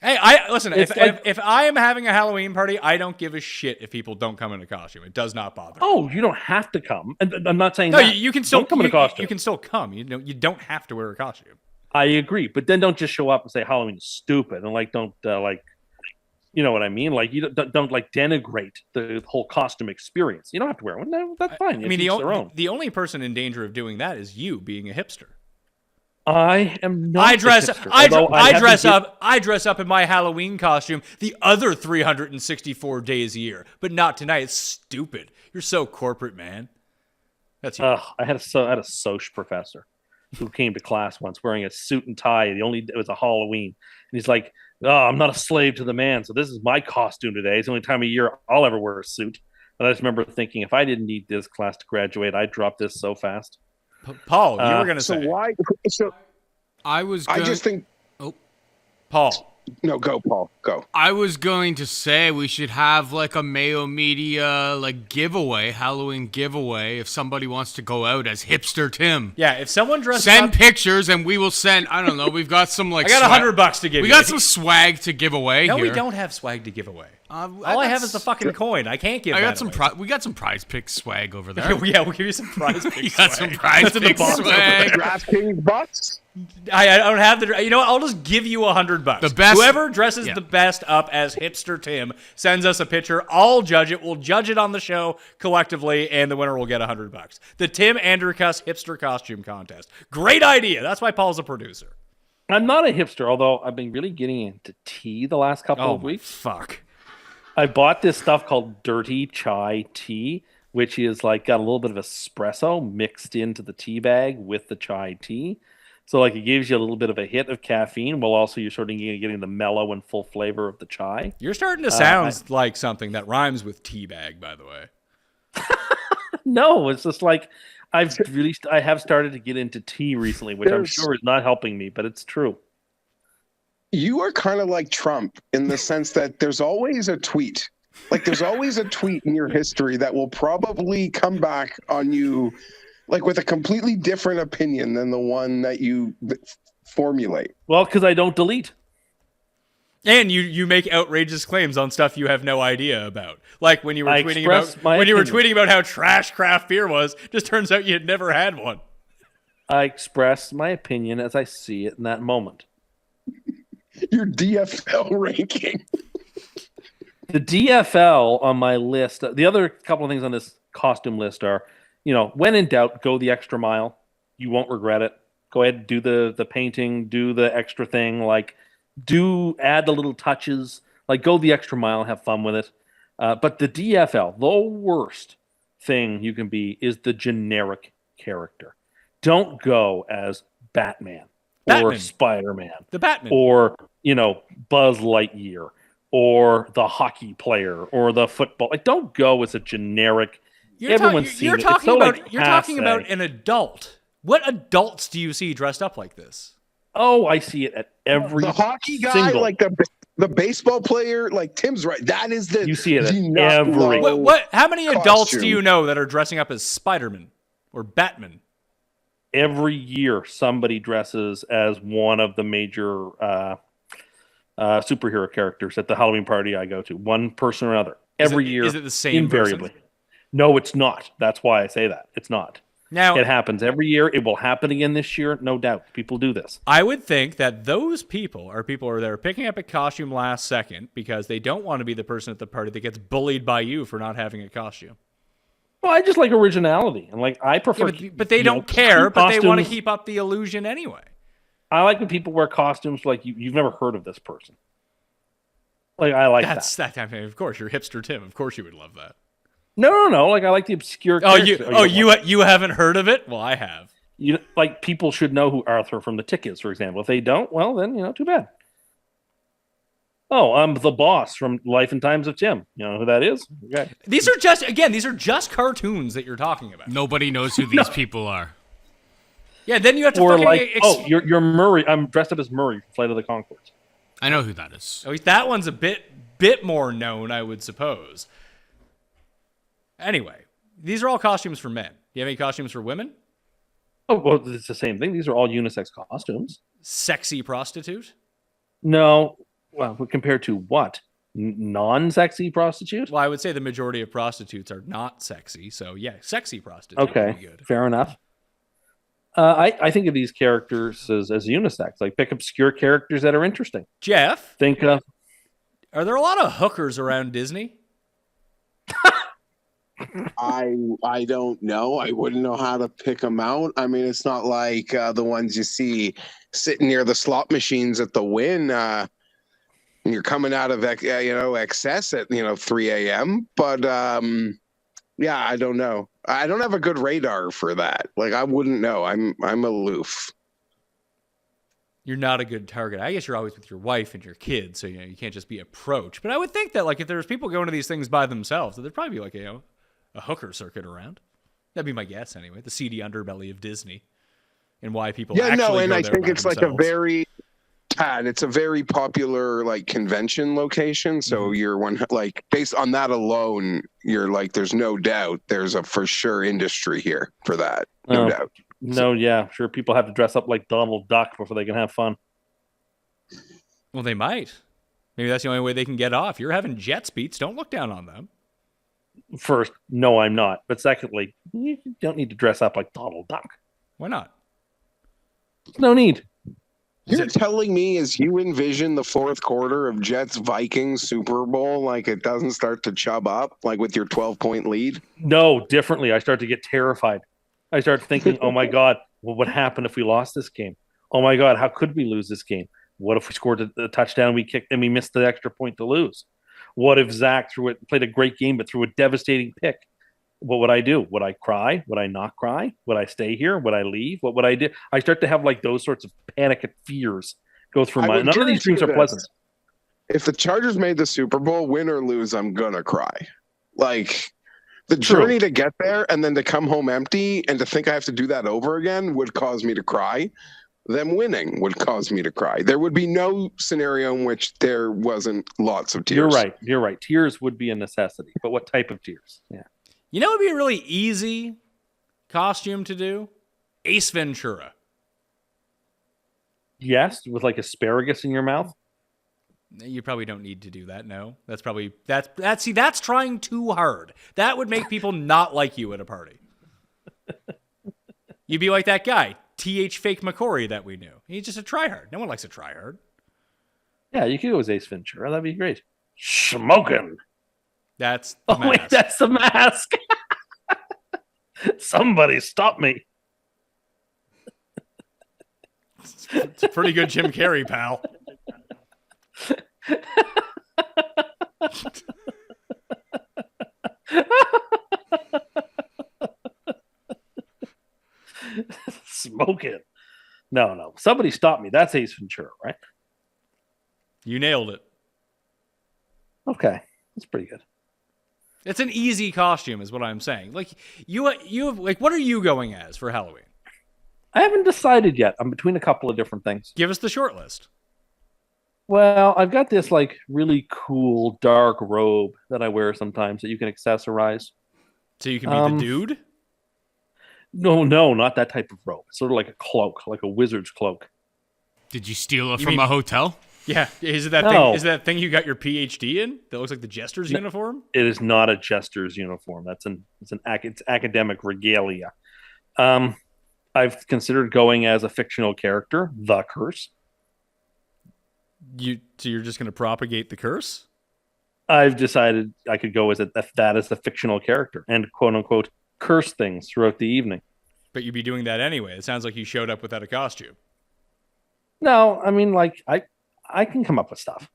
hey, listen. If I am having a Halloween party, I don't give a shit if people don't come in a costume. It does not bother me. Oh, you don't have to come. And I'm not saying no. that. You can still come in a costume. You can still come. You don't have to wear a costume. I agree, but then don't just show up and say Halloween is stupid, and like don't you know what I mean? Like you don't like denigrate the whole costume experience. You don't have to wear one. No, that's fine. I mean, the only person in danger of doing that is you being a hipster. I am not. I dress up in my Halloween costume the other 364 days a year, but not tonight. It's stupid. You're so corporate, man. That's you. I had a soc professor who came to class once wearing a suit and tie. It was a Halloween, and he's like, "Oh, I'm not a slave to the man, so this is my costume today. It's the only time of year I'll ever wear a suit." And I just remember thinking, if I didn't need this class to graduate, I'd drop this so fast. Paul, you were going to say. So why? So I just think. Oh, Paul. No, go, Paul. Go. I was going to say we should have like a Mayo Media giveaway, Halloween giveaway, if somebody wants to go out as Hipster Tim. Yeah, if someone dresses send up, pictures and we will send. I don't know. We've got some I got $100 to give you. We got some swag to give away. No, here. we don't have swag to give away. All I have is the fucking coin. I can't give. I got that some. away. We got some Prize Picks swag over there. Yeah, we'll give you some Prize Picks. We got some Prize Picks swag. DraftKings bucks. I don't have the. You know what? I'll just give you $100. The best. Whoever dresses the best up as Hipster Tim sends us a picture. I'll judge it. We'll judge it on the show collectively, and the winner will get $100. The Tim Andercuss Hipster Costume Contest. Great idea. That's why Paul's a producer. I'm not a hipster, although I've been really getting into tea the last couple of weeks. Fuck. I bought this stuff called dirty chai tea, which is like got a little bit of espresso mixed into the tea bag with the chai tea. So like it gives you a little bit of a hit of caffeine while also you're sort of getting the mellow and full flavor of the chai. You're starting to sound like something that rhymes with teabag, by the way. No, it's just like I have started to get into tea recently, which I'm sure is not helping me, but it's true. You are kind of like Trump in the sense that there's always a tweet. Like there's always a tweet in your history that will probably come back on you like with a completely different opinion than the one that you formulate. Well, because I don't delete. And you make outrageous claims on stuff you have no idea about. Like when you were tweeting about how trash craft beer was, just turns out you had never had one. I express my opinion as I see it in that moment. Your DFL ranking. The DFL on my list, the other couple of things on this costume list are, when in doubt, go the extra mile. You won't regret it. Go ahead and do the painting, do the extra thing, add the little touches, go the extra mile, have fun with it. But the DFL, the worst thing you can be is the generic character. Don't go as Batman. Or Spider-Man. The Batman. Or, Buzz Lightyear. Or the hockey player. Or the football. Don't go as a generic. Everyone's seen it. You're talking about an adult. What adults do you see dressed up like this? Oh, I see it at every the hockey guy, single. like the baseball player, like Tim's right. That is the you see it at every. How many adults do you know that are dressing up as Spider-Man or Batman? Every year, somebody dresses as one of the major superhero characters at the Halloween party I go to. One person or another. Every year. Is it the same invariably? person? No, it's not. That's why I say that. It's not. Now, it happens every year. It will happen again this year. No doubt. People do this. I would think that those people are that are picking up a costume last second because they don't want to be the person at the party that gets bullied by you for not having a costume. Well, I just like originality, and I prefer. Yeah, but they don't care. But they want to keep up the illusion anyway. I like when people wear costumes you've never heard of this person. I like that. That time. Of course, you're Hipster Tim. Of course, you would love that. No. I like the obscure. You haven't heard of it? Well, I have. People should know who Arthur from The Tick is, for example. If they don't, well, then too bad. Oh, I'm the boss from Life and Times of Tim. You know who that is? Okay. These are just cartoons that you're talking about. Nobody knows who these people are. Yeah, then you have to you're Murray. I'm dressed up as Murray from Flight of the Conchords. I know who that is. Oh, that one's a bit more known, I would suppose. Anyway, these are all costumes for men. Do you have any costumes for women? Oh, well, it's the same thing. These are all unisex costumes. Sexy prostitute? No. Well, compared to what? Non-sexy prostitute? Well, I would say the majority of prostitutes are not sexy. So, yeah, sexy prostitute would Okay, be good. fair enough. I think of these characters as unisex. Like, pick obscure characters that are interesting. Geoff, Think of... are there a lot of hookers around Disney? I don't know. I wouldn't know how to pick them out. I mean, it's not like the ones you see sitting near the slot machines at the Wynn. You're coming out of excess at 3 a.m. But yeah, I don't know. I don't have a good radar for that. Like, I wouldn't know. I'm aloof. You're not a good target. I guess you're always with your wife and your kids, so you can't just be approached. But I would think that like if there's people going to these things by themselves, that there'd probably be like a hooker circuit around. That'd be my guess anyway. The seedy underbelly of Disney, and why people and go I there think by it's themselves. like a very and it's a very popular like convention location. So you're based on that alone, you're like, there's no doubt there's a for sure industry here for that. No doubt. No, yeah, sure. People have to dress up like Donald Duck before they can have fun. Well, they might. Maybe that's the only way they can get off. You're having jet speeds. Don't look down on them. First, no, I'm not. But secondly, you don't need to dress up like Donald Duck. Why not? No need. You're telling me as you envision the fourth quarter of Jets Vikings Super Bowl, like it doesn't start to chub up, like with your 12-point lead? No, differently. I start to get terrified. I start thinking, oh my God, what would happen if we lost this game? Oh my God, how could we lose this game? What if we scored a touchdown, we kicked, and we missed the extra point to lose? What if Zach played a great game but threw a devastating pick? What would I do? Would I cry? Would I not cry? Would I stay here? Would I leave? What would I do? I start to have like those sorts of panic and fears go through my. None of these dreams are pleasant. If the Chargers made the Super Bowl, win or lose, I'm gonna cry. Like the journey to get there and then to come home empty and to think I have to do that over again would cause me to cry. Them winning would cause me to cry. There would be no scenario in which there wasn't lots of tears. You're right. Tears would be a necessity, but what type of tears? Yeah. You know what would be a really easy costume to do? Ace Ventura. Yes, with like asparagus in your mouth. You probably don't need to do that. No, that's trying too hard. That would make people not like you at a party. You'd be like that guy, T.H. Fake McCory that we knew. He's just a tryhard. No one likes a tryhard. Yeah, you could go as Ace Ventura. That'd be great. Smoking. That's the mask. Wait, that's the mask. Somebody stop me. It's a pretty good Jim Carrey, pal. Smoking. No. Somebody stop me. That's Ace Ventura, right? You nailed it. Okay. That's pretty good. It's an easy costume, is what I'm saying. Like you like, what are you going as for Halloween? I haven't decided yet. I'm between a couple of different things. Give us the short list. Well, I've got this like really cool dark robe that I wear sometimes that you can accessorize. So you can be the dude? No, not that type of robe. It's sort of like a cloak, like a wizard's cloak. Did you steal it from a hotel? Yeah. Is it that thing? Is that thing you got your PhD in? That looks like the jester's uniform? It is not a jester's uniform. It's academic regalia. I've considered going as a fictional character, the Curse. So you're just going to propagate the curse? I've decided I could go as that as the fictional character and quote unquote curse things throughout the evening. But you'd be doing that anyway. It sounds like you showed up without a costume. No, I mean, like I can come up with stuff.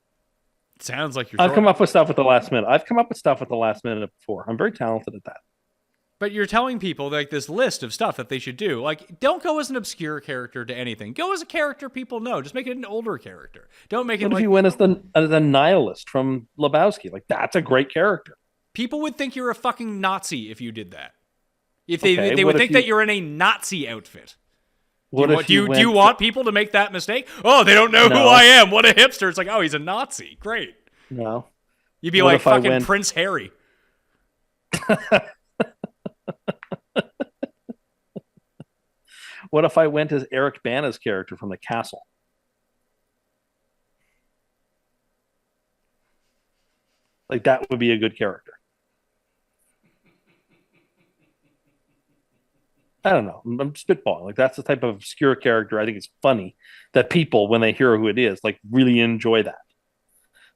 It sounds like you're. I've come up with stuff at the last minute. I've come up with stuff at the last minute before. I'm very talented at that. But you're telling people like this list of stuff that they should do. Like, don't go as an obscure character to anything. Go as a character people know. Just make it an older character. Don't make it What if you went as the nihilist from Lebowski? Like, that's a great character. People would think you're a fucking Nazi if you did that. If they would think that you're in a Nazi outfit. Do you want people to make that mistake? Oh, they don't know who I am. What a hipster. It's like, oh, he's a Nazi. Great. No. You'd be like fucking Prince Harry. What if I went as Eric Bana's character from The Castle? Like, that would be a good character. I don't know. I'm spitballing. Like, that's the type of obscure character I think it's funny that people, when they hear who it is, like, really enjoy that.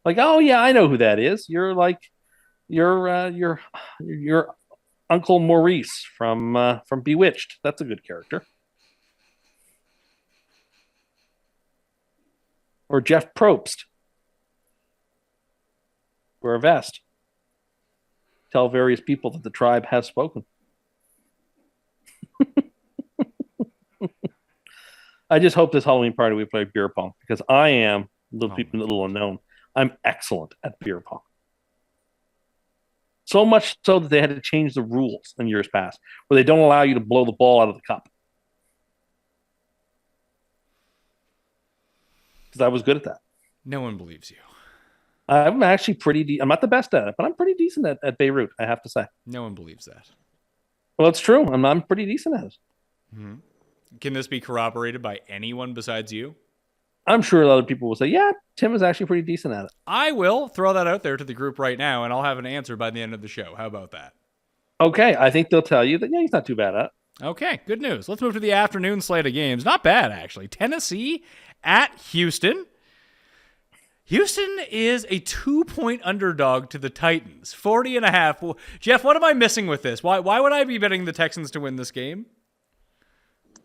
Like, oh yeah, I know who that is. You're Uncle Maurice from Bewitched. That's a good character. Or Geoff Probst. Wear a vest. Tell various people that the tribe has spoken. I just hope this Halloween party we play beer pong, because I am, a little unknown, I'm excellent at beer pong. So much so that they had to change the rules in years past, where they don't allow you to blow the ball out of the cup. Because I was good at that. No one believes you. I'm actually I'm not the best at it, but I'm pretty decent at Beirut, I have to say. No one believes that. Well, it's true. I'm pretty decent at it. Mm-hmm. Can this be corroborated by anyone besides you? I'm sure other people will say, yeah, Tim is actually pretty decent at it. I will throw that out there to the group right now, and I'll have an answer by the end of the show. How about that? Okay, I think they'll tell you that, yeah, he's not too bad at it. Okay, good news. Let's move to the afternoon slate of games. Not bad, actually. Tennessee at Houston. Houston is a 2-point underdog to the Titans. 40.5. Well, Geoff, what am I missing with this? Why would I be betting the Texans to win this game?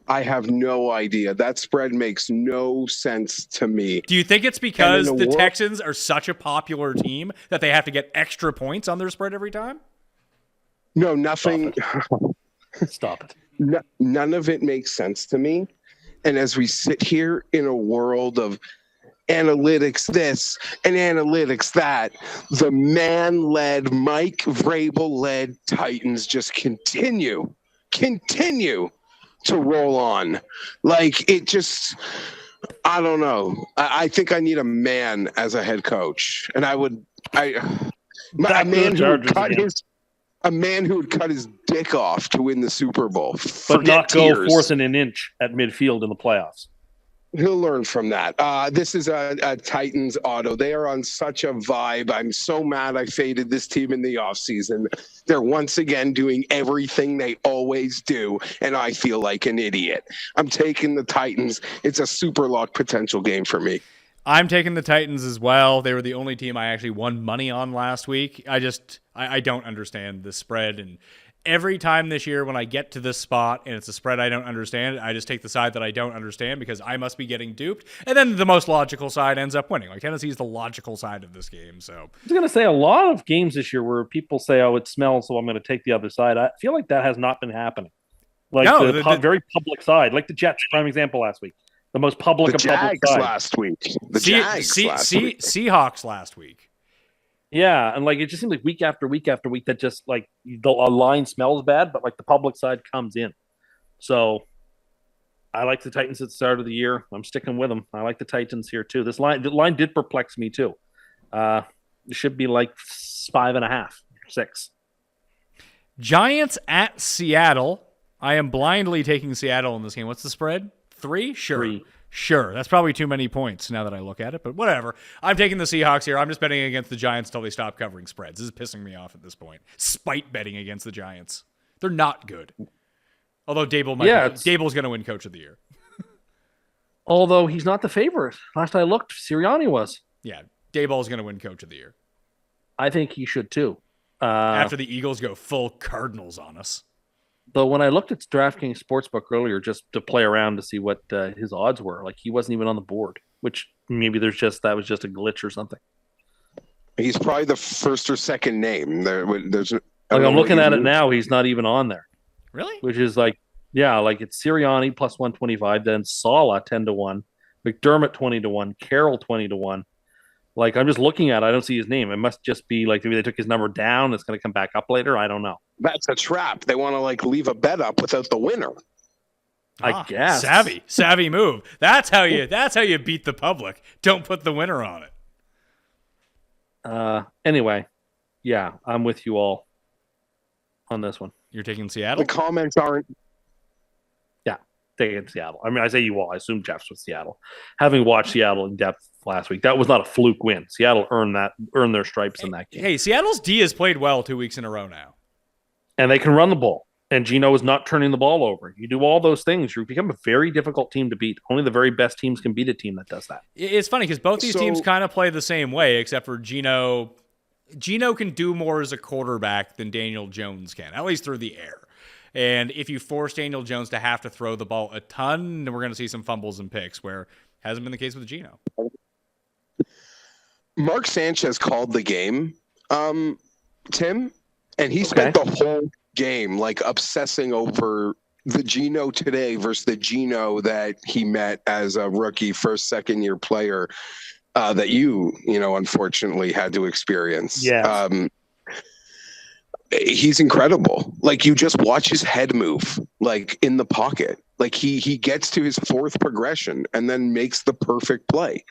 I have no idea. That spread makes no sense to me. Do you think it's because the Texans are such a popular team that they have to get extra points on their spread every time? No, nothing. Stop it. None of it makes sense to me. And as we sit here in a world of analytics this and analytics that, the man-led, Mike Vrabel-led Titans just continue to roll on. Like, it just, I don't know. I think I need a man as a head coach. And a man who would cut his dick off to win the Super Bowl. But not go 4th and an inch at midfield in the playoffs. He'll learn from that. This is a Titans auto. They are on such a vibe. I'm so mad I faded this team in the offseason. They're once again doing everything they always do, and I feel like an idiot. I'm taking the Titans. It's a super lock potential game for me. I'm taking the Titans as well. They were the only team I actually won money on last week. I don't understand the spread, and every time this year when I get to this spot and it's a spread I don't understand, I just take the side that I don't understand because I must be getting duped. And then the most logical side ends up winning. Like, Tennessee is the logical side of this game. So I was going to say, a lot of games this year where people say, oh, it smells, so I'm going to take the other side. I feel like that has not been happening. Like, no, the very public side, like the Jets, prime example last week. The most public of public side. Last week. The Jags last week. Seahawks last week. Yeah, and like it just seems like week after week after week that just like a line smells bad, but like the public side comes in. So I like the Titans at the start of the year. I'm sticking with them. I like the Titans here too. The line did perplex me too. It should be like 5.5, 6. Giants at Seattle. I am blindly taking Seattle in this game. What's the spread? 3? Sure. 3. Sure, that's probably too many points now that I look at it, but whatever. I'm taking the Seahawks here. I'm just betting against the Giants until they stop covering spreads. This is pissing me off at this point. Spite betting against the Giants. They're not good. Although Dable's going to win Coach of the Year. Although he's not the favorite. Last I looked, Sirianni was. Yeah, Daboll's going to win Coach of the Year. I think he should too. After the Eagles go full Cardinals on us. Though when I looked at DraftKings Sportsbook earlier just to play around to see what his odds were, like he wasn't even on the board, which maybe that was just a glitch or something. He's probably the first or second name. I'm looking at it now, he's not even on there. Really? Which is like, yeah, like it's Sirianni plus 125, then Saleh 10-1, McDermott 20-1, Carroll 20-1. Like I'm just looking at it, I don't see his name. It must just be like maybe they took his number down. It's going to come back up later. I don't know. That's a trap. They want to like leave a bet up without the winner. I guess. Savvy move. That's how you beat the public. Don't put the winner on it. Anyway, yeah, I'm with you all on this one. You're taking Seattle? The comments aren't. Yeah, taking Seattle. I mean, I say you all. I assume Jeff's with Seattle. Having watched Seattle in depth last week, that was not a fluke win. Seattle earned their stripes in that game. Hey, Seattle's D has played well 2 weeks in a row now. And they can run the ball. And Gino is not turning the ball over. You do all those things, you become a very difficult team to beat. Only the very best teams can beat a team that does that. It's funny because both these teams kind of play the same way, except for Gino. Gino can do more as a quarterback than Daniel Jones can, at least through the air. And if you force Daniel Jones to have to throw the ball a ton, then we're going to see some fumbles and picks, where hasn't been the case with Gino. Mark Sanchez called the game, Tim, and he spent the whole game like obsessing over the Gino today versus the Gino that he met as a rookie, second year player that you know, unfortunately had to experience. Yeah. He's incredible. Like, you just watch his head move, like in the pocket. Like he gets to his fourth progression and then makes the perfect play.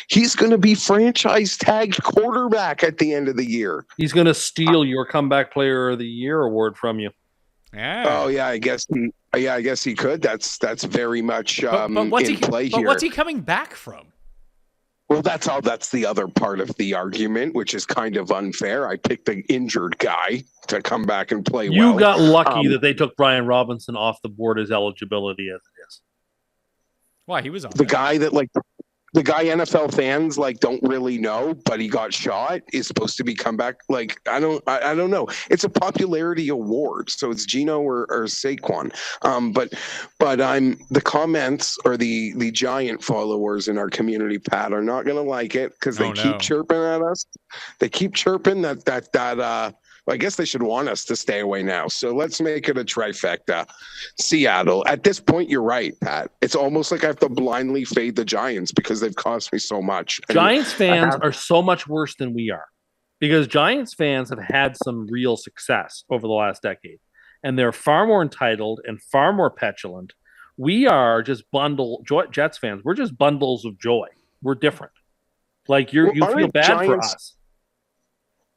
He's going to be franchise tagged quarterback at the end of the year. He's going to steal your comeback player of the year award from you. Yeah. Oh yeah, I guess he could. That's very much in play here. But what's he coming back from? Well, that's the other part of the argument, which is kind of unfair. I picked the injured guy to come back and play well. You got lucky that they took Brian Robinson off the board as eligibility as it is. Why, he was on the guy that the guy NFL fans don't really know, but he got shot, is supposed to be come back. I don't know. It's a popularity award, so it's Gino or Saquon. But I'm the comments or the giant followers in our community, Pat, are not going to like it because they keep chirping at us. They keep chirping that. I guess they should want us to stay away now. So let's make it a trifecta. Seattle. At this point, you're right, Pat. It's almost like I have to blindly fade the Giants because they've cost me so much. Giants fans are so much worse than we are because Giants fans have had some real success over the last decade, and they're far more entitled and far more petulant. We are just Jets fans. We're just bundles of joy. We're different. You feel bad for us.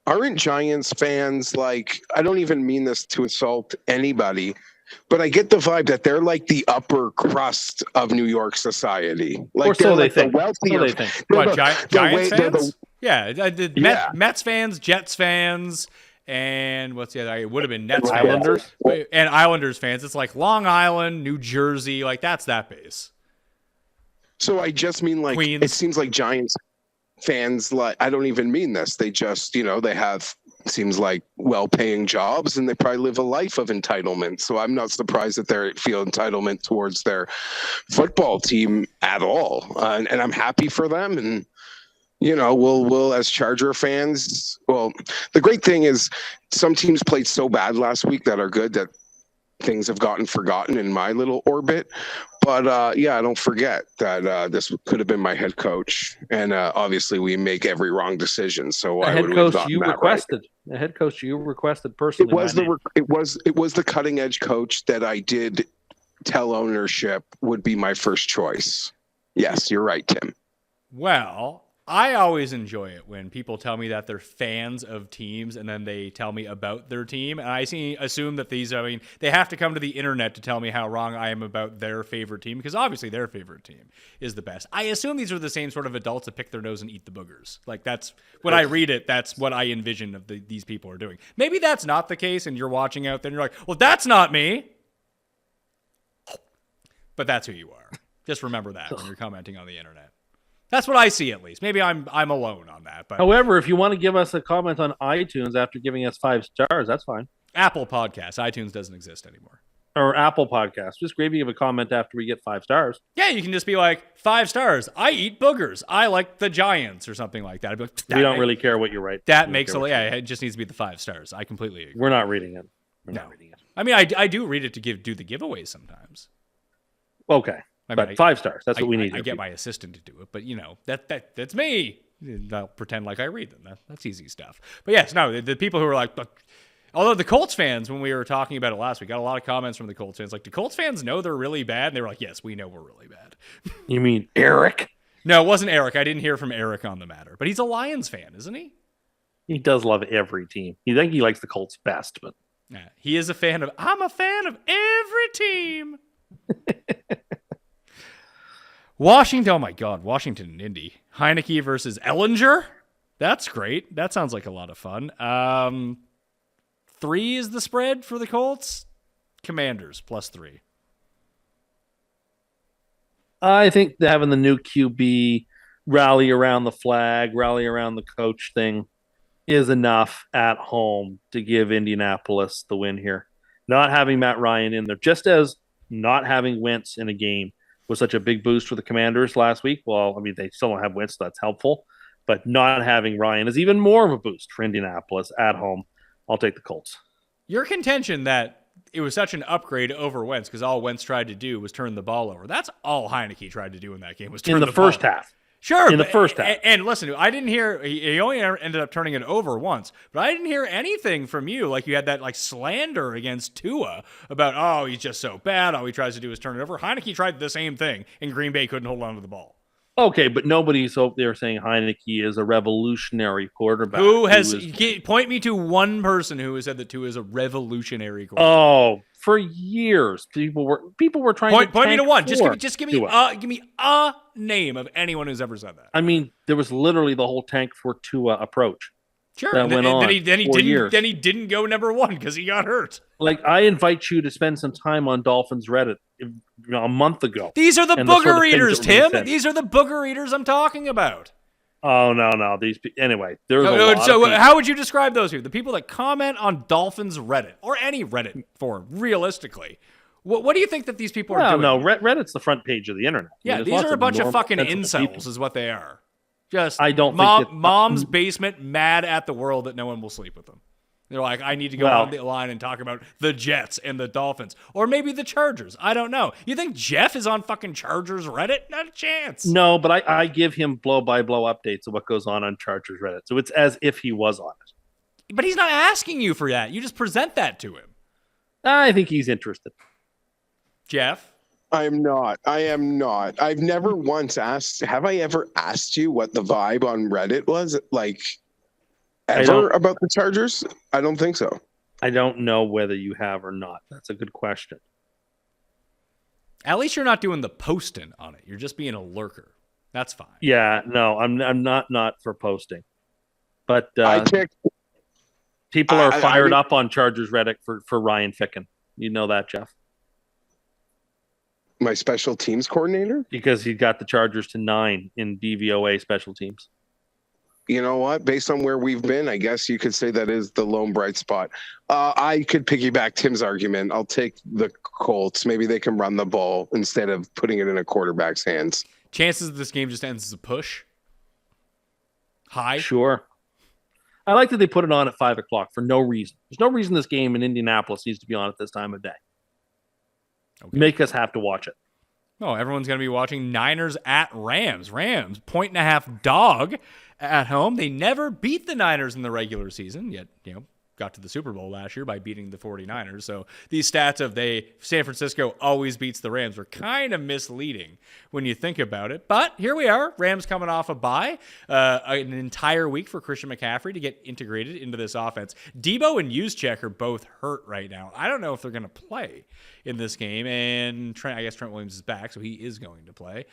Aren't Giants fans I don't even mean this to insult anybody, but I get the vibe that they're like the upper crust of New York society. Or so they think. What, Giants fans? Mets fans, Jets fans, and what's the other? It would have been Nets Islanders. fans. And Islanders fans. It's like Long Island, New Jersey, that's that base. So I just mean Queens. It seems like Giants fans, I don't even mean this. They just, they have, seems like well-paying jobs, and they probably live a life of entitlement. So I'm not surprised that they feel entitlement towards their football team at all. And I'm happy for them. And, we'll as Charger fans, the great thing is some teams played so bad last week that are good that things have gotten forgotten in my little orbit. But I don't forget that this could have been my head coach, and obviously we make every wrong decision. So a head coach you requested, a head coach you requested personally. It was the cutting edge coach that I did tell ownership would be my first choice. Yes, you're right, Tim. Well, I always enjoy it when people tell me that they're fans of teams and then they tell me about their team. And I assume that they have to come to the internet to tell me how wrong I am about their favorite team, because obviously their favorite team is the best. I assume these are the same sort of adults that pick their nose and eat the boogers. That's when I read it, that's what I envision of these people are doing. Maybe that's not the case and you're watching out there and you're like, well, that's not me. But that's who you are. Just remember that when you're commenting on the internet. That's what I see, at least. Maybe I'm alone on that. But however, if you want to give us a comment on iTunes after giving us 5 stars, that's fine. Apple Podcasts. iTunes doesn't exist anymore. Or Apple Podcasts. Just maybe give a comment after we get 5 stars. Yeah, you can just be like, 5 stars. I eat boogers. I like the Giants or something like that. I'd be like, we don't really care what you write. That makes it just needs to be the 5 stars. I completely agree. We're not reading it. Not reading it. I mean, I do read it to do the giveaways sometimes. Okay. But 5 stars. That's what we need. I get my assistant to do it, but that's me. I'll pretend like I read them. That's easy stuff. But yes, no, the people who are like, Although the Colts fans, when we were talking about it last week, got a lot of comments from the Colts fans. Like, do Colts fans know they're really bad? And they were like, yes, we know we're really bad. You mean Eric? No, it wasn't Eric. I didn't hear from Eric on the matter. But he's a Lions fan, isn't he? He does love every team. You think he likes the Colts best, but Yeah, he is a fan of, I'm a fan of every team. Washington, oh my God, Washington and Indy. Heineke versus Ellinger. That's great. That sounds like a lot of fun. 3 is the spread for the Colts. Commanders +3. I think having the new QB rally around the flag, rally around the coach thing is enough at home to give Indianapolis the win here. Not having Matt Ryan in there, just as not having Wentz in a game was such a big boost for the Commanders last week. Well, I mean, they still don't have Wentz, so that's helpful. But not having Ryan is even more of a boost for Indianapolis at home. I'll take the Colts. Your contention that it was such an upgrade over Wentz because all Wentz tried to do was turn the ball over. That's all Heineke tried to do in that game was turn in the first ball. half. Sure. In the first half. And listen, I didn't hear, he only ended up turning it over once, but I didn't hear anything from you. Like you had that like slander against Tua about, oh, he's just so bad. All he tries to do is turn it over. Heineke tried the same thing and Green Bay couldn't hold on to the ball. Okay, but nobody's out there saying Heineke is a revolutionary quarterback. Point me to one person who has said that Tua is a revolutionary quarterback. Oh, for years people were trying to point me to one. Just give me Tua. give me a name of anyone who's ever said that. I mean, there was literally the whole tank for Tua approach. Sure. That went on Then he didn't go number 1 because he got hurt. Like I invite you to spend some time on Dolphins Reddit a month ago. These are the sort booger of eaters, Tim. Tim. These are the booger eaters I'm talking about. Oh no! Anyway, there's a lot. So of how would you describe those people? The people that comment on Dolphins Reddit or any Reddit forum, realistically. What do you think that these people are doing? No, Reddit's the front page of the internet. Yeah, I mean, these are a bunch of fucking sensible incels, people. is what they are. Just I don't think mom's basement, mad at the world that no one will sleep with them. They're like, I need to go on the line and talk about the Jets and the Dolphins. Or maybe the Chargers. I don't know. You think Geoff is on fucking Chargers Reddit? Not a chance. No, but I give him blow-by-blow updates of what goes on Chargers Reddit. So it's as if he was on it. But he's not asking you for that. You just present that to him. I think he's interested. Geoff? I am not. I've never once asked. Have I ever asked you what the vibe on Reddit was like ever about the Chargers? I don't think so. I don't know whether you have or not. That's a good question. At least you're not doing the posting on it. You're just being a lurker. That's fine. Yeah, no, I'm not for posting. But I checked. People are fired up on Chargers Reddit for Ryan Ficken. You know that, Geoff? My special teams coordinator? Because he got the Chargers to 9 in DVOA special teams. You know what? Based on where we've been, I guess you could say that is the lone bright spot. I could piggyback Tim's argument. I'll take the Colts. Maybe they can run the ball instead of putting it in a quarterback's hands. Chances that this game just ends as a push? High? Sure. I like that they put it on at 5 o'clock for no reason. There's no reason this game in Indianapolis needs to be on at this time of day. Okay. Make us have to watch it. Oh, everyone's going to be watching Niners at Rams. Rams, 1.5 dog at home. They never beat the Niners in the regular season, yet, got to the Super Bowl last year by beating the 49ers. So these stats of San Francisco always beats the Rams are kind of misleading when you think about it. But here we are, Rams coming off a bye, an entire week for Christian McCaffrey to get integrated into this offense. Debo and Juszczyk are both hurt right now. I don't know if they're going to play in this game, and I guess Trent Williams is back, so he is going to play.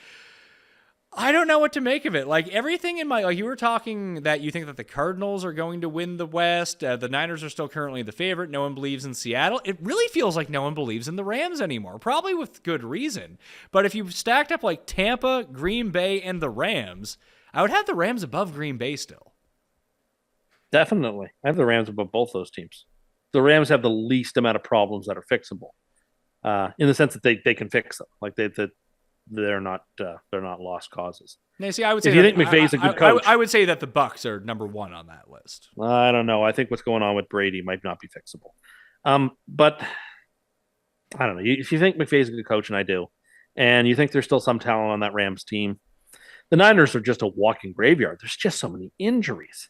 I don't know what to make of it. Like everything in you were talking that you think that the Cardinals are going to win the West. The Niners are still currently the favorite. No one believes in Seattle. It really feels like no one believes in the Rams anymore, probably with good reason. But if you stacked up like Tampa, Green Bay, and the Rams, I would have the Rams above Green Bay still. Definitely. I have the Rams above both those teams. The Rams have the least amount of problems that are fixable in the sense that they can fix them. Like they're not lost causes. Now, see, I would say if you think McVay's a good coach, I would say that the Bucs are number 1 on that list. I don't know. I think what's going on with Brady might not be fixable. But I don't know. If you think McVay's a good coach, and I do, and you think there's still some talent on that Rams team, the Niners are just a walking graveyard. There's just so many injuries.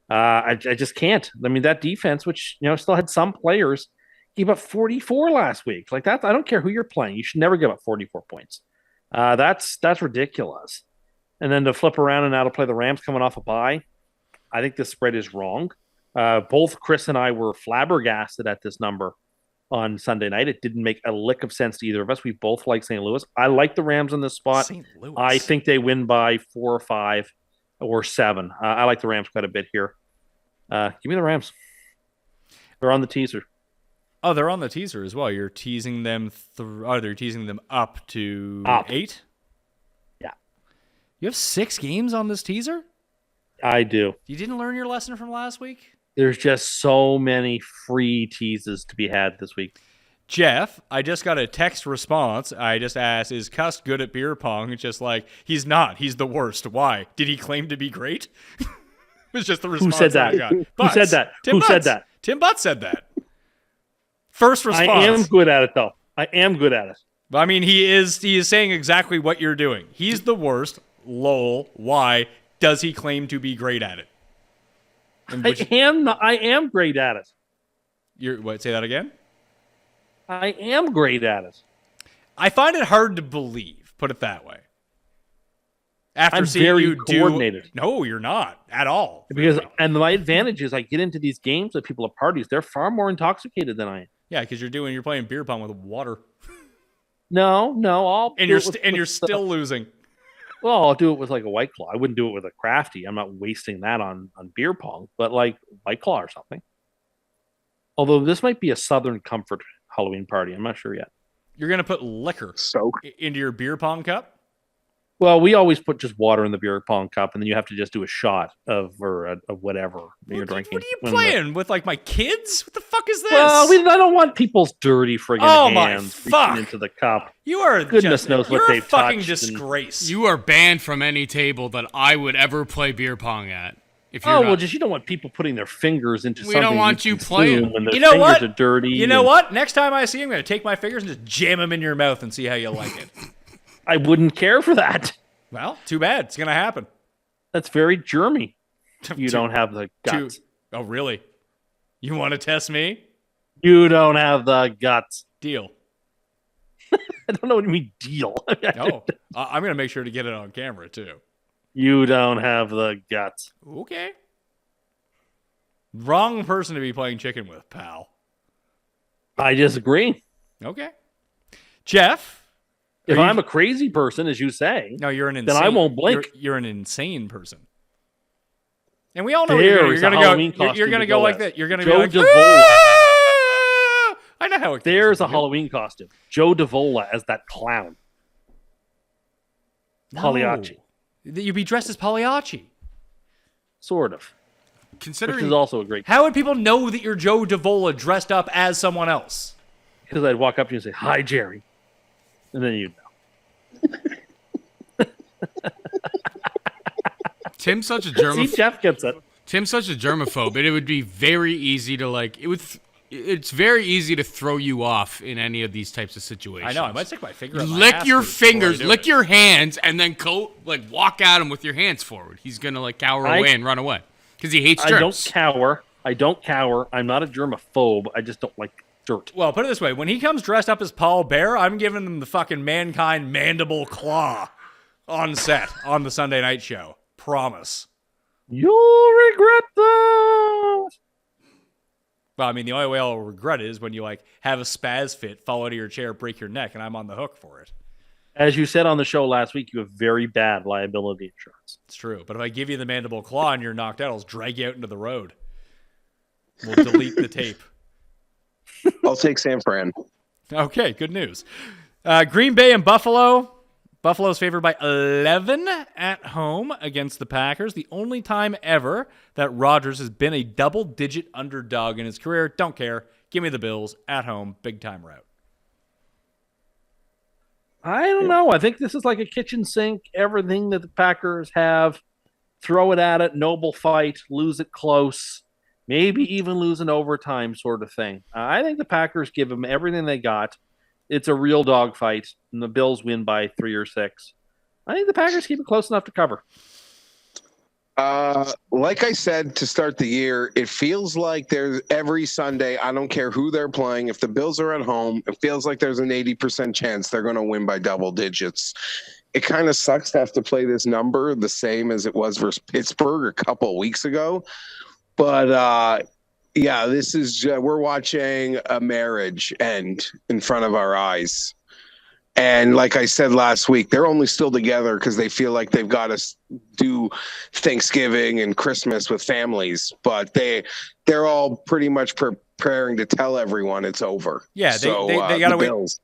I just can't. I mean, that defense, which still had some players, gave up 44 last week. Like that, I don't care who you're playing. You should never give up 44 points. That's ridiculous. And then to flip around and now to play the Rams coming off a bye, I think this spread is wrong. Both Chris and I were flabbergasted at this number on Sunday night. It didn't make a lick of sense to either of us. We both like St. Louis. I like the Rams in this spot. St. Louis. I think they win by 4 or 5 or 7. I like the Rams quite a bit here. Give me the Rams. They're on the teaser. Oh, they're on the teaser as well. You're teasing them they're teasing them up to 8? Yeah. You have 6 games on this teaser? I do. You didn't learn your lesson from last week? There's just so many free teases to be had this week. Geoff, I just got a text response. I just asked, is Cust good at beer pong? It's just like, he's not. He's the worst. Why? Did he claim to be great? It was just the response. Who said that? I got. Who Butts. said that? Tim Who Butts. said that? Tim Butts said that. First response. I am good at it, though. I am good at it. I mean, he is saying exactly what you're doing. He's the worst. Lol. Why does he claim to be great at it? I am great at it. What? Say that again. I am great at it. I find it hard to believe. Put it that way. After I'm seeing very you coordinated. No, you're not at all. And my advantage is I get into these games with people at parties. They're far more intoxicated than I am. Yeah, because you're playing beer pong with water, No, and you're still losing. Well, I'll do it with like a White Claw. I wouldn't do it with a Crafty. I'm not wasting that on beer pong, but like White Claw or something. Although this might be a Southern Comfort Halloween party. I'm not sure yet. You're gonna put liquor into your beer pong cup. Well, we always put just water in the beer pong cup, and then you have to just do a shot of whatever you're drinking. What are you playing with? Like my kids? What the fuck is this? Well, I don't want people's dirty friggin' hands reaching into the cup. You are goodness knows what they've fucking touched. Disgrace. You are banned from any table that I would ever play beer pong at. If you're you don't want people putting their fingers into something. We don't want you playing. When their you know fingers what? Are dirty. You know what? Next time I see him, I'm gonna take my fingers and just jam them in your mouth and see how you like it. I wouldn't care for that. Well, too bad. It's gonna happen. That's very germy. You don't have the guts. Oh, really? You want to test me? You don't have the guts. Deal. I don't know what you mean, deal. No, I'm gonna make sure to get it on camera too. You don't have the guts. Okay. Wrong person to be playing chicken with, pal. I disagree. Okay. Geoff. If I'm a crazy person, as you say, no, you're an insane. Then I won't blink. You're an insane person. And we all know you're going to go. You're going to go like that. You're going to be like, I know how it goes. There's a Halloween costume. Joe Davola as that clown. Pagliacci. You'd be dressed as Pagliacci. Sort of. Considering which is also a great. How would people know that you're Joe Davola dressed up as someone else? Because I'd walk up to you and say, "Hi, Jerry," and then you'd know. Tim's such a germaphobe. See, Geoff gets it. Tim's such a germaphobe, and it would be very easy to it's very easy to throw you off in any of these types of situations. I know. I might stick my finger. Up my lick your ass fingers, lick your hands, and then go walk at him with your hands forward. He's gonna cower away and run away because he hates germs. I don't cower. I'm not a germaphobe. I just don't like dirt. Well, put it this way: when he comes dressed up as Paul Bear, I'm giving him the fucking mankind mandible claw on set on the Sunday night show. Promise. You'll regret that. Well, I mean, the only way I'll regret it is when you have a spaz fit, fall out of your chair, break your neck, and I'm on the hook for it. As you said on the show last week, you have very bad liability insurance. It's true. But if I give you the mandible claw and you're knocked out, I'll drag you out into the road. We'll delete the tape. I'll take San Fran. Okay, good news. Green Bay and Buffalo. Buffalo's favored by 11 at home against the Packers. The only time ever that Rodgers has been a double-digit underdog in his career. Don't care. Give me the Bills at home. Big-time route. I don't know. I think this is like a kitchen sink. Everything that the Packers have, throw it at it, noble fight, lose it close, maybe even lose in overtime sort of thing. I think the Packers give them everything they got. It's a real dogfight, and the Bills win by 3 or 6. I think the Packers keep it close enough to cover. Like I said to start the year, it feels like there's every Sunday, I don't care who they're playing. If the Bills are at home, it feels like there's an 80% chance they're going to win by double digits. It kind of sucks to have to play this number the same as it was versus Pittsburgh a couple of weeks ago. But yeah, this is we're watching a marriage end in front of our eyes. And like I said last week, they're only still together because they feel like they've got to do Thanksgiving and Christmas with families. But they're all pretty much preparing to tell everyone it's over. Yeah, they gotta wait. Bills,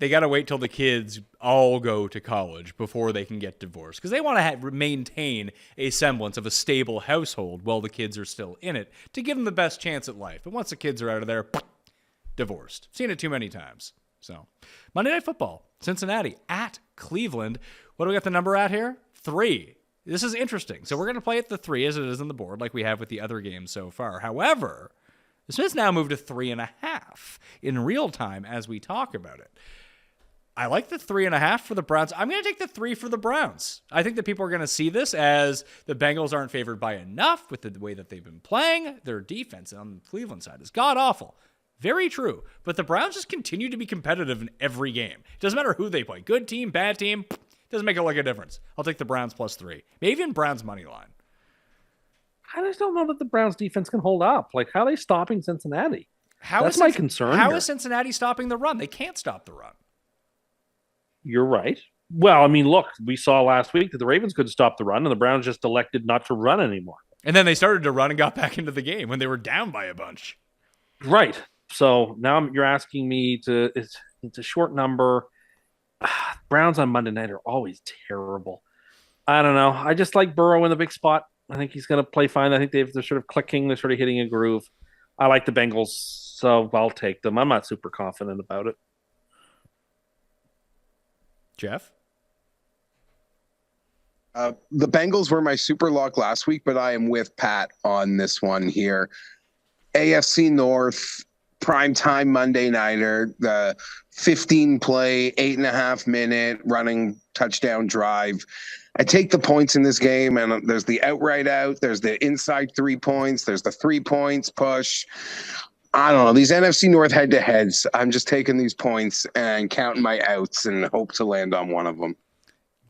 They gotta wait till the kids all go to college before they can get divorced because they want to maintain a semblance of a stable household while the kids are still in it to give them the best chance at life. But once the kids are out of there, divorced. Seen it too many times. So, Monday Night Football, Cincinnati at Cleveland. What do we got the number at here? 3. This is interesting. So we're going to play at the 3 as it is on the board like we have with the other games so far. However, this has now moved to 3.5 in real time as we talk about it. I like the 3.5 for the Browns. I'm going to take the 3 for the Browns. I think that people are going to see this as the Bengals aren't favored by enough with the way that they've been playing. Their defense on the Cleveland side is god-awful. Very true. But the Browns just continue to be competitive in every game. It doesn't matter who they play. Good team, bad team, doesn't make it like a difference. I'll take the Browns plus 3. Maybe even Browns money line. I just don't know that the Browns defense can hold up. Like, how are they stopping Cincinnati? That's my concern. How here. is Cincinnati stopping the run? They can't stop the run. You're right. Well, I mean, look, we saw last week that the Ravens couldn't stop the run, and the Browns just elected not to run anymore. And then they started to run and got back into the game when they were down by a bunch. Right. So now you're asking me to. It's a short number. Browns on Monday night are always terrible. I don't know. I just like Burrow in the big spot. I think he's going to play fine. I think they're sort of clicking. They're sort of hitting a groove. I like the Bengals, so I'll take them. I'm not super confident about it. Geoff? The Bengals were my super lock last week, but I am with Pat on this one here. AFC North, primetime Monday nighter, the 15-play, 8.5-minute running touchdown drive. I take the points in this game, and there's the outright out, there's the inside 3 points, there's the 3 points push. I don't know. These NFC North head-to-heads, I'm just taking these points and counting my outs and hope to land on one of them.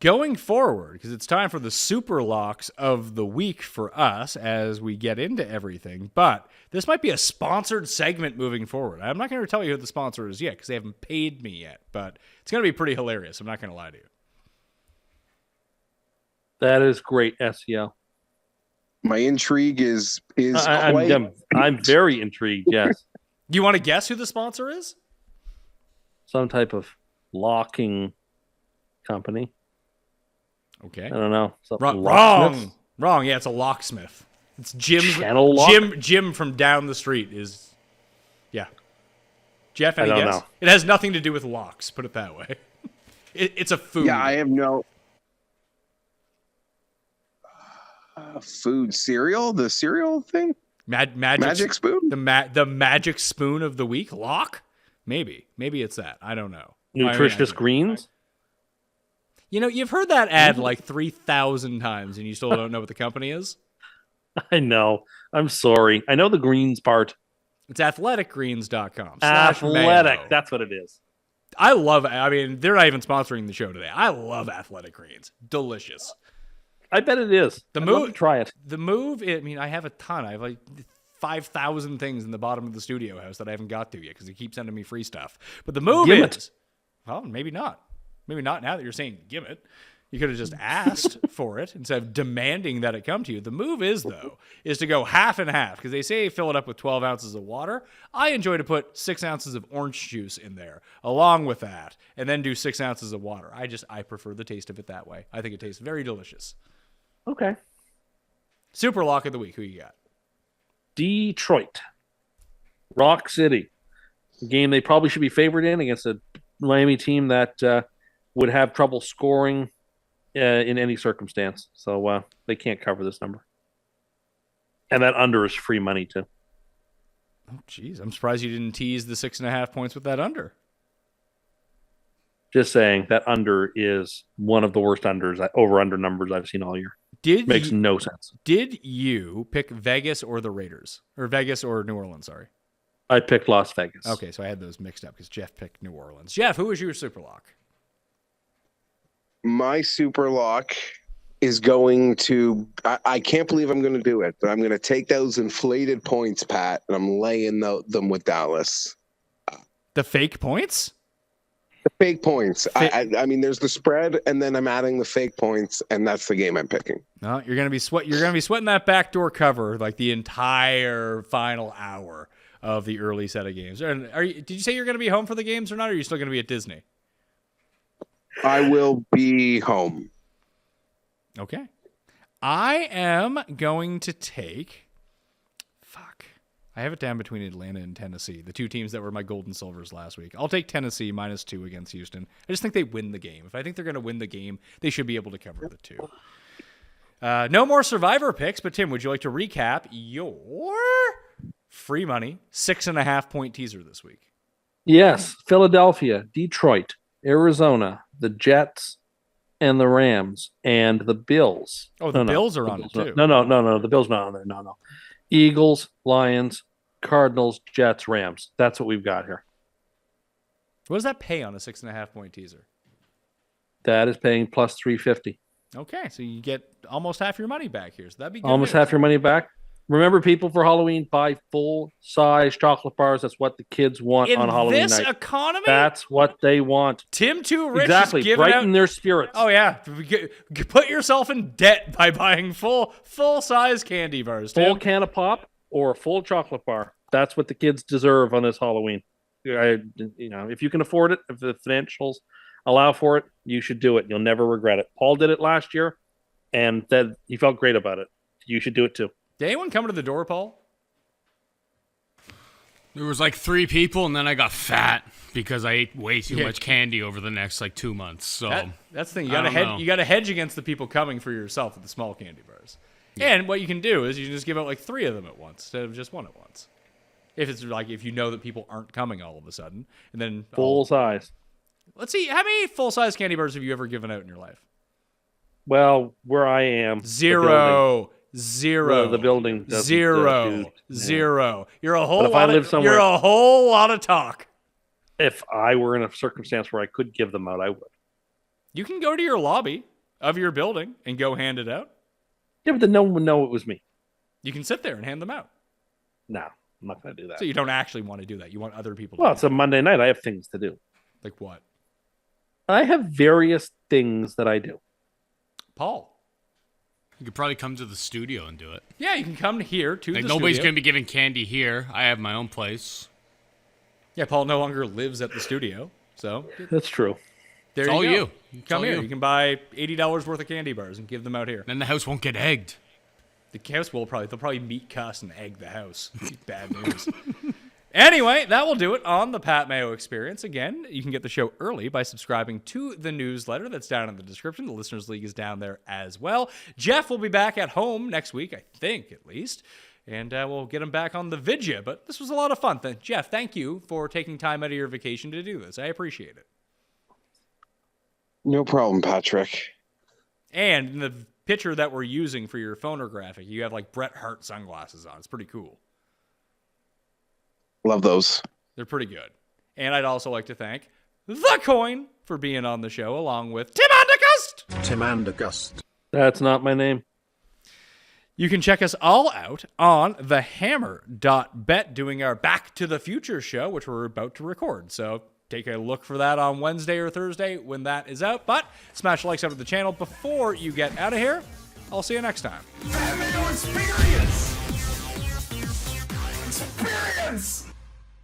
Going forward, because it's time for the super locks of the week for us as we get into everything, but this might be a sponsored segment moving forward. I'm not going to tell you who the sponsor is yet because they haven't paid me yet, but it's going to be pretty hilarious. I'm not going to lie to you. That is great SEO. My intrigue is I'm very intrigued, yes. You want to guess who the sponsor is? Some type of locking company. Okay. I don't know. Wrong. Yeah, it's a locksmith. It's Jim's Channel lock? Jim from down the street is. Yeah. Geoff, any I don't guess? know. It has nothing to do with locks. Put it that way. It's a food. Yeah, I have no food cereal. The cereal thing. Magic spoon. The magic spoon of the week. Lock. Maybe it's that. I don't know. Nutritious greens. You know, you've heard that ad like 3,000 times, and you still don't know what the company is? I know. I'm sorry. I know the greens part. It's athleticgreens.com. Athletic. Mayo. That's what it is. I mean, they're not even sponsoring the show today. I love Athletic Greens. Delicious. I bet it is. I'd love to try it. The move, I mean, I have a ton. I have like 5,000 things in the bottom of the studio house that I haven't got to yet because they keep sending me free stuff. But the move is, well, maybe not. Maybe not now that you're saying give it. You could have just asked for it instead of demanding that it come to you. The move is, though, is to go half and half because they say fill it up with 12 ounces of water. I enjoy to put 6 ounces of orange juice in there along with that and then do 6 ounces of water. I prefer the taste of it that way. I think it tastes very delicious. Okay. Super lock of the week. Who you got? Detroit. Rock City. A game they probably should be favored in against a Miami team that would have trouble scoring in any circumstance. So they can't cover this number. And that under is free money, too. Oh, geez. I'm surprised you didn't tease the 6.5 points with that under. Just saying, that under is one of the worst over-under numbers I've seen all year. Makes no sense. Did you pick Vegas or the Raiders? Or Vegas or New Orleans, sorry. I picked Las Vegas. Okay, so I had those mixed up because Geoff picked New Orleans. Geoff, who was your super lock? My super lock is going to, I can't believe I'm going to do it, but I'm going to take those inflated points, Pat, and I'm laying them with Dallas. The fake points? The fake points. I mean, there's the spread, and then I'm adding the fake points, and that's the game I'm picking. No, you're gonna be sweating that backdoor cover like the entire final hour of the early set of games. Did you say you're gonna be home for the games or not? Or are you still gonna be at Disney? I will be home. Okay. I am going to take. Fuck. I have it down between Atlanta and Tennessee, the two teams that were my gold and silvers last week. I'll take Tennessee -2 against Houston. I just think they win the game. If I think they're going to win the game, they should be able to cover the 2. No more Survivor picks, but Tim, would you like to recap your free money 6.5-point teaser this week? Yes, Philadelphia, Detroit, Arizona, the Jets, and the Rams, and the Bills. Oh, the Bills are on it too. No. The Bills not on there. No. Eagles, Lions, Cardinals, Jets, Rams. That's what we've got here. What does that pay on a 6.5-point teaser? That is paying plus 350. Okay, so you get almost half your money back here. So that'd be good Almost news. half your money back. Remember, people, for Halloween, buy full-size chocolate bars. That's what the kids want In on Halloween this night. Economy? That's what they want. Tim Too Rich Exactly. is giving Brighten out... their spirits. Oh, yeah. Put yourself in debt by buying full-size candy bars, Tim. Full can of pop or a full chocolate bar. That's what the kids deserve on this Halloween. If you can afford it, if the financials allow for it, you should do it. You'll never regret it. Paul did it last year, and he felt great about it. You should do it too. Did anyone come to the door, Paul? There was like 3 people, and then I got fat because I ate way too much candy over the next 2 months. So that's the thing. You got to hedge against the people coming for yourself with the small candy bars. Yeah. And what you can do is you can just give out 3 of them at once instead of just 1 at once. If you know that people aren't coming all of a sudden, and then full size. Let's see, how many full size candy bars have you ever given out in your life? Well, where I am, Zero. The building doesn't, Zero. You're a whole but if lot. I live somewhere, you're a whole lot of talk. If I were in a circumstance where I could give them out, I would. You can go to your lobby of your building and go hand it out. Yeah, but then no one would know it was me. You can sit there and hand them out. No, I'm not going to do that. So you don't actually want to do that. You want other people to Well, do it's a Monday night. I have things to do. Like what? I have various things that I do. Paul. You could probably come to the studio and do it. Yeah, you can come here to the studio. Nobody's going to be giving candy here. I have my own place. Yeah, Paul no longer lives at the studio. So that's true. There it's you all go. you. Come here. You can buy $80 worth of candy bars and give them out here. Then the house won't get egged. The house they'll probably meet Cust and egg the house. Bad news. Anyway, that will do it on the Pat Mayo Experience. Again, you can get the show early by subscribing to the newsletter that's down in the description. The Listeners League is down there as well. Geoff will be back at home next week, I think, at least. And we'll get him back on the vidya. But this was a lot of fun. Geoff, thank you for taking time out of your vacation to do this. I appreciate it. No problem, Patrick. And in the picture that we're using for your phonographic, you have Bret Hart sunglasses on. It's pretty cool. Love those. They're pretty good. And I'd also like to thank The Coin for being on the show, along with Tim Andergust. Tim Andergust. That's not my name. You can check us all out on thehammer.bet doing our Back to the Future show, which we're about to record. So take a look for that on Wednesday or Thursday when that is out. But smash likes out of the channel before you get out of here. I'll see you next time. Mayo Experience! Experience!